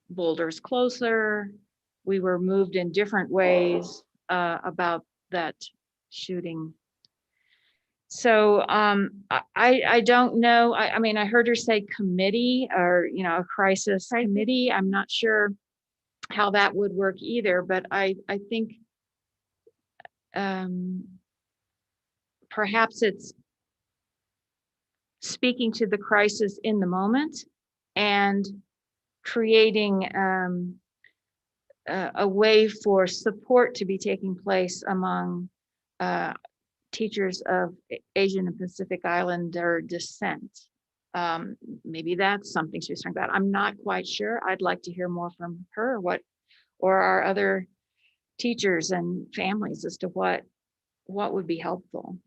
boulders closer. We were moved in different ways about that shooting. So I don't know. I mean, I heard her say committee, or a crisis committee. I'm not sure how that would work either, but I think perhaps it's speaking to the crisis in the moment and creating a way for support to be taking place among teachers of Asian and Pacific Islander descent. Maybe that's something she was talking about. I'm not quite sure. I'd like to hear more from her, or our other teachers and families as to what would be helpful.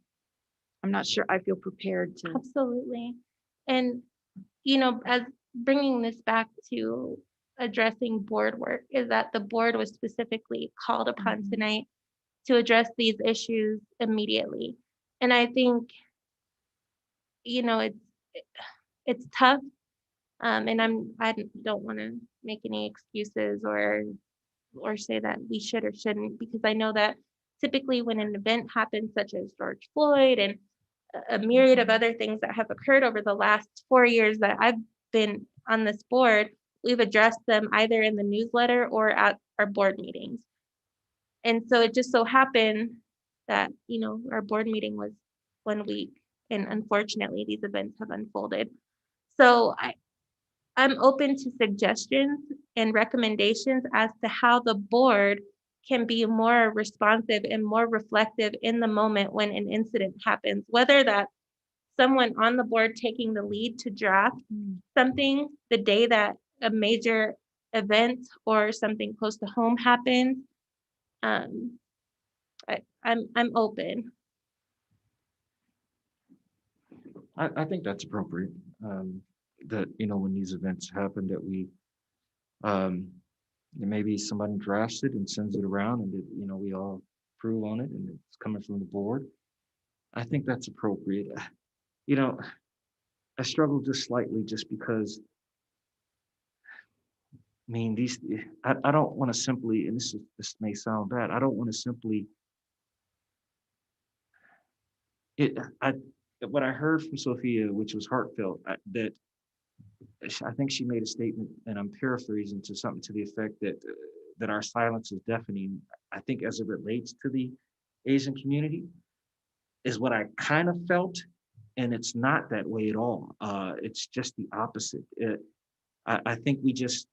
I'm not sure I feel prepared to. Absolutely. And, as bringing this back to addressing board work, is that the board was specifically called upon tonight to address these issues immediately. And I think, it's tough. And I don't want to make any excuses or say that we should or shouldn't, because I know that typically when an event happens, such as George Floyd and a myriad of other things that have occurred over the last 4 years that I've been on this board, we've addressed them either in the newsletter or at our board meetings. And so it just so happened that, our board meeting was 1 week, and unfortunately these events have unfolded. So I'm open to suggestions and recommendations as to how the board can be more responsive and more reflective in the moment when an incident happens, whether that's someone on the board taking the lead to draft something the day that a major event or something close to home happens. I'm open. I think that's appropriate. That, when these events happen, that we, maybe somebody drafts it and sends it around, and that, we all approve on it, and it's coming from the board. I think that's appropriate. I struggle just slightly just because, I don't want to simply, and this may sound bad, I don't want to simply, what I heard from Sophia, which was heartfelt, that I think she made a statement, and I'm paraphrasing, to something to the effect that our silence is deafening. I think as it relates to the Asian community is what I kind of felt, and it's not that way at all. It's just the opposite. I think we just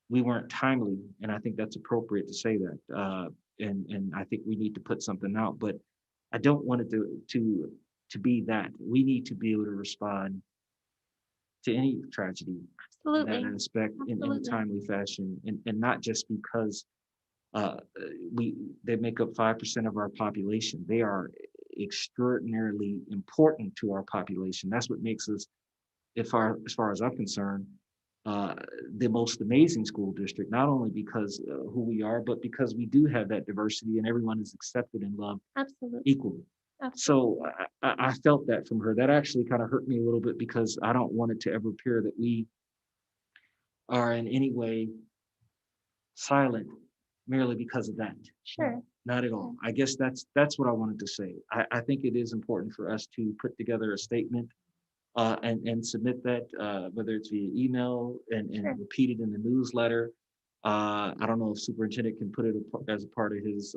we weren't timely, and I think that's appropriate to say that. And I think we need to put something out, but I don't want it to be that. We need to be able to respond to any tragedy in Absolutely. that aspect in a Absolutely. timely fashion, and not just because they make up 5% of our population. They are extraordinarily important to our population. That's what makes us, as far as I'm concerned, the most amazing school district, not only because who we are, but because we do have that diversity and everyone is accepted and loved Absolutely. equally. Absolutely. So I felt that from her. That actually kind of hurt me a little bit because I don't want it to ever appear that we are in any way silent merely because of that. Sure. Not at all. I guess that's what I wanted to say. I think it is important for us to put together a statement and submit that, whether it's via email and Sure. repeat it in the newsletter. I don't know if superintendent can put it as a part of his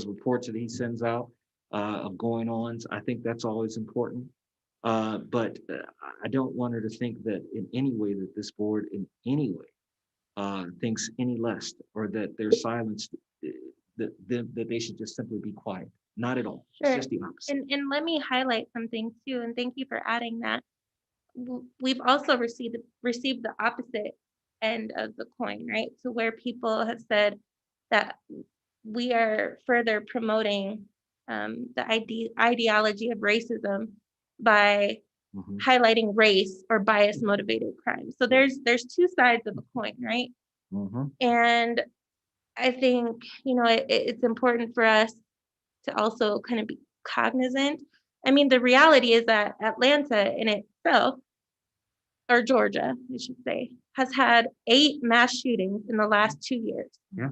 reports that he sends out of going ons. I think that's always important. But I don't want her to think that in any way that this board in any way thinks any less or that they're silenced, that they should just simply be quiet. Not at all. Sure. It's just the opposite. And let me highlight something too, and thank you for adding that. We've also received the opposite end of the coin, right? So where people have said that we are further promoting the ideology of racism by highlighting race or bias motivated crime. So there's two sides of a coin, right? And I think, it's important for us to also kind of be cognizant. I mean, the reality is that Atlanta in itself, or Georgia, I should say, has had 8 mass shootings in the last 2 years. Yeah.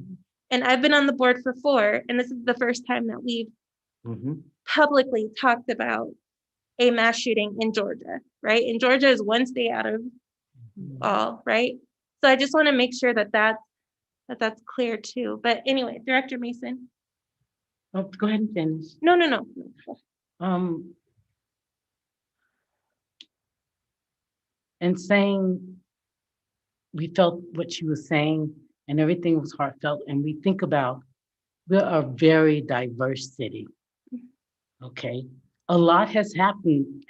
And I've been on the board for 4, and this is the first time that we've publicly talked about a mass shooting in Georgia, right? And Georgia is one state out of all, right? So I just want to make sure that that's clear too. But anyway, Director Mason. Oh, go ahead and finish. No. And saying we felt what she was saying and everything was heartfelt. And we think about, we're a very diverse city. Okay. A lot has happened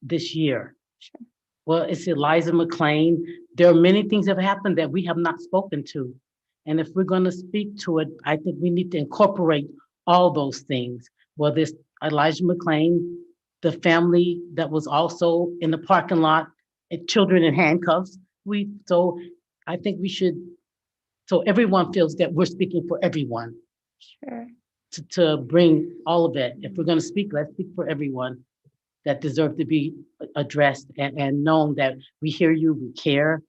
this year. Sure. Well, it's Eliza McLean. There are many things that have happened that we have not spoken to. And if we're going to speak to it, I think we need to incorporate all those things. Well, this Elijah McLean, the family that was also in the parking lot, and children in handcuffs. So I think we should, so everyone feels that we're speaking for everyone. Sure. To bring all of it. If we're going to speak, let's speak for everyone that deserve to be addressed and known that we hear you, we care,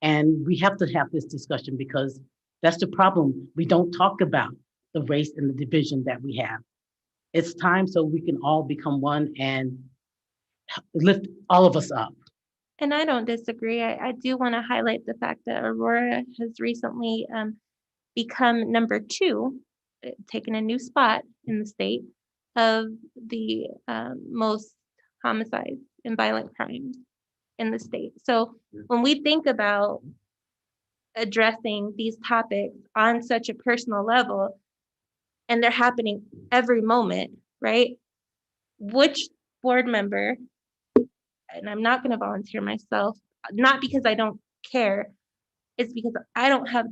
and we have to have this discussion because that's the problem. We don't talk about the race and the division that we have. It's time so we can all become one and lift all of us up. And I don't disagree. I do want to highlight the fact that Aurora has recently become number 2, taken a new spot in the state of the most homicides and violent crimes in the state. So when we think about addressing these topics on such a personal level, and they're happening every moment, right? Which board member, and I'm not going to volunteer myself, not because I don't care, it's because I don't have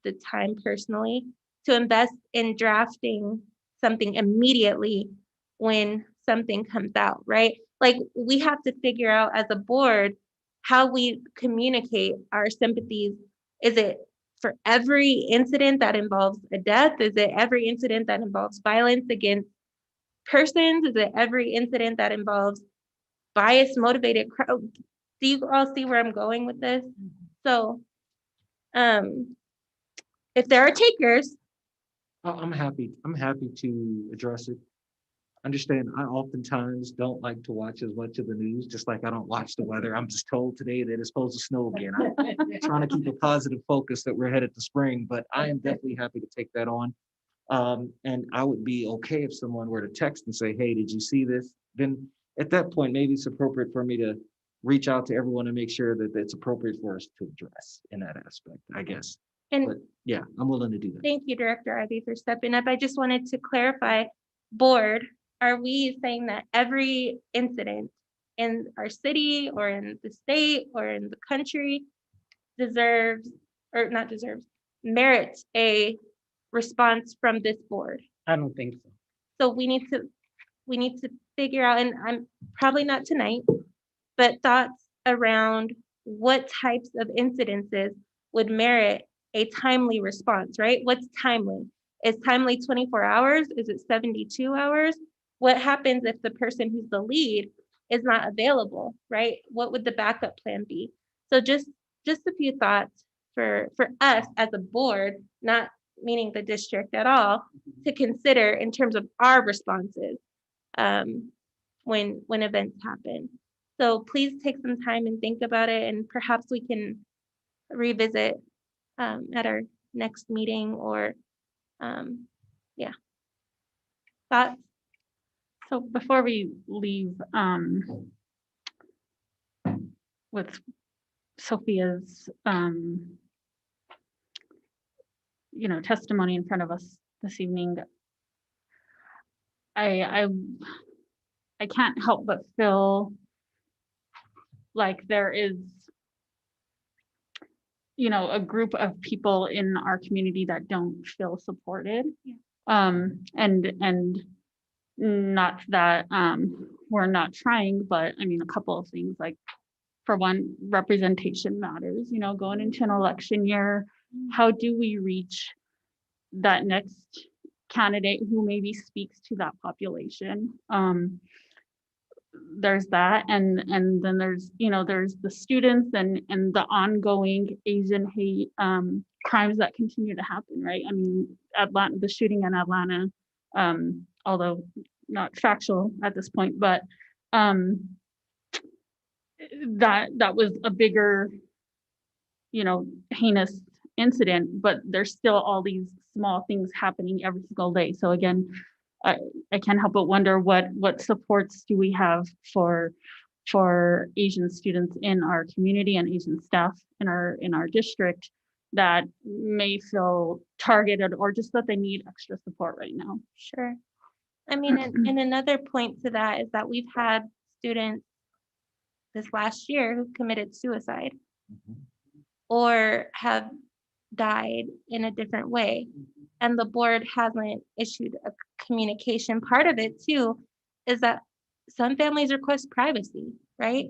the time personally to invest in drafting something immediately when something comes out, right? Like we have to figure out as a board how we communicate our sympathies. Is it for every incident that involves a death? Is it every incident that involves violence against persons? Is it every incident that involves bias motivated crowd? Do you all see where I'm going with this? So if there are takers, I'm happy to address it. Understand, I oftentimes don't like to watch as much of the news, just like I don't watch the weather. I'm just told today that it's supposed to snow again. I'm trying to keep a positive focus that we're headed to spring, but I am definitely happy to take that on. And I would be okay if someone were to text and say, hey, did you see this? Then at that point, maybe it's appropriate for me to reach out to everyone and make sure that it's appropriate for us to address in that aspect, I guess. And But yeah, I'm willing to do that. thank you, Director Ivy, for stepping up. I just wanted to clarify, board, are we saying that every incident in our city or in the state or in the country deserves, or not deserves, merits a response from this board? I don't think so. So we need to figure out, and I'm probably not tonight, but thoughts around what types of incidences would merit a timely response, right? What's timely? Is timely 24 hours? Is it 72 hours? What happens if the person who's the lead is not available, right? What would the backup plan be? So just a few thoughts for us as a board, not meaning the district at all, to consider in terms of our responses when events happen. So please take some time and think about it, and perhaps we can revisit at our next meeting, or yeah. Thoughts? So before we leave, with Sophia's, testimony in front of us this evening, I can't help but feel like there is, a group of people in our community that don't feel supported. And not that we're not trying, but I mean, a couple of things, like, for one, representation matters, going into an election year. How do we reach that next candidate who maybe speaks to that population? There's that, and then there's the students and the ongoing Asian hate crimes that continue to happen, right? I mean, Atlanta, the shooting in Atlanta, although not factual at this point, but that was a bigger, heinous incident, but there's still all these small things happening every single day. So again, I can't help but wonder what supports do we have for Asian students in our community and Asian staff in our district that may feel targeted, or just that they need extra support right now. Sure. I mean, and another point to that is that we've had students this last year who committed suicide or have died in a different way, and the board hasn't issued a communication. Part of it too is that some families request privacy, right?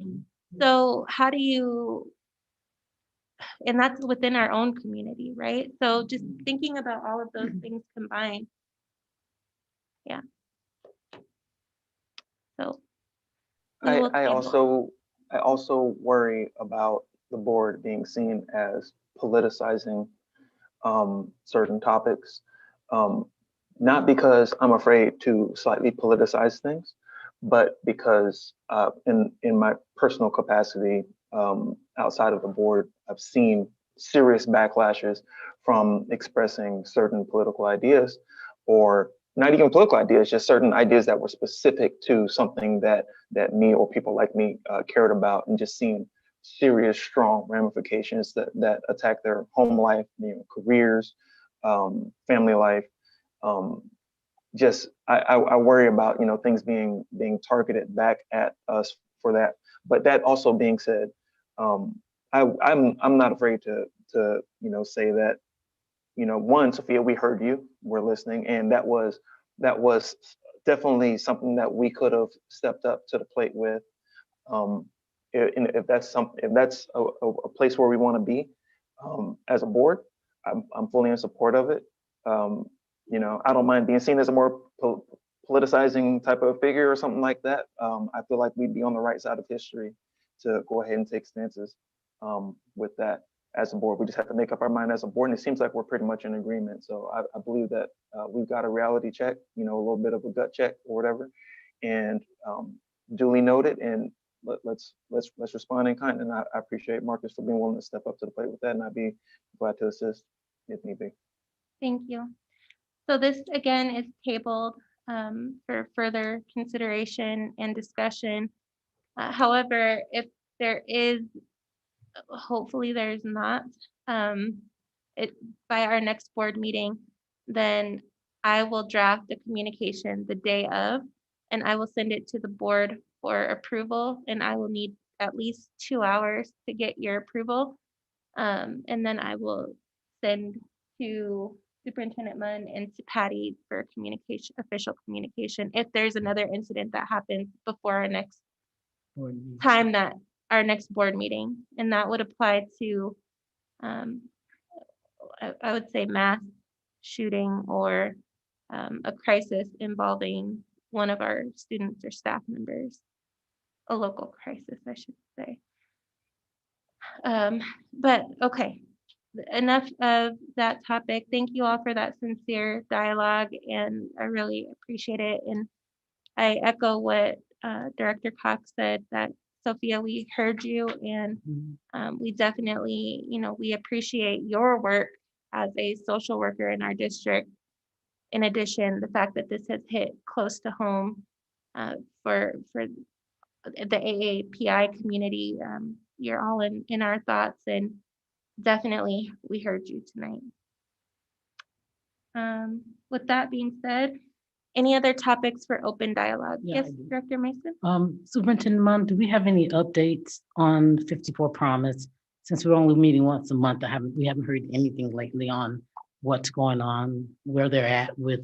So how do you, and that's within our own community, right? So just thinking about all of those things combined. Yeah. So I also worry about the board being seen as politicizing certain topics, not because I'm afraid to slightly politicize things, but because in my personal capacity outside of the board, I've seen serious backlashes from expressing certain political ideas, or not even political ideas, just certain ideas that were specific to something that me or people like me cared about, and just seeing serious, strong ramifications that attack their home life, careers, family life. I worry about things being targeted back at us for that. But that also being said, I'm not afraid to say that, one, Sophia, we heard you, we're listening, and that was definitely something that we could have stepped up to the plate with. If that's a place where we want to be as a board, I'm fully in support of it. I don't mind being seen as a more politicizing type of figure or something like that. I feel like we'd be on the right side of history to go ahead and take stances with that as a board. We just have to make up our mind as a board, and it seems like we're pretty much in agreement. So I believe that we've got a reality check, a little bit of a gut check or whatever, and duly noted. And let's respond in kind. And I appreciate Marcus for being willing to step up to the plate with that, and I'd be glad to assist if need be. Thank you. So this again is tabled for further consideration and discussion. However, if there is, hopefully there's not, it, by our next board meeting, then I will draft a communication the day of, and I will send it to the board for approval, and I will need at least 2 hours to get your approval. And then I will send to Superintendent Munn and to Patty for communication, official communication, if there's another incident that happens before our next time, that our next board meeting. And that would apply to, I would say, mass shooting or a crisis involving one of our students or staff members, a local crisis, I should say. But okay, enough of that topic. Thank you all for that sincere dialogue, and I really appreciate it. And I echo what Director Cox said, that Sophia, we heard you, and we definitely, we appreciate your work as a social worker in our district. In addition, the fact that this has hit close to home for the AAPI community, you're all in our thoughts, and definitely we heard you tonight. With that being said, any other topics for open dialogue? Yeah, Yes, Director Mason? Superintendent Munn, do we have any updates on 54 Promise? Since we're only meeting once a month, we haven't heard anything lately on what's going on, where they're at with,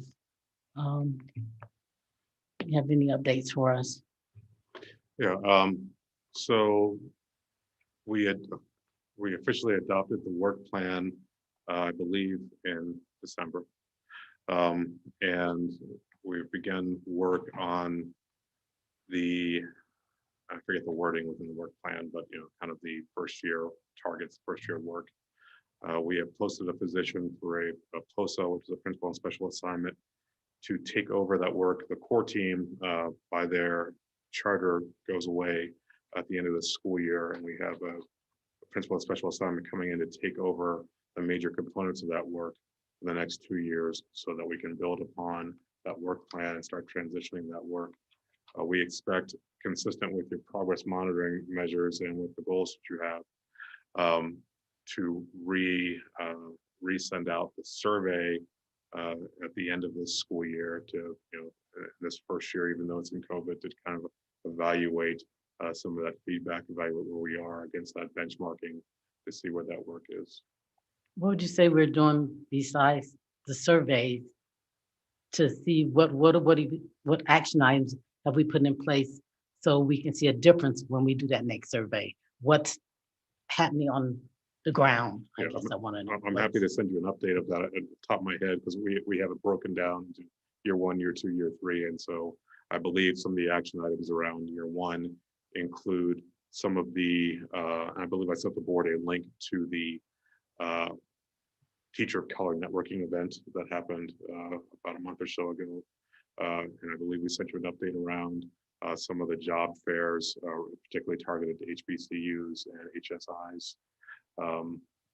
you have any updates for us? Yeah, so we officially adopted the work plan, I believe, in December. And we began work on I forget the wording within the work plan, but kind of the first year targets, first year work. We have posted a position for a POSA, which is a principal and special assignment, to take over that work. The core team, by their charter, goes away at the end of the school year, and we have a principal and special assignment coming in to take over the major components of that work for the next 2 years, so that we can build upon that work plan and start transitioning that work. We expect, consistent with your progress monitoring measures and with the goals that you have, to resend out the survey at the end of this school year, to this first year, even though it's in COVID, to kind of evaluate some of that feedback, evaluate where we are against that benchmarking, to see where that work is. What would you say we're doing besides the surveys to see what action items have we put in place so we can see a difference when we do that next survey? What's happening on the ground? I guess I want to know. I'm happy to send you an update of that at the top of my head, because we have it broken down into year 1, year 2, year 3. And so I believe some of the action items around year 1 include some of the, I believe I sent the board a link to the teacher of color networking event that happened about a month or so ago. And I believe we sent you an update around some of the job fairs, particularly targeted to HBCUs and HSIs.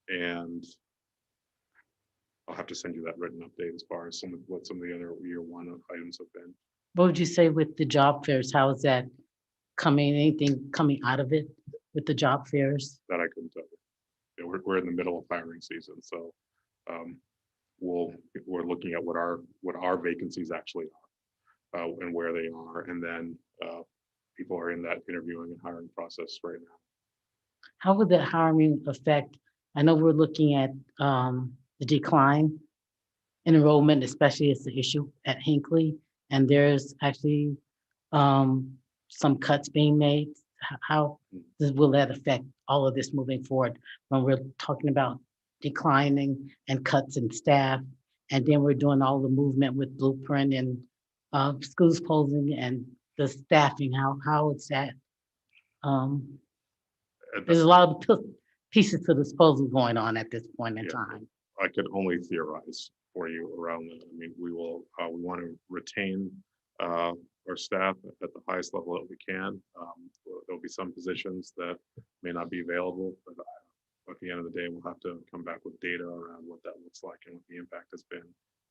And I'll have to send you that written update as far as what some of the other year 1 items have been. What would you say with the job fairs? How is that coming? Anything coming out of it with the job fairs? That I couldn't tell you. We're in the middle of hiring season, so we're looking at what our vacancies actually are, and where they are, and then people are in that interviewing and hiring process right now. How would that hiring affect? I know we're looking at the decline in enrollment, especially as the issue at Hinckley, and there's actually some cuts being made. How will that affect all of this moving forward when we're talking about declining and cuts in staff, and then we're doing all the movement with Blueprint and schools closing and the staffing? How is that? There's a lot of pieces to this puzzle going on at this point in time. I could only theorize for you around that. I mean, we want to retain our staff at the highest level that we can. There'll be some positions that may not be available, but at the end of the day, we'll have to come back with data around what that looks like and what the impact has been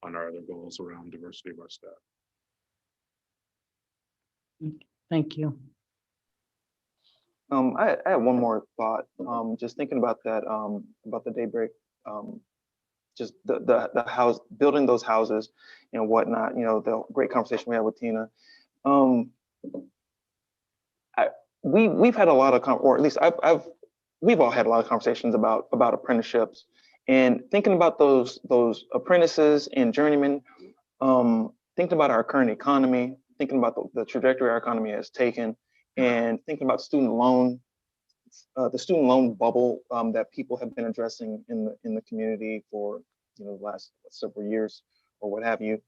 on our other goals around diversity of our staff. Thank you. I have one more thought. Just thinking about that, about the daybreak, just the house, building those houses and whatnot. You know, the great conversation we had with Tina. Um, I, we've had a lot of, or at least we've all had a lot of conversations about apprenticeships and thinking about those apprentices and journeymen. Thinking about our current economy, thinking about the trajectory our economy has taken, and thinking about the student loan bubble that people have been addressing in the community for the last several years or what have you.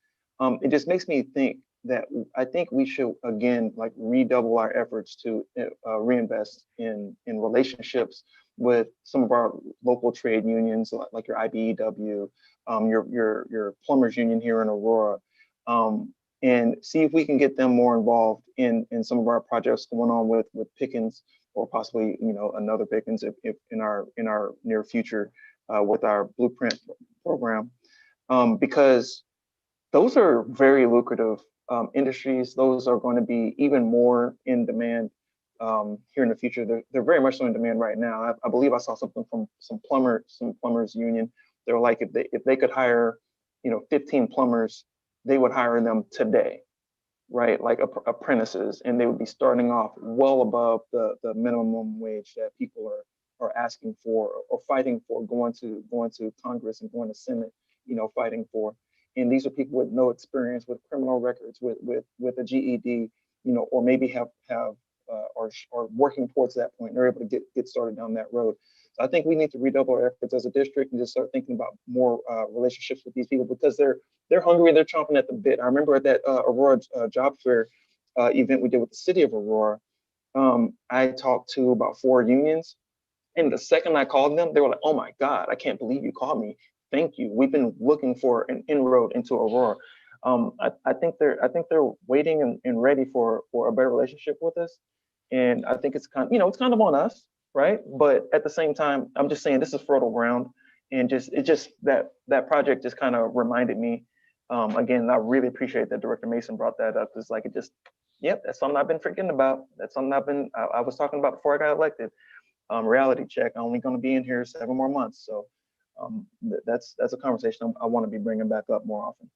It just makes me think that I think we should again like redouble our efforts to reinvest in relationships with some of our local trade unions like your IBEW, your plumbers union here in Aurora, and see if we can get them more involved in some of our projects going on with Pickens, or possibly another Pickens if in our near future with our blueprint program, because those are very lucrative industries. Those are going to be even more in demand here in the future. They're very much so in demand right now. I believe I saw something from some plumbers union. They were like, if they could hire 15 plumbers, they would hire them today, right? Like apprentices, and they would be starting off well above the minimum wage that people are asking for or fighting for, going to Congress and going to Senate, fighting for. And these are people with no experience, with criminal records, with a GED, or maybe have or working towards that point. They're able to get started down that road. So I think we need to redouble our efforts as a district and just start thinking about more relationships with these people, because they're hungry, they're chomping at the bit. I remember at that Aurora job fair event we did with the city of Aurora, I talked to about 4 unions, and the second I called them, they were like, "Oh my God, I can't believe you called me. Thank you. We've been looking for an inroad into Aurora." I think they're waiting and ready for a better relationship with us, and I think it's it's kind of on us, right? But at the same time, I'm just saying this is fertile ground, and that project just kind of reminded me. Again, I really appreciate that Director Mason brought that up, because yep, that's something I've been forgetting about. That's something I was talking about before I got elected. Reality check. I'm only going to be in here 7 more months, so that's a conversation I want to be bringing back up more often.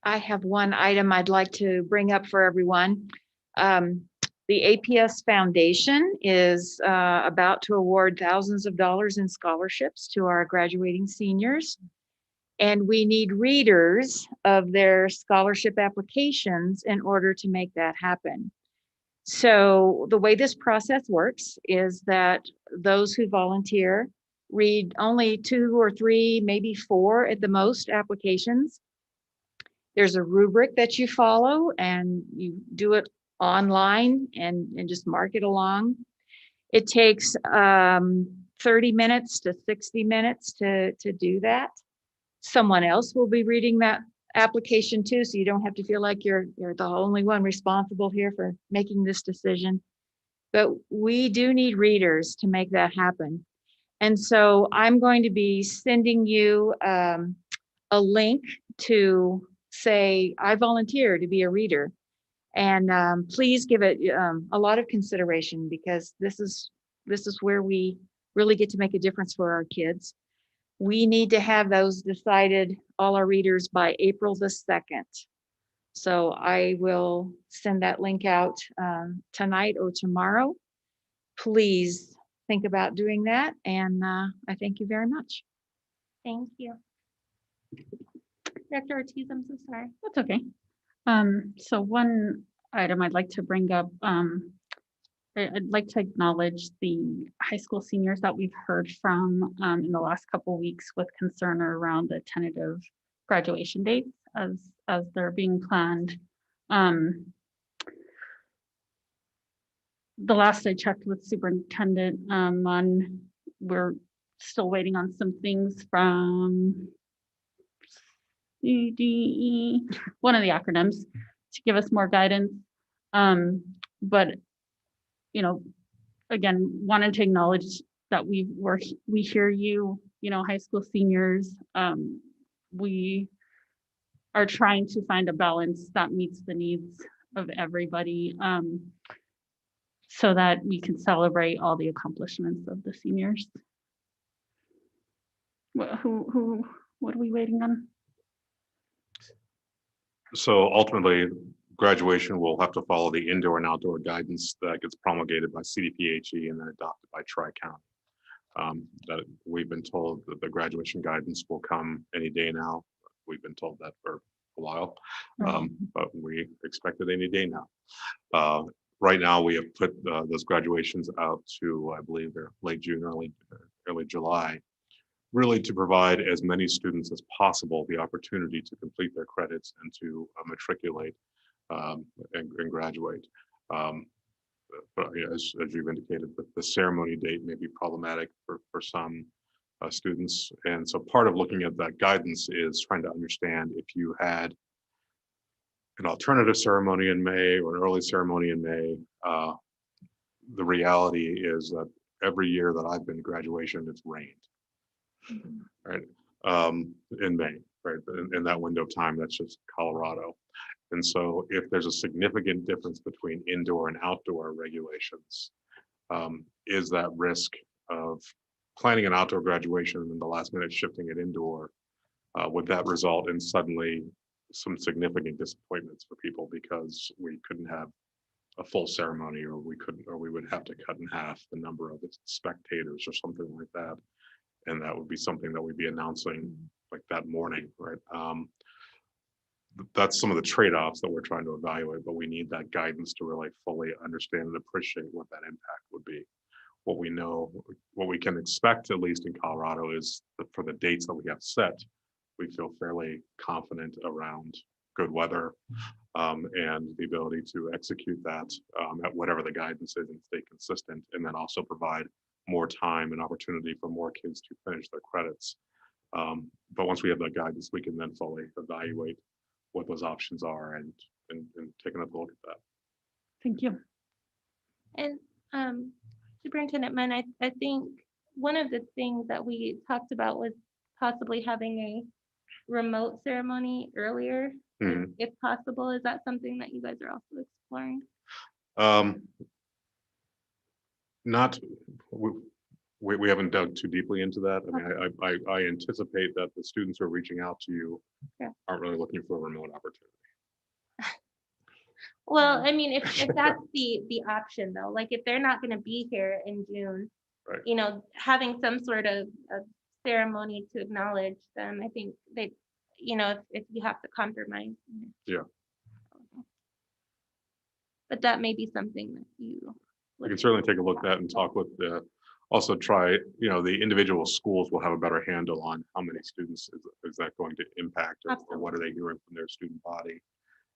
I have one item I'd like to bring up for everyone. The APS Foundation is about to award thousands of dollars in scholarships to our graduating seniors. And we need readers of their scholarship applications in order to make that happen. So the way this process works is that those who volunteer read only 2 or 3, maybe 4 at the most applications. There's a rubric that you follow, and you do it online and just mark it along. It takes 30 minutes to 60 minutes to do that. Someone else will be reading that application too, so you don't have to feel like you're the only one responsible here for making this decision. But we do need readers to make that happen. And so I'm going to be sending you a link to say, I volunteer to be a reader. And please give it a lot of consideration, because this is where we really get to make a difference for our kids. We need to have those decided, all our readers, by April the 2nd. So I will send that link out tonight or tomorrow. Please think about doing that. And I thank you very much. Thank you. Director Ortiz, I'm so sorry. That's okay. So one item I'd like to bring up, I'd like to acknowledge the high school seniors that we've heard from in the last couple of weeks with concern around the tentative graduation dates as they're being planned. The last I checked with Superintendent we're still waiting on some things from CDE, one of the acronyms, to give us more guidance. But again, wanted to acknowledge that we hear you, high school seniors. We are trying to find a balance that meets the needs of everybody, so that we can celebrate all the accomplishments of the seniors. What are we waiting on? So ultimately, graduation will have to follow the indoor and outdoor guidance that gets promulgated by CDPHE and then adopted by Tri-County. That we've been told that the graduation guidance will come any day now. We've been told that for a while, but we expect it any day now. Right now, we have put those graduations out to, I believe, they're late June, early July, really to provide as many students as possible the opportunity to complete their credits and to matriculate and graduate. But as you've indicated, the ceremony date may be problematic for some students. And so part of looking at that guidance is trying to understand if you had an alternative ceremony in May or an early ceremony in May. The reality is that every year that I've been to graduation, it's rained, right? In May, right? In that window of time, that's just Colorado. And so if there's a significant difference between indoor and outdoor regulations, is that risk of planning an outdoor graduation and in the last minute shifting it indoor, would that result in suddenly some significant disappointments for people because we couldn't have a full ceremony, or we would have to cut in half the number of spectators or something like that. And that would be something that we'd be announcing like that morning, right? That's some of the trade-offs that we're trying to evaluate, but we need that guidance to really fully understand and appreciate what that impact would be. What we know, what we can expect, at least in Colorado, is that for the dates that we have set, we feel fairly confident around good weather and the ability to execute that at whatever the guidance is and stay consistent, and then also provide more time and opportunity for more kids to finish their credits. But once we have that guidance, we can then fully evaluate what those options are and take another look at that. Thank you. And Superintendent Munn, I think one of the things that we talked about was possibly having a remote ceremony earlier, if possible. Is that something that you guys are also exploring? We haven't dug too deeply into that. I mean, I anticipate that the students who are reaching out to you aren't really looking for a remote opportunity. Well, I mean, if that's the option though, like if they're not going to be here in June, right, you know, having some sort of ceremony to acknowledge them, I think they, you know, if you have to compromise. Yeah. But that may be something that you. We can certainly take a look at that and talk with also try, you know, the individual schools will have a better handle on how many students is that going to impact, or what are they hearing from their student body.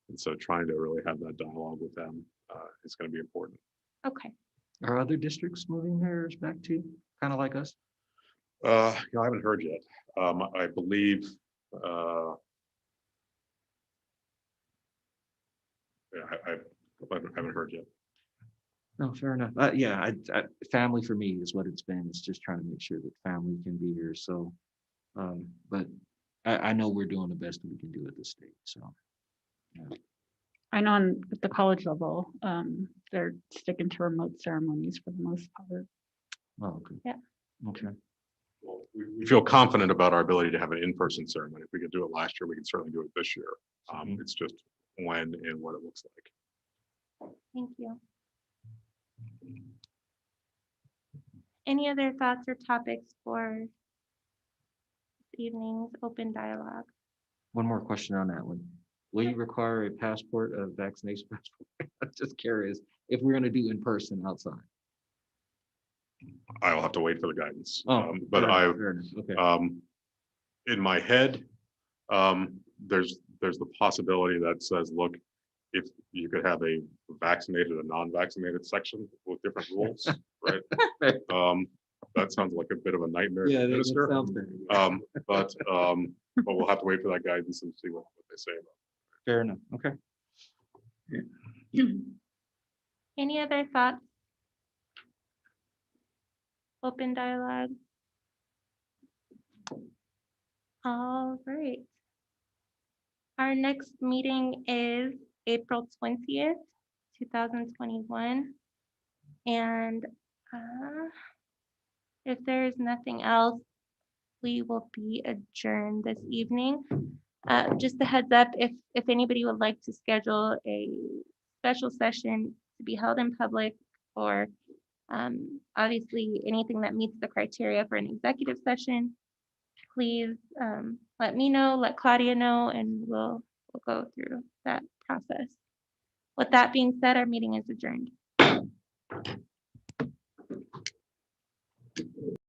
And so trying to really have that dialogue with them is going to be important. Okay. Are other districts moving theirs back to kind of like us? You know, I haven't heard yet. I believe I haven't heard yet. No, fair enough. Yeah, family for me is what it's been. It's just trying to make sure that family can be here. So, but I know we're doing the best we can do at the state. So, yeah. I know at the college level, they're sticking to remote ceremonies for the most part. Oh, okay. Yeah. Okay. Well, we feel confident about our ability to have an in-person ceremony. If we could do it last year, we can certainly do it this year. It's just when and what it looks like. Thank you. Any other thoughts or topics for this evening's open dialogue? One more question on that one. Will you require a passport, a vaccination passport? I'm just curious if we're going to do in person outside. I'll have to wait for the guidance. Oh, but fair enough. Okay. In my head, there's the possibility that says, look, if you could have a vaccinated and non-vaccinated section with different rules, right? That sounds like a bit of a nightmare to administer. But we'll have to wait for that guidance and see what they say about it. Fair enough. Okay. Any other thoughts? Open dialogue. All right. Our next meeting is April 20th, 2021. And if there is nothing else, we will be adjourned this evening. Just a heads up, if anybody would like to schedule a special session to be held in public, or obviously anything that meets the criteria for an executive session, please let me know, let Claudia know, and we'll go through that process. With that being said, our meeting is adjourned.